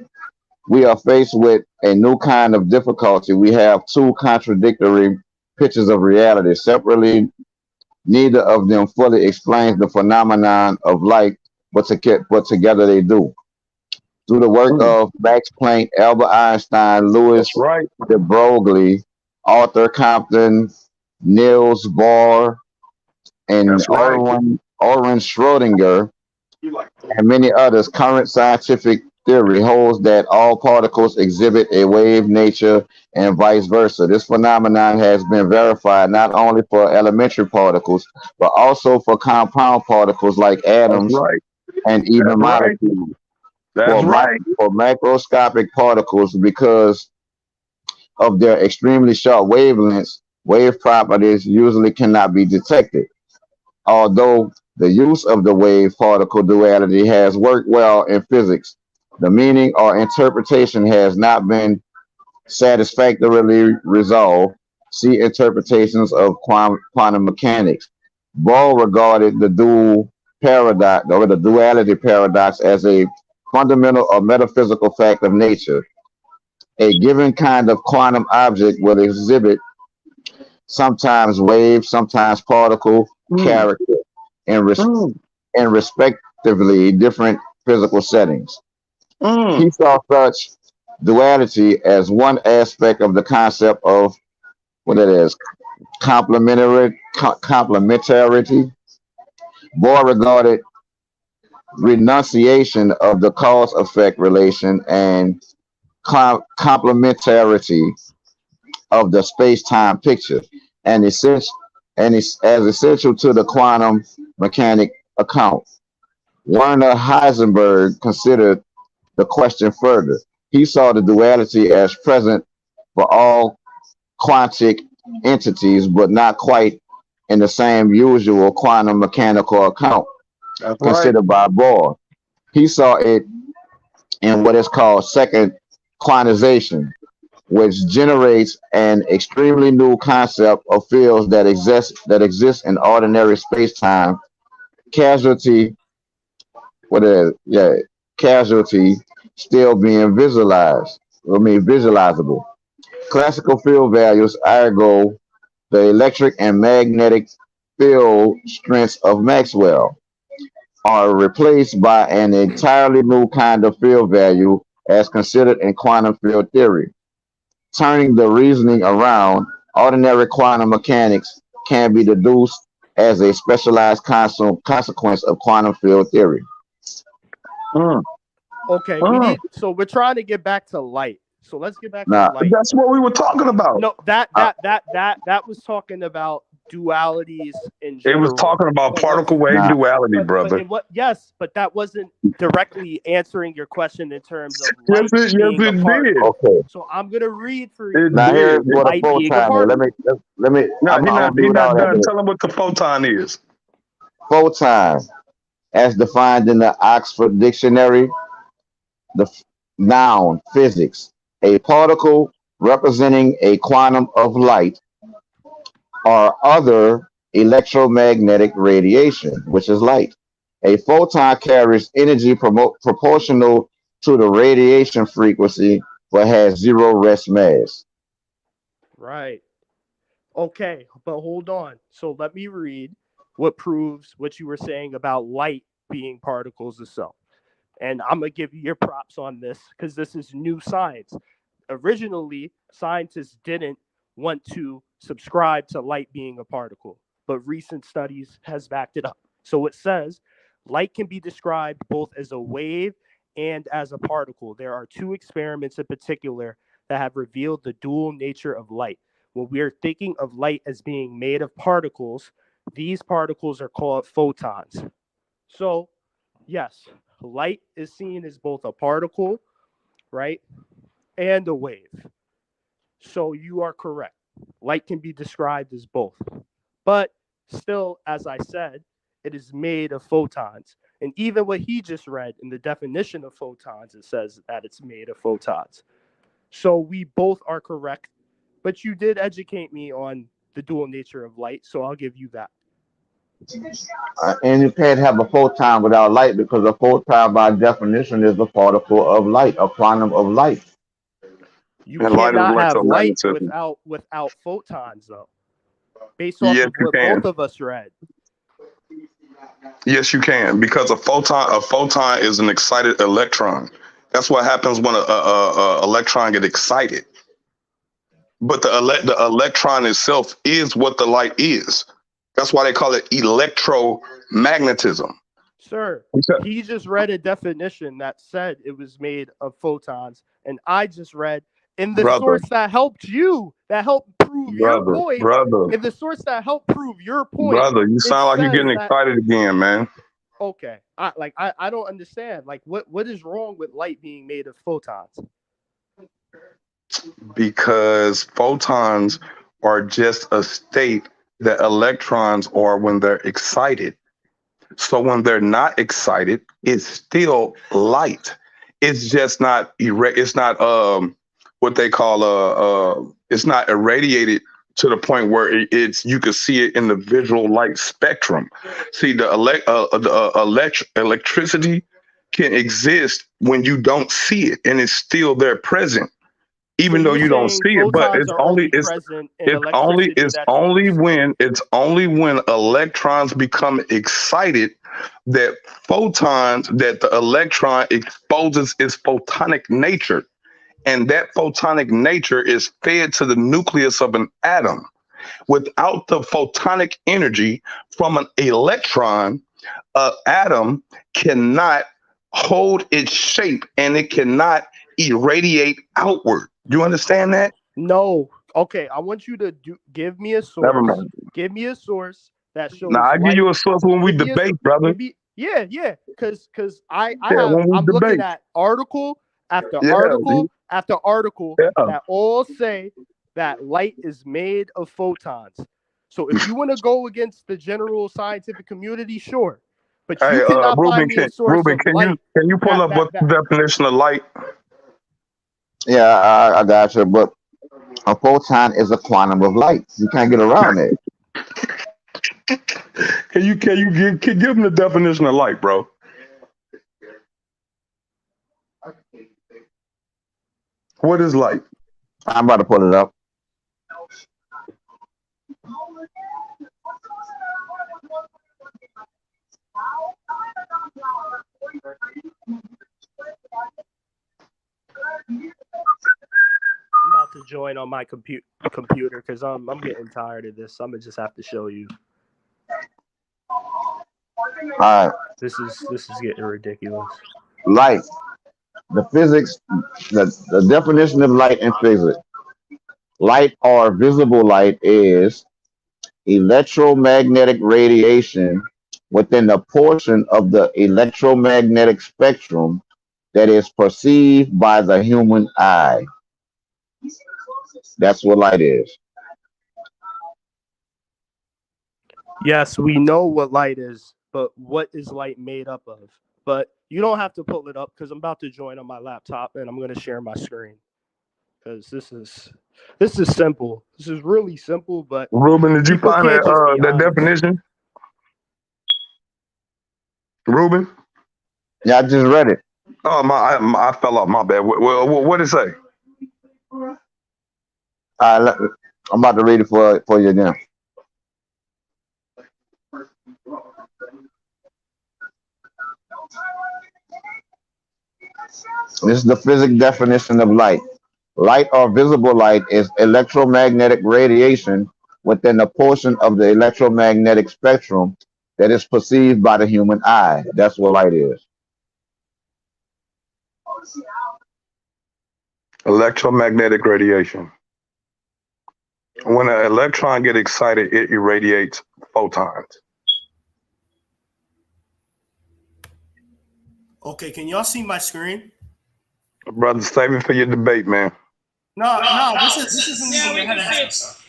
We are faced with a new kind of difficulty. We have two contradictory pictures of reality. Separately, neither of them fully explains the phenomenon of light, but together they do. Through the work Mm, of Max Planck, Albert Einstein, that's Louis right. de Broglie, Arthur Compton, Niels Bohr, and That's right. Oren Schrodinger, and many others, current scientific theory holds that all particles exhibit a wave nature and vice versa. This phenomenon has been verified not only for elementary particles, but also for compound particles like That's atoms right. and even That's right. molecules. That's right. For macroscopic particles, because of their extremely short wavelengths, wave properties usually cannot be detected. Although the use of the wave particle duality has worked well in physics, the meaning or interpretation has not been satisfactorily resolved. See interpretations of quantum mechanics. Bohr regarded the dual paradox or the duality paradox as a fundamental or metaphysical fact of nature. A given kind of quantum object will exhibit sometimes wave, sometimes particle Mm, character in, mm, in respectively different physical settings. mm. He saw such duality as one aspect of the concept of what it is complementarity. Bohr regarded renunciation of the cause-effect relation and complementarity of the space-time picture, and essential and is as essential to the quantum mechanic account. Werner Heisenberg considered the question further. He saw the duality as present for all quantic entities, but not quite in the same usual quantum mechanical account That's right. considered by Bohr. He saw it in what is called second quantization, which generates an extremely new concept of fields that exist in ordinary space-time. Casualty, what is yeah, casualty still being visualized. I mean, visualizable. Classical field values, ergo the electric and magnetic field strengths of Maxwell, are replaced by an entirely new kind of field value as considered in quantum field theory. Turning the reasoning around, ordinary quantum mechanics can be deduced as a specialized consequence of quantum field theory. Mm, Okay, mm. so we're trying to get back to light. So let's get back to Now, light. That's what we were talking about. No, that was talking about dualities in It was general. talking about But particle wave now, duality, but brother. in what? Yes, but that wasn't directly answering your question in terms of Yes, light it being a did. particle. okay. So I'm gonna read for It you Now here's did. what a light being a photon is. Let me particle. let me. No, I'm gonna he do it not all done. after Tell him what the photon is. photon, as defined in the Oxford Dictionary, the noun physics, a particle representing a quantum of light or other electromagnetic radiation, which is light. A photon carries energy proportional to the radiation frequency, but has zero rest mass. Right. Okay, but hold on. So let me read what proves what you were saying about light being particles itself. And I'm gonna give you your props on this because this is new science. Originally, scientists didn't want to subscribe to light being a particle, but recent studies has backed it up. So it says light can be described both as a wave and as a particle. There are two experiments in particular that have revealed the dual nature of light. When we are thinking of light as being made of particles, these particles are called photons. So, yes, light is seen as both a particle, right, and a wave. So you are correct. Light can be described as both. But still, as I said, it is made of photons. And even what he just read in the definition of photons, it says that it's made of photons. So we both are correct. But you did educate me on the dual nature of light, so I'll give you that. And you can't have a photon without light because a photon, by definition, is a particle of light, a quantum of light. You And light is cannot have light electromagnetism. without photons, though, based off Yes, of you what can. both of us read. Yes, you can, because a photon is an excited electron. That's what happens when a electron get excited. But the electron itself is what the light is. That's why they call it electromagnetism. Sir, Because- he just read a definition that said it was made of photons, and I just read in the Brother, source that helped you, that helped prove your brother, point, brother, in the source that helped prove your point, brother, you it sound like you're says getting that, excited again, man. okay, I don't understand. Like, what is wrong with light being made of photons? Because photons are just a state that electrons are when they're excited. So when they're not excited, it's still light. It's just not it's not what they call it's not irradiated to the point where it's you can see it in the visual light spectrum. See the electricity can exist when you don't see it, and it's still there present So even though you're you don't saying see it. But photons it's are only only present in it's only electricity that's used. it's only when electrons become excited that the electron exposes its photonic nature, and that photonic nature is fed to the nucleus of an atom. Without the photonic energy from an electron, atom cannot hold its shape and it cannot irradiate outward. Do you understand that? No. Okay, I want you to give me a source. Never mind. Give me a source that shows. Now I give you a source when we debate, brother. Yeah, because I'm debate. looking at article after article after article that all say that light is made of photons. So if you want to go against the general scientific community, sure, but you cannot find me a source of light. Can you pull up what's the definition of light? Yeah, I got you. But a photon is a quantum of light. You can't get around it. Can you give them the definition of light, bro? What is light? I'm about to pull it up. I'm about to join on my computer because I'm getting tired of this. I'm gonna just have to show you. All right. This is getting ridiculous. Light. The physics, the definition of light in physics. Light or visible light is electromagnetic radiation within a portion of the electromagnetic spectrum that is perceived by the human eye. That's what light is. Yes, we know what light is, but what is light made up of? But you don't have to pull it up because I'm about to join on my laptop and I'm going to share my screen because this is simple. This is really simple. But Ruben, did you find that definition? Ruben? Yeah, I just read it. Oh, I fell off. My bad. What did it say? I'm about to read it for you again. This is the physics definition of light. Light or visible light is electromagnetic radiation within a portion of the electromagnetic spectrum that is perceived by the human eye. That's what light is. Electromagnetic radiation. When an electron gets excited, it irradiates photons. Okay, can y'all see my screen? Brother, save it for your debate, man. No, this isn't even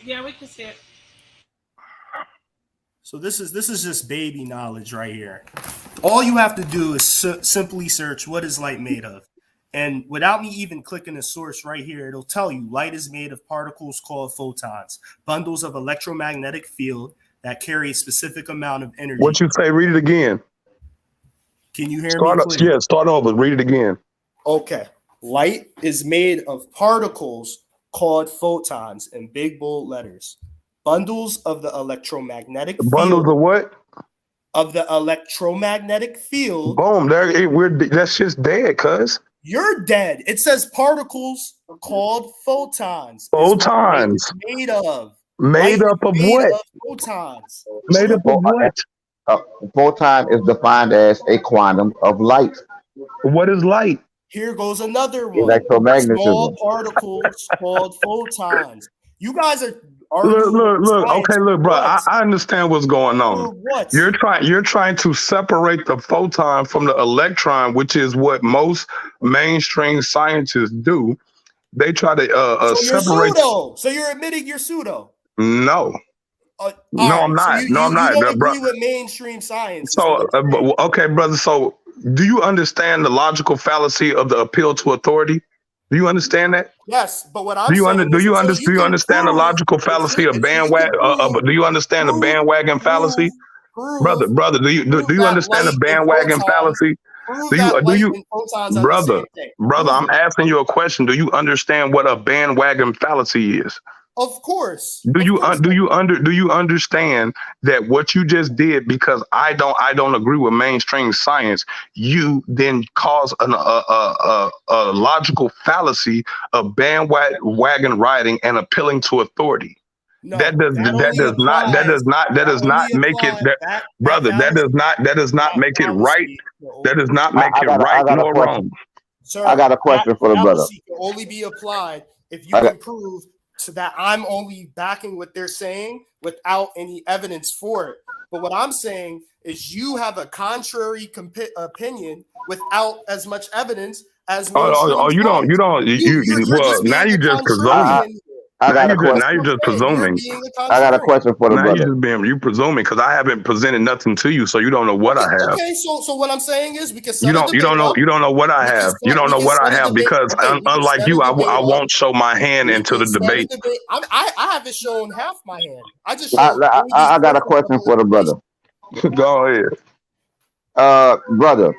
Yeah, we can see it. So this is just baby knowledge right here. All you have to do is simply search what is light made of. And without me even clicking the source right here, it'll tell you light is made of particles called photons, bundles of electromagnetic field that carry a specific amount of energy. What you say? Read it again. Can you hear me? Yeah, start over. Read it again. Okay. Light is made of particles called photons in big bold letters. Bundles of the electromagnetic field. Bundles of what? Of the electromagnetic field. Boom. That's just dead, cuz. You're dead. It says particles called photons. Photons. Made of. Made up of what? Of photons. Made up of what? Photon is defined as a quantum of light. What is light? Here goes another one. Electromagnetism. Small particles called photons. You guys are look. Okay, look, bro. I understand what's going on. What? You're trying to separate the photon from the electron, which is what most mainstream scientists do. They try to separate. So you're admitting you're pseudo? No. No, I'm not. So I'm not. You don't agree with mainstream science. So, okay, brother. So, do you understand the logical fallacy of the appeal to authority? Do you understand that? Yes, but what I'm do you saying do you understand the logical fallacy of bandwagon? Do you understand the bandwagon fallacy, brother? Do you understand the bandwagon fallacy? Brother? I'm asking you a question. Do you understand what a bandwagon fallacy is? Of course. Do you understand that what you just did, because I don't agree with mainstream science, you then cause a logical fallacy of bandwagon riding and appealing to authority. No, that does not make it that, brother. That does not make it right. That does not make it right I got a nor question. wrong. Sir, I got a question for the brother. fallacy can only be applied if you can prove to that I'm only backing what they're saying without any evidence for it. But what I'm saying is you have a contrary opinion without as much evidence as mainstream You scholars. You're well, just now being you a just presuming. contrarian. I got a Now question. you're just You're presuming. being a I got a contrarian. question for the Now brother. you presuming because I haven't presented nothing to you, so you don't know what I have. Okay, so what I'm saying is we can set You a don't debate up. know what I have. You don't know what I have because unlike you, I won't show my hand into the debate. I haven't shown half my hand. I just I showed. got a question for the brother. Go ahead. Brother,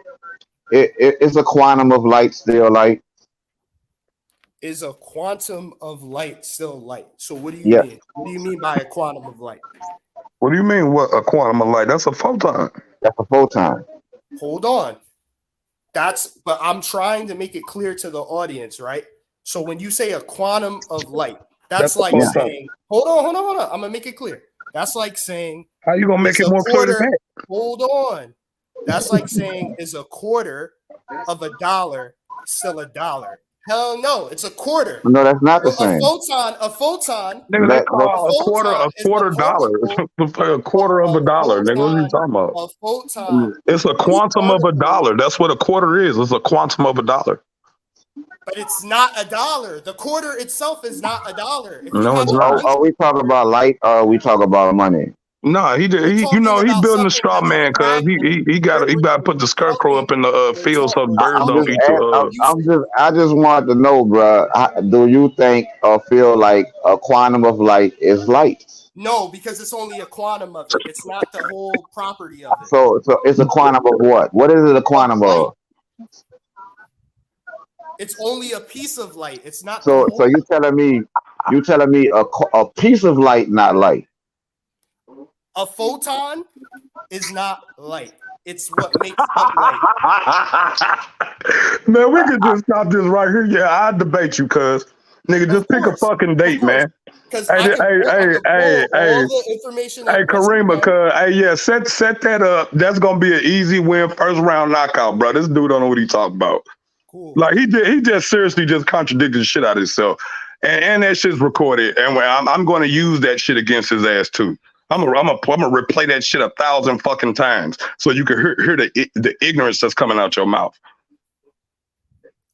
is a quantum of light still light? Is a quantum of light still light? So what do you Yeah. mean? What do you mean by a quantum of light? What do you mean? What a quantum of light? That's a photon. That's a photon. Hold on. But I'm trying to make it clear to the audience, right? So when you say a quantum of light, that's like saying, hold on. I'm gonna make it clear. That's like saying, how you gonna make it more clear than that? Hold on. That's like saying, is a quarter of a dollar still a dollar? Hell no, it's a quarter. No, that's not the same. A photon. Nigga, they call a quarter dollar. A quarter of a dollar. Nigga, what are you talking about? A photon. It's a quantum of a dollar. That's what a quarter is. It's a quantum of a dollar. But it's not a dollar. The quarter itself is not a dollar. No, it's not. Are we talking about light or are we talking about money? No, he building a straw man because he got to put the scarecrow up in the field so birds don't eat the. I just want to know, bro. Do you think or feel like a quantum of light is light? No, because it's only a quantum of it. It's not the whole property of it. So it's a quantum of what? What is it a quantum of? It's only a piece of light. It's not. So you telling me a piece of light, not light? A photon is not light. It's what makes up light. Man, we could just stop this right here. Yeah, I'll debate you, cuz. Nigga, just pick a fucking date, man. Hey, Karima, cuz. Hey, yeah, set that up. That's gonna be an easy win, first round knockout, bro. This dude don't know what he talking about. Cool. Like he just seriously just contradicted the shit out of himself. And that shit's recorded. And I'm gonna use that shit against his ass too. I'm gonna replay that shit 1,000 fucking times so you can hear the ignorance that's coming out your mouth.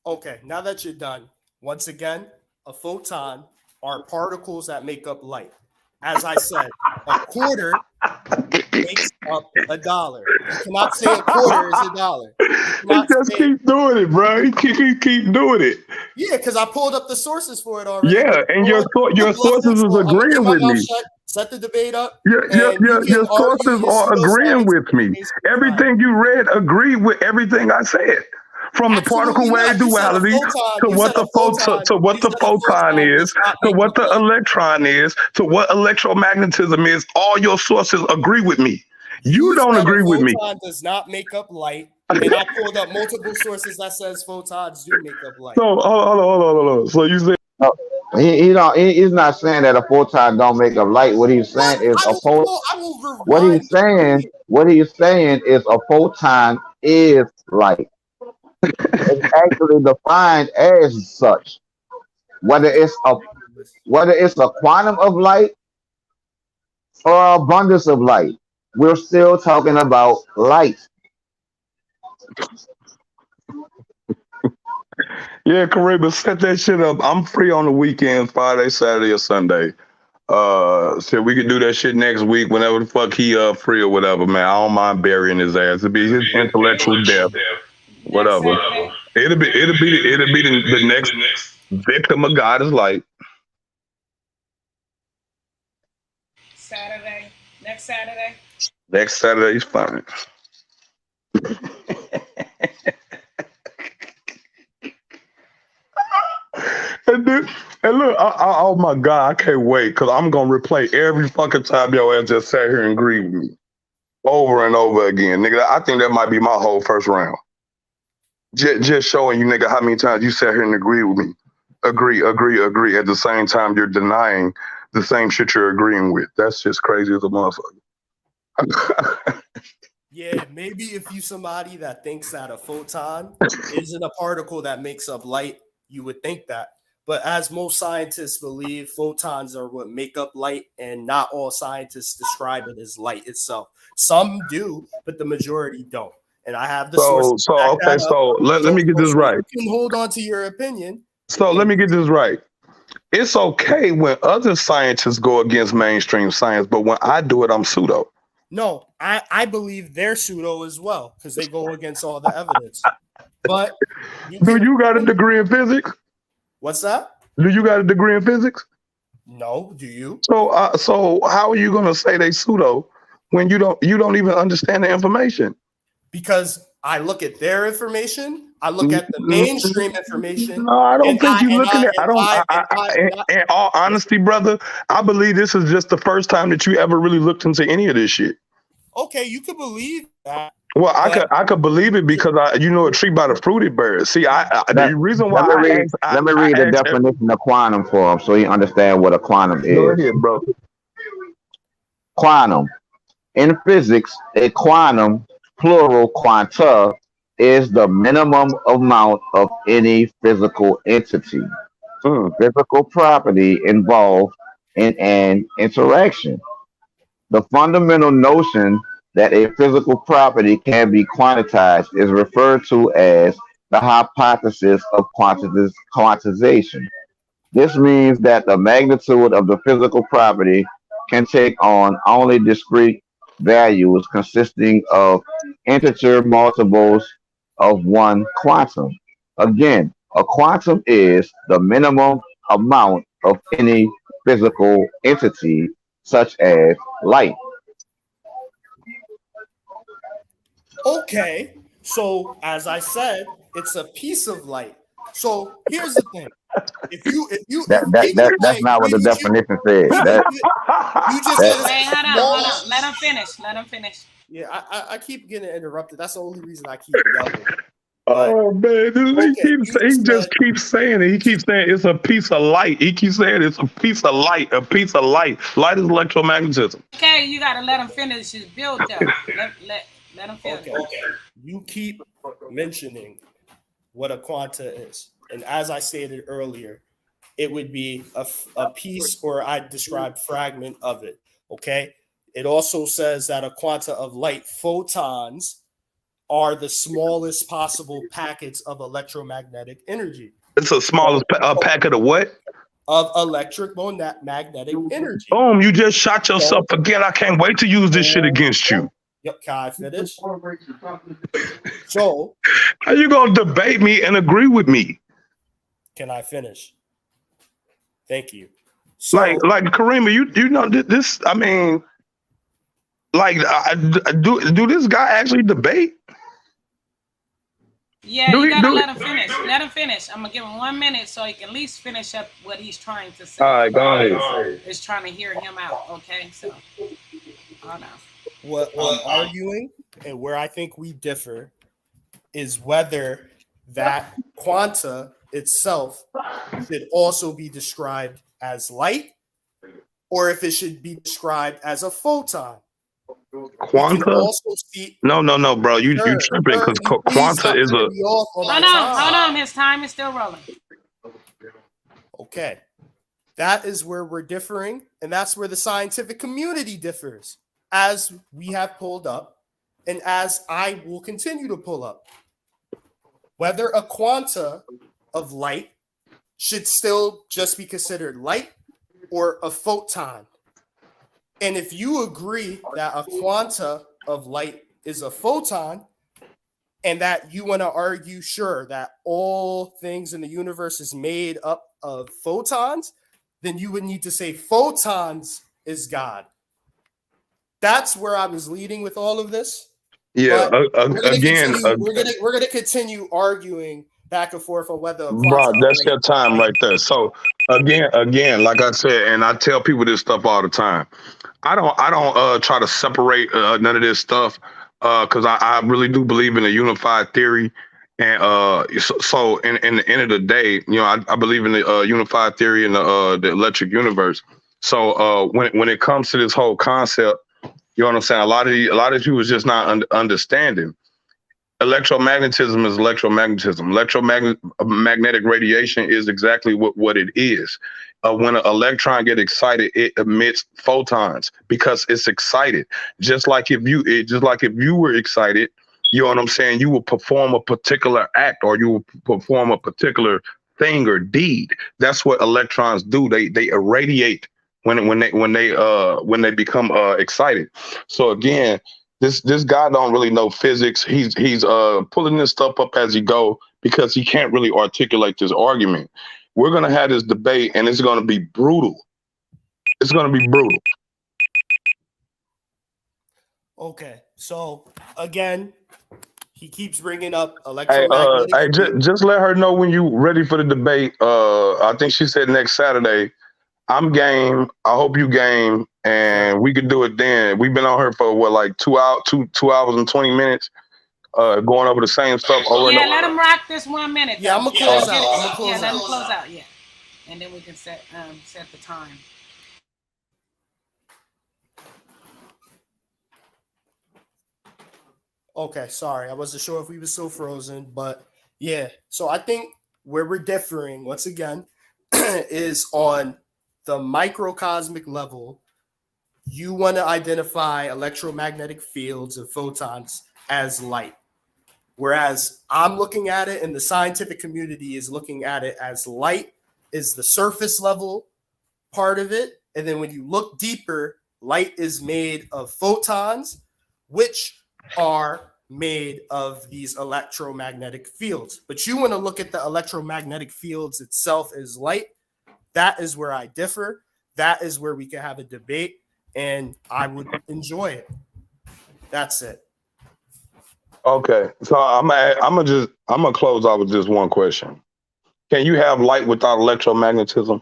Okay, now that you're done, once again, a photon are particles that make up light. As I said, a quarter makes up a dollar. You cannot say a quarter is a dollar. He just keep doing it, bro. He keep doing it. Yeah, because I pulled up the sources for it already. Yeah, and your sources is agreeing with me. Set the debate up. Your sources are agreeing with me. Everything you read agreed with everything I said. From the particle wave duality to what the photon is, to what the electron is, to what electromagnetism is, all your sources agree with me. You don't agree with me. Photon does not make up light. And I pulled up multiple sources that says photons do make up light. So hold on. So you say he's not saying that a photon don't make up light. What he's saying is a photon. What he's saying is a photon is light. It's actually defined as such. Whether it's a quantum of light or abundance of light, we're still talking about light. Yeah, Karima, set that shit up. I'm free on the weekends, Friday, Saturday, or Sunday. So we can do that shit next week whenever the fuck he free or whatever, man. I don't mind burying his ass. It'll be his intellectual death. Whatever. It'll be the next victim of God is light. Saturday. Next Saturday. Next Saturday's fine. And look, oh my God, I can't wait because I'm gonna replay every fucking time your ass just sat here and agree with me over and over again, nigga. I think that might be my whole first round. Just showing you, nigga, how many times you sat here and agree with me. Agree. At the same time, you're denying the same shit you're agreeing with. That's just crazy as a motherfucker. Yeah, maybe if you somebody that thinks that a photon isn't a particle that makes up light, you would think that. But as most scientists believe, photons are what make up light, and not all scientists describe it as light itself. Some do, but the majority don't. And I have the source to back Okay, that up. so let me get this right. You can hold on to your opinion. So let me get this right. It's okay when other scientists go against mainstream science, but when I do it, I'm pseudo. No, I believe they're pseudo as well because they go against all the evidence. But do you got a degree in physics? What's that? Do you got a degree in physics? No, do you? So how are you going to say they pseudo when you don't even understand the information? Because I look at their information, I look at the mainstream information. No, I don't think you're looking at. In all honesty, brother, I believe this is just the first time that you ever really looked into any of this shit. Okay, you could believe that. Well, I could believe it because a tree by the fruit it bears. See, the reason why let me read the definition of quantum for him so you understand what a quantum is. Go ahead, bro. Quantum. In physics, a quantum, plural quanta, is the minimum amount of any physical entity, physical property involved in an interaction. The fundamental notion that a physical property can be quantized is referred to as the hypothesis of quantization. This means that the magnitude of the physical property can take on only discrete values consisting of integer multiples of one quantum. Again, a quantum is the minimum amount of any physical entity, such as light. Okay, so as I said, it's a piece of light. So here's the thing: that's not what the definition said. You just said wait, hold on. Let him finish. Yeah, I keep getting interrupted. That's the only reason I keep yelling. Oh man, he just keeps saying it. He keeps saying it's a piece of light. He keeps saying it's a piece of light. A piece of light. Light is electromagnetism. Okay, you gotta let him finish his build up. Let him finish. Okay. You keep mentioning what a quanta is, and as I stated earlier, it would be a piece, or I described fragment of it. Okay. It also says that a quanta of light, photons, are the smallest possible packets of electromagnetic energy. It's the smallest packet of what? Of electromagnetic energy. Boom, you just shot yourself again. I can't wait to use this shit against you. Yep, can I finish? So, how you gonna debate me and agree with me? Can I finish? Thank you. So, like Karima, you know this. I mean, do this guy actually debate? Yeah, you gotta let him finish. Let him finish. I'm gonna give him 1 minute so he can at least finish up what he's trying to say. All right, go ahead. Is trying to hear him out. Okay, so hold on. What I'm arguing and where I think we differ is whether that quanta itself should also be described as light, or if it should be described as a photon. Quanta? No, bro. You tripping because quanta is a. Hold on. His time is still rolling. Okay. That is where we're differing, and that's where the scientific community differs, as we have pulled up, and as I will continue to pull up. Whether a quanta of light should still just be considered light or a photon. And if you agree that a quanta of light is a photon, and that you want to argue, sure, that all things in the universe is made up of photons, then you would need to say photons is God. That's where I was leading with all of this. Yeah, we're gonna continue arguing back and forth on whether. Bro, that's your time right there. So again, like I said, and I tell people this stuff all the time. I don't try to separate none of this stuff because I really do believe in a unified theory. And so in the end of the day, I believe in the unified theory and the electric universe. So when it comes to this whole concept, you know what I'm saying? A lot of you is just not understanding. Electromagnetism is electromagnetism. Electromagnetic radiation is exactly what it is. When an electron gets excited, it emits photons because it's excited. Just like if you were excited, you know what I'm saying, you will perform a particular act or you will perform a particular thing or deed. That's what electrons do. They irradiate when they become excited. So again, this guy don't really know physics. He's pulling this stuff up as he go because he can't really articulate this argument. We're gonna have this debate, and it's gonna be brutal. It's gonna be brutal. Okay, so again, he keeps bringing up Hey, electromagnetic field. just let her know when you ready for the debate. I think she said next Saturday. I'm game. I hope you game, and we could do it then. We've been on here for what, like 2 hours and 20 minutes. Going over the same stuff over and Yeah, over. let him rock this 1 minute. Yeah, Though. I'm gonna Yeah, close let's get out. it- I'm gonna close yeah, let him out. close out. Yeah, and then we can set the time. Okay, sorry, I wasn't sure if we were still frozen, but yeah. So I think where we're differing once again is on the microcosmic level. You want to identify electromagnetic fields and photons as light, whereas I'm looking at it, and the scientific community is looking at it as light is the surface level part of it, and then when you look deeper, light is made of photons, which are made of these electromagnetic fields. But you want to look at the electromagnetic fields itself as light. That is where I differ. That is where we can have a debate, and I would enjoy it. That's it. Okay, so I'm gonna close out with just one question. Can you have light without electromagnetism?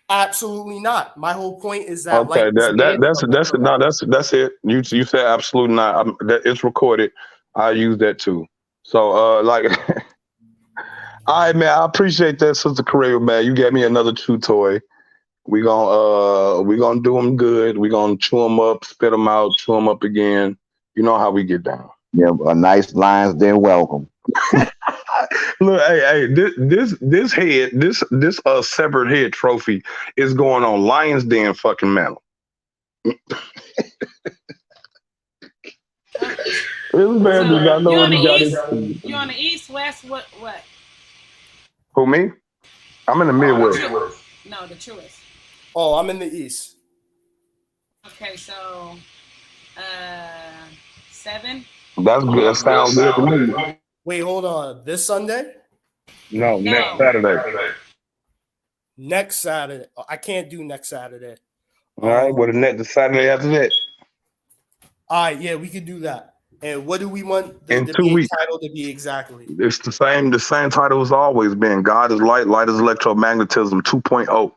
Absolutely not. My whole point is that Okay, light is made that's of no, electromagnetism. that's it. You said absolutely not. It's recorded. I use that too. So like, all right, man. I appreciate that, Sister Correa, man. You gave me another chew toy. We gonna do them good. We gonna chew them up, spit them out, chew them up again. You know how we get down. Yeah, a nice lines, then welcome. Look, hey, this head, this severed head trophy is going on Lions Den fucking mantle. This man does not know You what on he the got east? into. You on the east, west? What? Who, me? I'm in the Midwest. No, the truest. Oh, I'm in the east. Okay, so 7. That's good. That sounds good to me. Wait, hold on. This Sunday? No, next No. Saturday. Next Saturday. I can't do next Saturday. All right. Well, the Saturday after that. All right, yeah, we could do that. And what do we want the In 2 debate weeks. title to be exactly? It's the same title as always been. God is light, light is electromagnetism 2.0.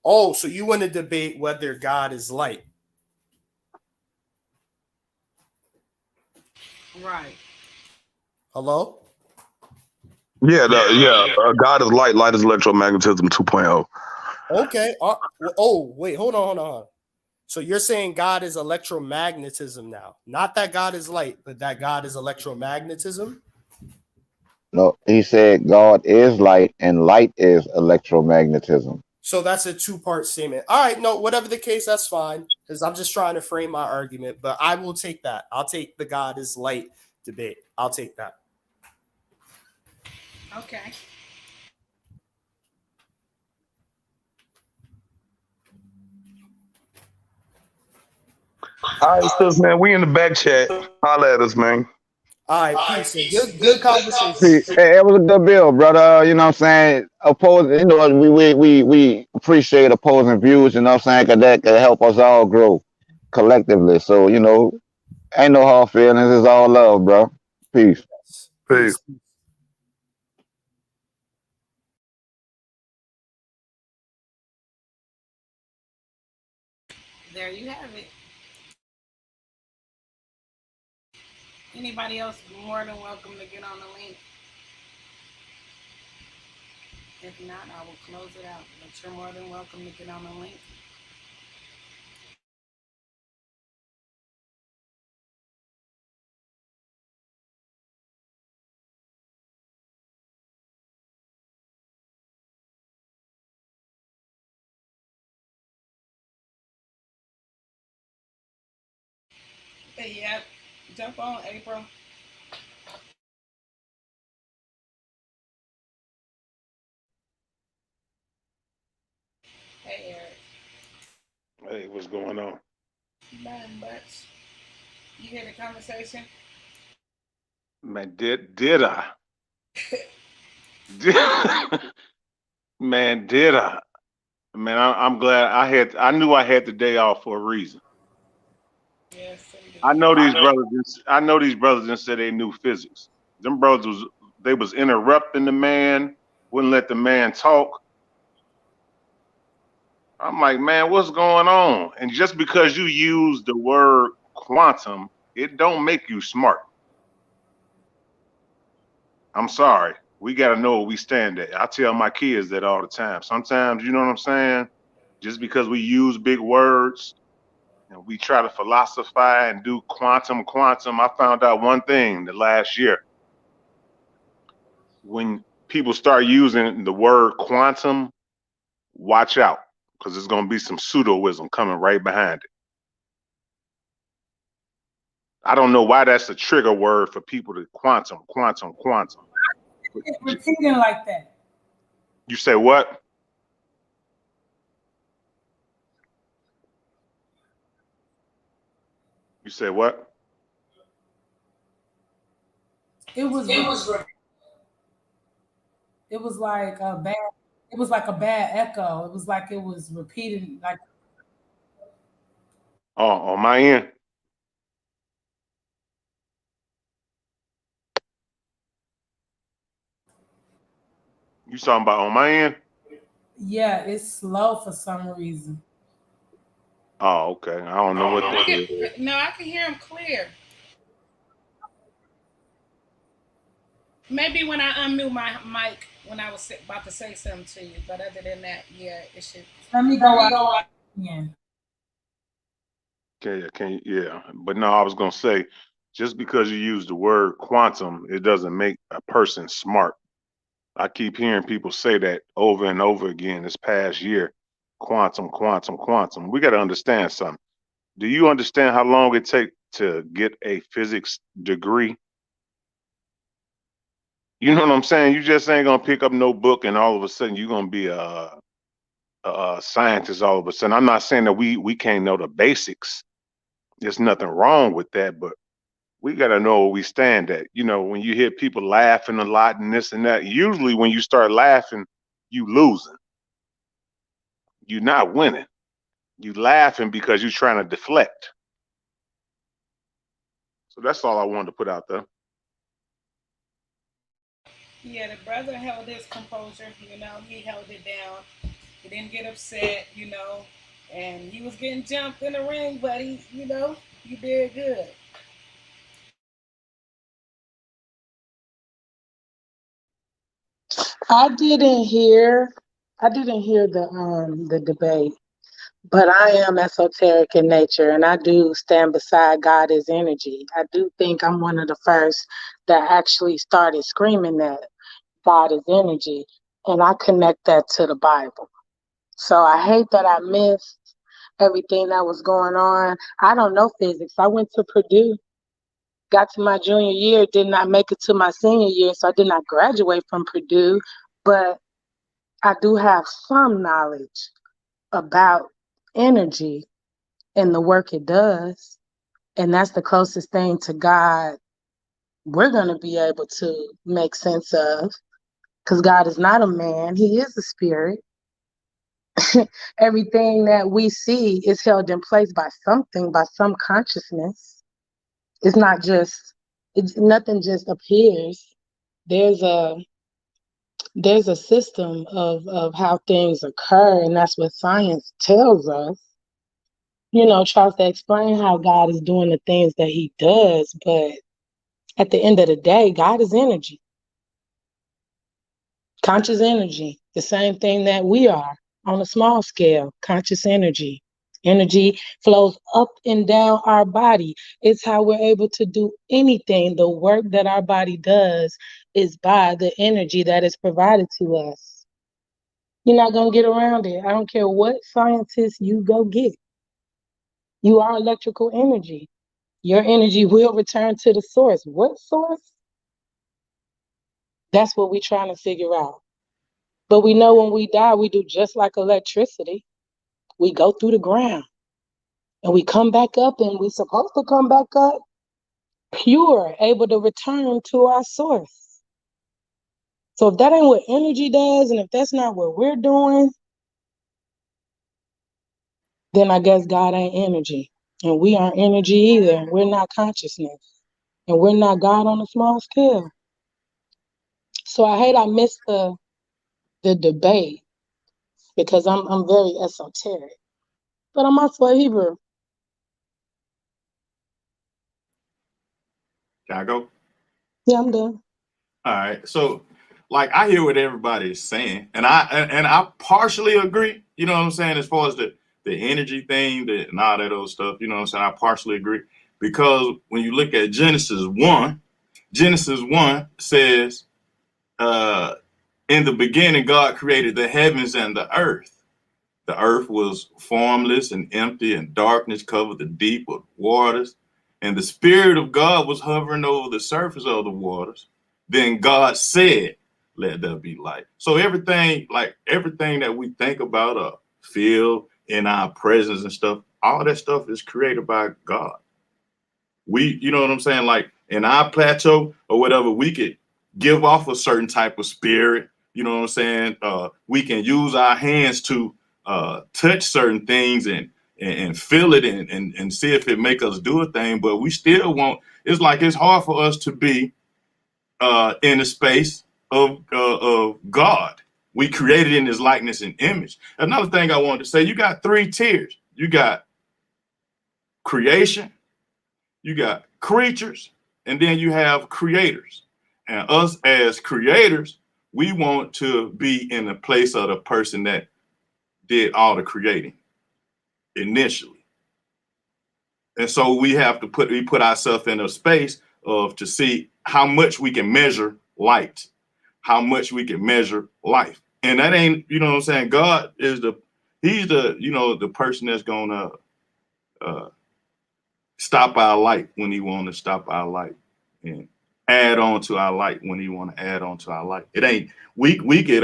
Oh, so you want to debate whether God is light? Right. Hello? Yeah, God is light, light is electromagnetism 2.0. Okay. Oh, wait, hold on. So you're saying God is electromagnetism now. Not that God is light, but that God is electromagnetism? No, he said God is light and light is electromagnetism. So that's a two-part statement. All right, no, whatever the case, that's fine. Because I'm just trying to frame my argument, but I will take that. I'll take the God is light debate. I'll take that. Okay. All right, sis, man. We in the back chat. Holla at us, man. All right, peace. And good conversation. See, hey, it was a good bill, brother. You know what I'm saying? Opposing, you know, we appreciate opposing views, you know what I'm saying? Because that can help us all grow collectively. So, you know, ain't no hard feelings. It's all love, bro. Peace. Peace. There you have it. Anybody else more than welcome to get on the link. If not, I will close it out. But you're more than welcome to get on the link. Hey, yeah, jump on, April. Hey, Eric. Hey, what's going on? Nothing much. You hear the conversation? Man, did I? Did, man, did I? Man, I'm glad I knew I had the day off for a reason. Yes, indeed. I know these brothers. I know these brothers didn't say they knew physics. Them brothers was interrupting the man, wouldn't let the man talk. I'm like, man, what's going on? And just because you use the word quantum, it don't make you smart. I'm sorry. We got to know where we stand at. I tell my kids that all the time. Sometimes, you know what I'm saying? Just because we use big words and we try to philosophize and do quantum, I found out one thing the last year. When people start using the word quantum, watch out, because there's going to be some pseudoism coming right behind it. I don't know why that's a trigger word for people to quantum. It's repeating like that. You say what? You say what? It was. It was like a bad. It was like a bad echo. It was like it was repeating. Like Oh, on my end. You talking about on my end? yeah, it's slow for some reason. Oh, okay. I don't know what that is. No, I can hear him clear. Maybe when I unmute my mic when I was about to say something to you, but other than that, yeah, it should. Let me go out again. Yeah. But no, I was gonna say, just because you use the word quantum, it doesn't make a person smart. I keep hearing people say that over and over again this past year. Quantum. We got to understand something. Do you understand how long it takes to get a physics degree? You know what I'm saying? You just ain't gonna pick up no book and all of a sudden you're gonna be a scientist all of a sudden. I'm not saying that we can't know the basics. There's nothing wrong with that, but we got to know where we stand at. You know, when you hear people laughing a lot and this and that, usually when you start laughing, you losing. You're not winning. You laughing because you're trying to deflect. So that's all I wanted to put out there. Yeah, the brother held his composure. He held it down. He didn't get upset. And he was getting jumped in the ring, but he did good. I didn't hear the debate, but I am esoteric in nature and I do stand beside God as energy. I do think I'm one of the first that actually started screaming that God is energy, and I connect that to the Bible. So I hate that I missed everything that was going on. I don't know physics. I went to Purdue, got to my junior year, did not make it to my senior year, so I did not graduate from Purdue, but I do have some knowledge about energy and the work it does. And that's the closest thing to God we're going to be able to make sense of, because God is not a man, He is a spirit. Everything that we see is held in place by something, by some consciousness. It's not just, nothing just appears. There's a system of how things occur, and that's what science tells us. Tries to explain how God is doing the things that He does, but at the end of the day, God is energy, conscious energy. The same thing that we are on a small scale, conscious energy. Energy flows up and down our body. It's how we're able to do anything. The work that our body does is by the energy that is provided to us. You're not going to get around it. I don't care what scientist you go get. You are electrical energy. Your energy will return to the source. What source? That's what we're trying to figure out. But we know when we die, we do just like electricity. We go through the ground and we come back up, and we're supposed to come back up pure, able to return to our source. So if that ain't what energy does, and if that's not what we're doing, then I guess God ain't energy. And we aren't energy either. We're not consciousness. And we're not God on a small scale. So I hate I missed the debate because I'm very esoteric. But I'm also a Hebrew. Can I go? Yeah, I'm done. All right. So, like, I hear what everybody is saying, and I partially agree. You know what I'm saying, as far as the energy thing, and all that old stuff. You know what I'm saying. I partially agree because when you look at Genesis 1 says, in the beginning, God created the heavens and the earth. The earth was formless and empty, and darkness covered the deep with waters. And the Spirit of God was hovering over the surface of the waters. Then God said, let there be light. So everything that we think about, feel in our presence and stuff, all that stuff is created by God. You know what I'm saying? Like in our plateau or whatever, we could give off a certain type of spirit. You know what I'm saying? We can use our hands to touch certain things and feel it and see if it make us do a thing. But we still won't. It's like it's hard for us to be in the space of God. We created in His likeness and image. Another thing I wanted to say: you got 3 tiers. You got creation, you got creatures, and then you have creators. And us as creators, we want to be in the place of the person that did all the creating initially. And so we have to put ourselves in a space of to see how much we can measure light, how much we can measure life. And that ain't, you know what I'm saying? God is he's the, the person that's gonna stop our light when he want to stop our light, and add on to our light when he want to add on to our light. It ain't we could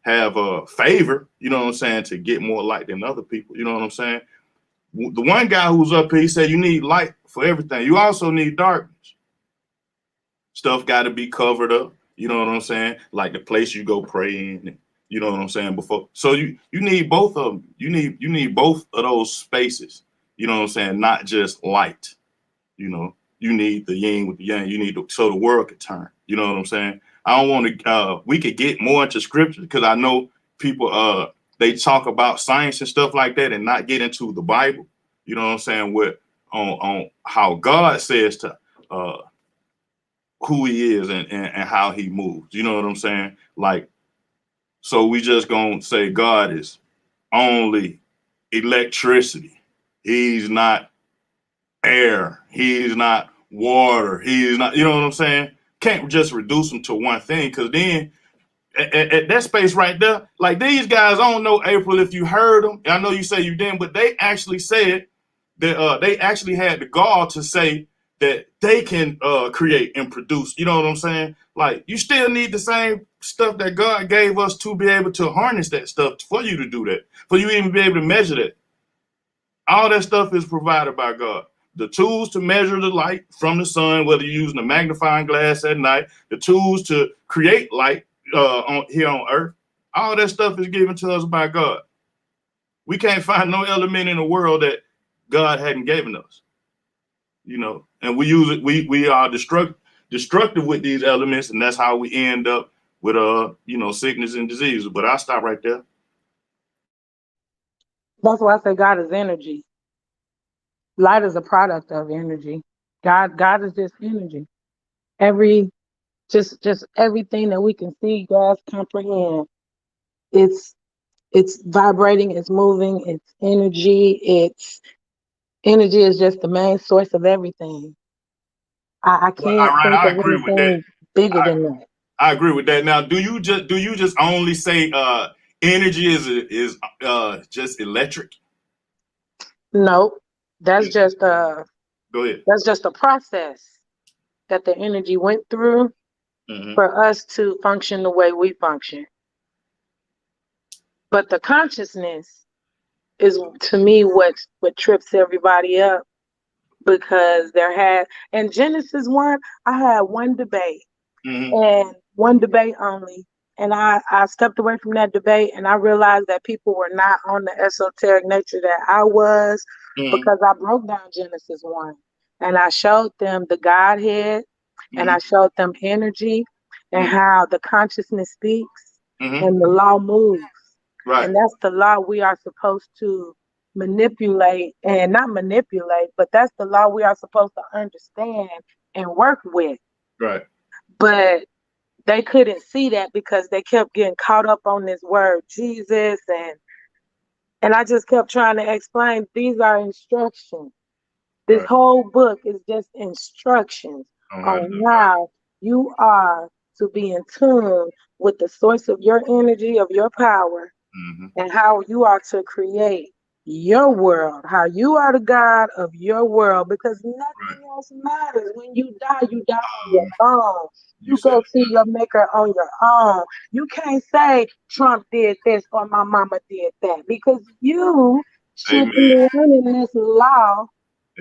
have a favor, you know what I'm saying, to get more light than other people. You know what I'm saying? The one guy who's up here, he said you need light for everything. You also need darkness. Stuff got to be covered up. You know what I'm saying? Like the place you go pray in. You know what I'm saying? Before, so you need both of them. You need both of those spaces. You know what I'm saying? Not just light. You need the yin with the yang. You need so the world could turn. You know what I'm saying? I don't want to. We could get more into scripture because I know people. They talk about science and stuff like that, and not get into the Bible. You know what I'm saying? On how God says to who He is and how He moves. You know what I'm saying? Like, so we just gonna say God is only electricity. He's not air. He's not water. He's not, you know what I'm saying? Can't just reduce them to one thing, because then at that space right there, like these guys, I don't know, April, if you heard them. I know you say you didn't, but they actually said that they actually had the gall to say that they can create and produce. You know what I'm saying? Like, you still need the same stuff that God gave us to be able to harness that stuff for you to do that, for you even be able to measure that. All that stuff is provided by God. The tools to measure the light from the sun, whether you're using a magnifying glass at night, the tools to create light here on earth, all that stuff is given to us by God. We can't find no element in the world that God hadn't given us, and we use it. We are destructive with these elements, and that's how we end up with sickness and diseases. But I'll stop right there. That's why I say God is energy. Light is a product of energy. God is just energy. Every just everything that we can see, grasp, comprehend It's vibrating, it's moving, it's energy is just the main source of everything. I Well, all can't right, think I of agree with that. anything bigger than that. I agree with that. Now, do you just only say energy is just electric? Nope. That's Yeah, just go ahead. that's just a process that the energy went through Hmm. for us to function the way we function. But the consciousness is to me what trips everybody up because in Genesis 1, I had one debate Hmm. and one debate only. And I stepped away from that debate and I realized that people were not on the esoteric nature that I was Hmm. because I broke down Genesis 1 and I showed them the Godhead and Hmm. I showed them energy and how the consciousness speaks Hmm. and the law moves. Right. And that's the law we are supposed to manipulate and not manipulate, but that's the law we are supposed to understand and work with. Right. But they couldn't see that because they kept getting caught up on this word Jesus and I just kept trying to explain these are instructions. This Right. whole book is just instructions On how to on do God. how you are to be in tune with the source of your energy, of your power, Hmm. and how you are to create your world, how you are the God of your world, because Right. nothing else matters. When you die on your own. You You said go it see your maker on your own. You can't say Trump did this or my mama did that because you good. should Amen. be learning this law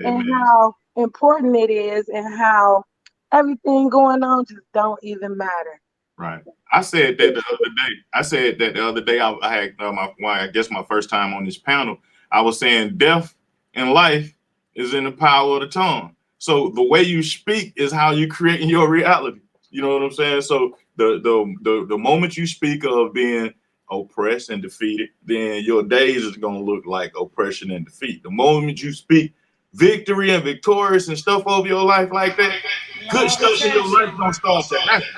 and Amen. how important it is and how everything going on just don't even matter. Right. I said that the other day. I said that the other day. I had I guess my first time on this panel. I was saying death and life is in the power of the tongue. So the way you speak is how you create your reality. You know what I'm saying? So the moment you speak of being oppressed and defeated, then your days is gonna look like oppression and defeat. The moment you speak victory and victorious and stuff over your life like that, good Law of stuff in your life attraction. gonna start to happen.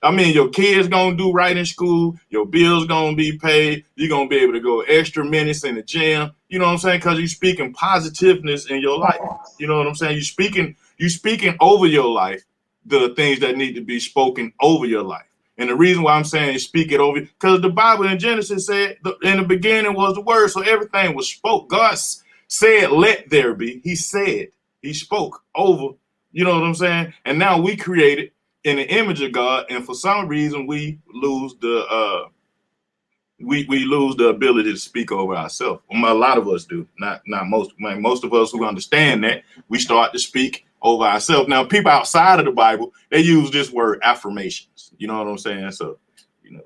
I mean, your kids gonna do right in school. Your bills gonna be paid. You're gonna be able to go extra minutes in the gym. You know what I'm saying? Because you're speaking positiveness in your life. You know what I'm saying? You speaking over your life the things that need to be spoken over your life. And the reason why I'm saying speak it over, because the Bible in Genesis said in the beginning was the word, so everything was spoke. God said, "Let there be." He said, He spoke over. You know what I'm saying? And now we created in the image of God, and for some reason we lose the we lose the ability to speak over ourselves. Well, a lot of us do, not most. Like most of us who understand that, we start to speak over ourselves. Now, people outside of the Bible, they use this word affirmations. You know what I'm saying? So, you know,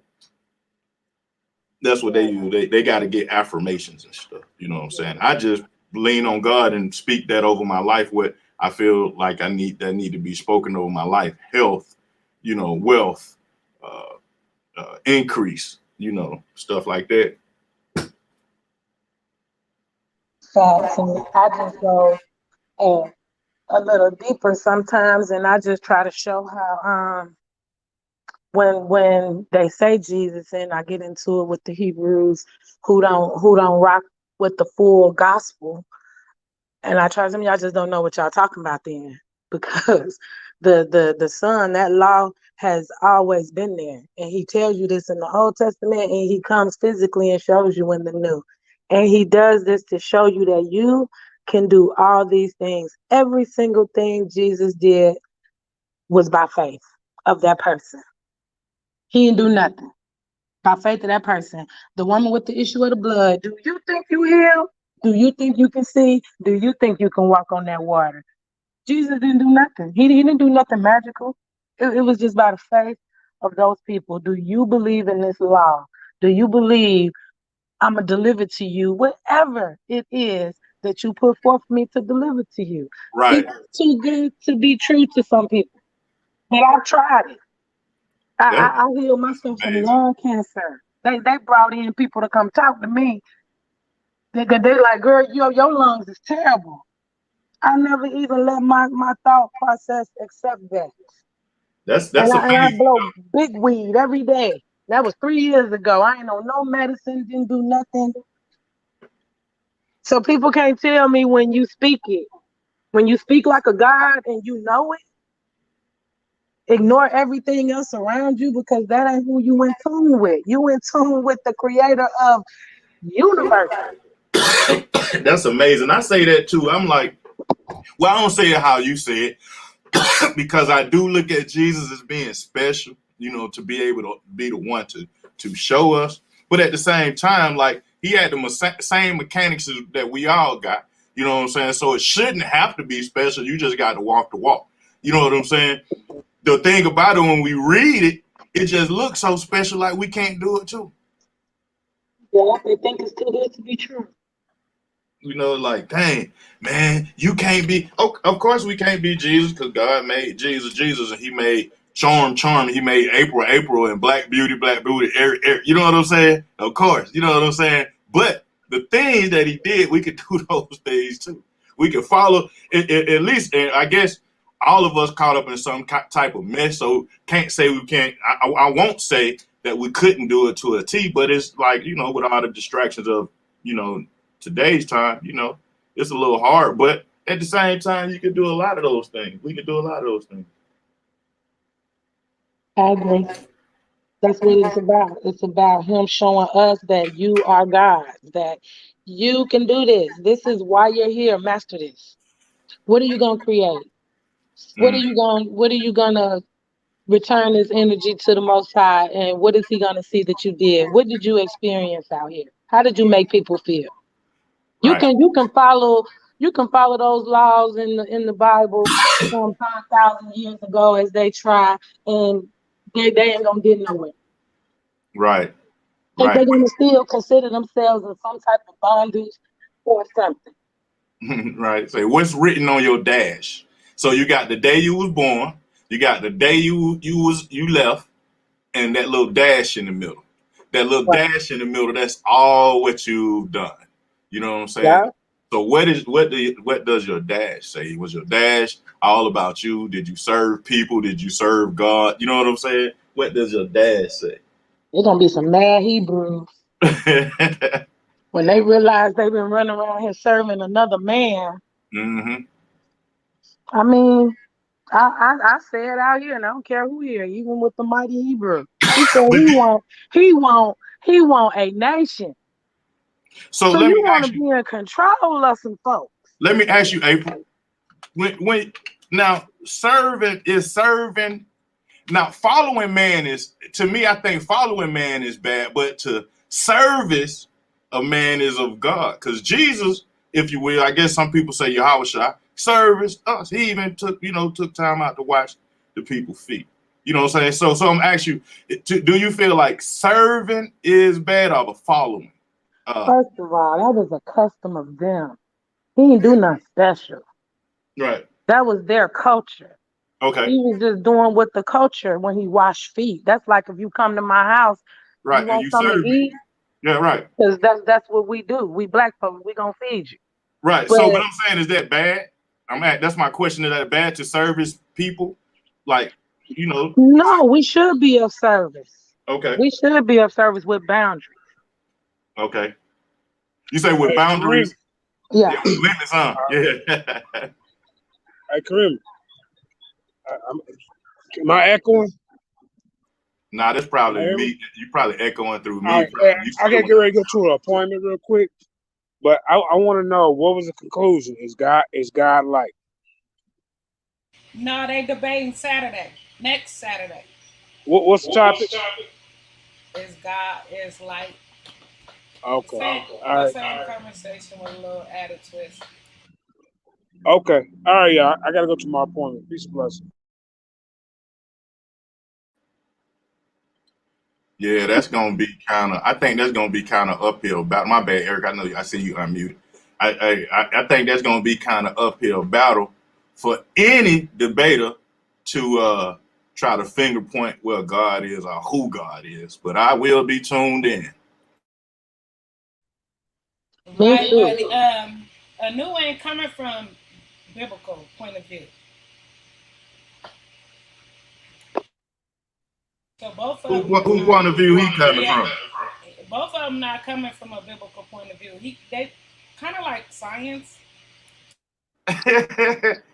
that's what they use. They got to get affirmations and stuff. You know what I'm saying? I just lean on God and speak that over my life. What I feel like I need to be spoken over my life: health, wealth, uh, increase, stuff like that. Facts. And I just go uh, a little deeper sometimes, and I just try to show how when they say Jesus, and I get into it with the Hebrews who don't rock with the full gospel, and I try some of y'all just don't know what y'all talking about then because the son that law has always been there, and he tells you this in the Old Testament, and he comes physically and shows you in the New, and he does this to show you that you can do all these things. Every single thing Jesus did was by faith of that person. He didn't do nothing by faith of that person. The woman with the issue of the blood, do you think you healed? Do you think you can see? Do you think you can walk on that water? Jesus didn't do nothing. He didn't do nothing magical. It was just by the faith of those people. Do you believe in this law? Do you believe I'm going to deliver to you whatever it is that you put forth for me to deliver to you? Right. It's too good to be true to some people. But I've tried it. That, I healed that's myself from amazing. lung cancer. They brought in people to come talk to me. They like, girl, your lungs is terrible. I never even let my thought process accept that. That's And that's I amazing. blow big weed every day. That was 3 years ago. I ain't on no medicine, didn't do nothing. So people can't tell me when you speak it. When you speak like a God and you know it, ignore everything else around you because that ain't who you in tune with. You in tune with the creator of universe. That's amazing. I say that too. I'm like, well, I don't say it how you say it because I do look at Jesus as being special, you know, to be able to be the one to show us. But at the same time, like he had the same mechanics that we all got. You know what I'm saying? So it shouldn't have to be special. You just got to walk the walk. You know what I'm saying? The thing about it, when we read it, it just looks so special, like we can't do it too. Yeah, they think it's too good to be true. You know, like, dang, man, you can't be. Oh, of course, we can't be Jesus because God made Jesus, and He made Charm, He made April, and Black Beauty, Eric. You know what I'm saying? Of course, you know what I'm saying. But the things that He did, we could do those things too. We could follow at least, and I guess all of us caught up in some type of mess, so can't say we can't. I won't say that we couldn't do it to a T, but it's like, you know, with all the distractions of, you know, today's time, you know, it's a little hard, but at the same time, you can do a lot of those things. We can do a lot of those things. I agree. That's what it's about. It's about him showing us that you are God, that you can do this. This is why you're here. Master this. What are you gonna create? What are Mm. you gonna return this energy to the Most High, and what is He gonna see that you did? What did you experience out here? How did you make people feel? You Right. can follow those laws in the Bible from 5,000 years ago as they try, and they ain't gonna get nowhere. Right. Think Right. they're gonna still consider themselves in some type of bondage or something. Right. Say, what's written on your dash? So you got the day you was born, you got the day you left, and that little dash in the middle. That little Right. dash in the middle, that's all what you've done. You know what I'm saying? Yeah. So what does your dash say? Was your dash all about you? Did you serve people? Did you serve God? You know what I'm saying? What does your dash say? There's gonna be some mad Hebrews when they realize they've been running around here serving another man. Mm-hmm. I mean, I say it out here, and I don't care who here, even with the mighty Hebrew. He said But he want a nation. so So you want to be in control of some folks. let me ask you, April. When now serving is serving. Now following man is, to me, I think following man is bad, but to service a man is of God. Because Jesus, if you will, I guess some people say Yahushua service us. He even took time out to wash the people's feet. You know what I'm saying? So I'm asking you, do you feel like serving is bad or the following? First of all, that was a custom of them. He didn't do nothing special. Right. That was their culture. Okay. He was just doing with the culture when he washed feet. That's like if you come to my house, you Right. And want you something serve to me. eat, Yeah, right. because that's what we do. We black folks, we gonna feed you. Right. But So what I'm saying, is that bad? That's my question. Is that bad to service people? Like, you know. no, we should be of service. Okay. We should be of service with boundaries. Okay. You say with Hey, Kareem. boundaries? Yeah. Yeah, with limits, huh? Yeah. Hey, Kareem. Am I echoing? Nah, that's Can I probably hear me? me. You probably echoing through All me. right. Hey, You I still gotta get ready to go to an appointment real quick, but I want to know what was the conclusion? Is God like? No, they debating Saturday. Next Saturday. What's the topic? Is God is like Okay. same, All the right. same conversation with a little added twist. Okay. All right, y'all. I gotta go to my appointment. Peace and blessings. Yeah, that's gonna be kind of. I think that's gonna be kind of uphill. About my bad, Eric. I know I see you unmuted. I think that's gonna be kind of uphill battle for any debater to try to finger point where God is or who God is. But I will be tuned in. Me Right, too. but a new ain't coming from biblical point of view. So both Who, of them is who not. point of view he coming Yeah, from? both of them not coming from a biblical point of view. They kind of like science.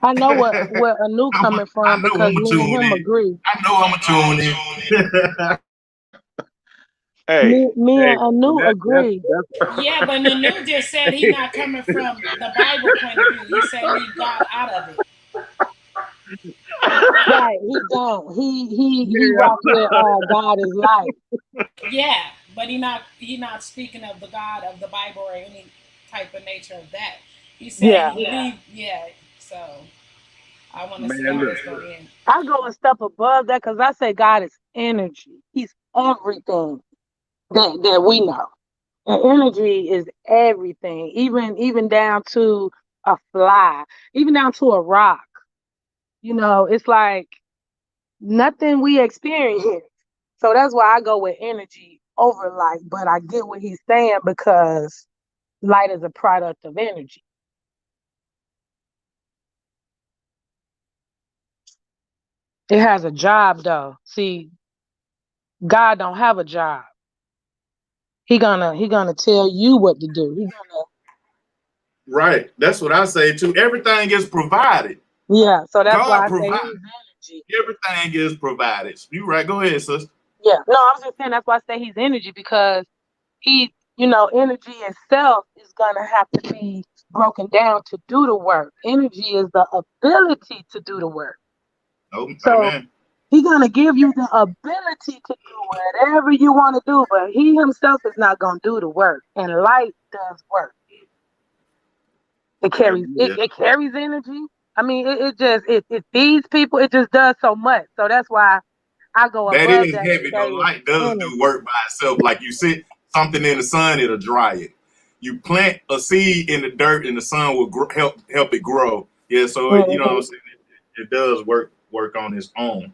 I know where Anu coming I from know because I'm a me and tune him in. agree. I know I'm a tune in. Hey, Me Hey, and Anu agree. Yeah, but Nanu just said he not coming from the Bible point of view. He said leave God out of it. Right, he don't. He rock with God is light. Yeah, but he not speaking of the God of the Bible or any type of nature of that. He said Yeah. he leave. Yeah, so I want to see man, how look. this gonna end. I go a step above that because I say God is energy. He's everything that we know. And energy is everything, even down to a fly, even down to a rock. It's like nothing we experience. So that's why I go with energy over light. But I get what he's saying because light is a product of energy. It has a job though. See, God don't have a job. He gonna tell you what to do. He gonna Right. That's what I say too. Everything is provided. Yeah. So that's why God I say provides. he's energy. Everything is provided. You right. Go ahead, sis. Yeah. No, I was just saying that's why I say he's energy because energy itself is gonna have to be broken down to do the work. Energy is the ability to do the work. Oh, So amen. he's gonna give you the ability to do whatever you want to do, but he himself is not gonna do the work. And light does work. It carries it, Hallelujah. it carries energy. I mean, it feeds people. It just does so much. So that's why I go That above is that and heavy say though. it's Light does do energy. work by itself. Like you sit something in the sun, it'll dry it. You plant a seed in the dirt, and the sun will help it grow. Yeah, so you know what I'm Mhm. saying. It does work on its own.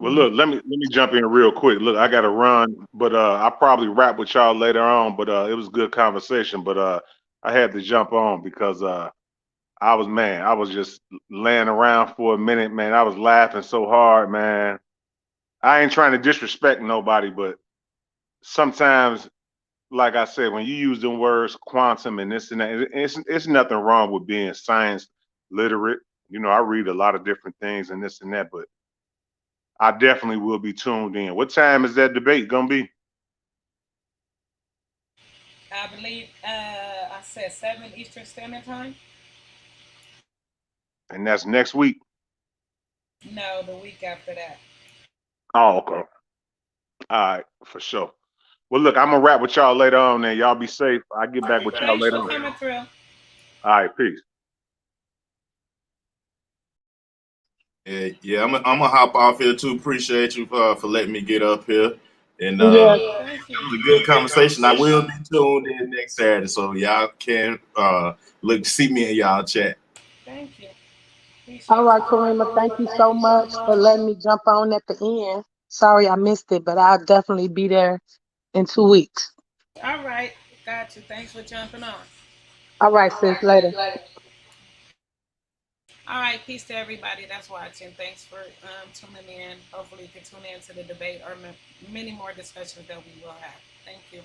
well, look, let me jump in real quick. Look, I got to run, but I'll probably rap with y'all later on. But it was good conversation. But I had to jump on because I was just laying around for a minute, man. I was laughing so hard, man. I ain't trying to disrespect nobody, but sometimes, like I said, when you use the words quantum and this and that, it's nothing wrong with being science literate. You know, I read a lot of different things and this and that, but I definitely will be tuned in. What time is that debate gonna be? I believe I said 7 Eastern Standard Time. And that's next week. No, the week after that. Oh, okay. All right, for sure. Well, look, I'm gonna rap with y'all later on, and y'all be safe. I'll get back with y'all Thanks later for on. coming through. All right, peace. Yeah, I'm gonna hop off here too. Appreciate you for letting me get up here, and Yeah. Thank it you. was a good conversation. I will be tuned in next Saturday, so y'all can look see me in y'all chat. Thank you. All Appreciate right, you. Karima. Thank you so much for letting me jump on at the end. Sorry I missed it, but I'll definitely be there in 2 weeks. All right. Got you. Thanks for jumping on. All right, sis. Later. All right. Peace to everybody that's watching. Thanks for tuning in. Hopefully, you can tune in to the debate or many more discussions that we will have. Thank you.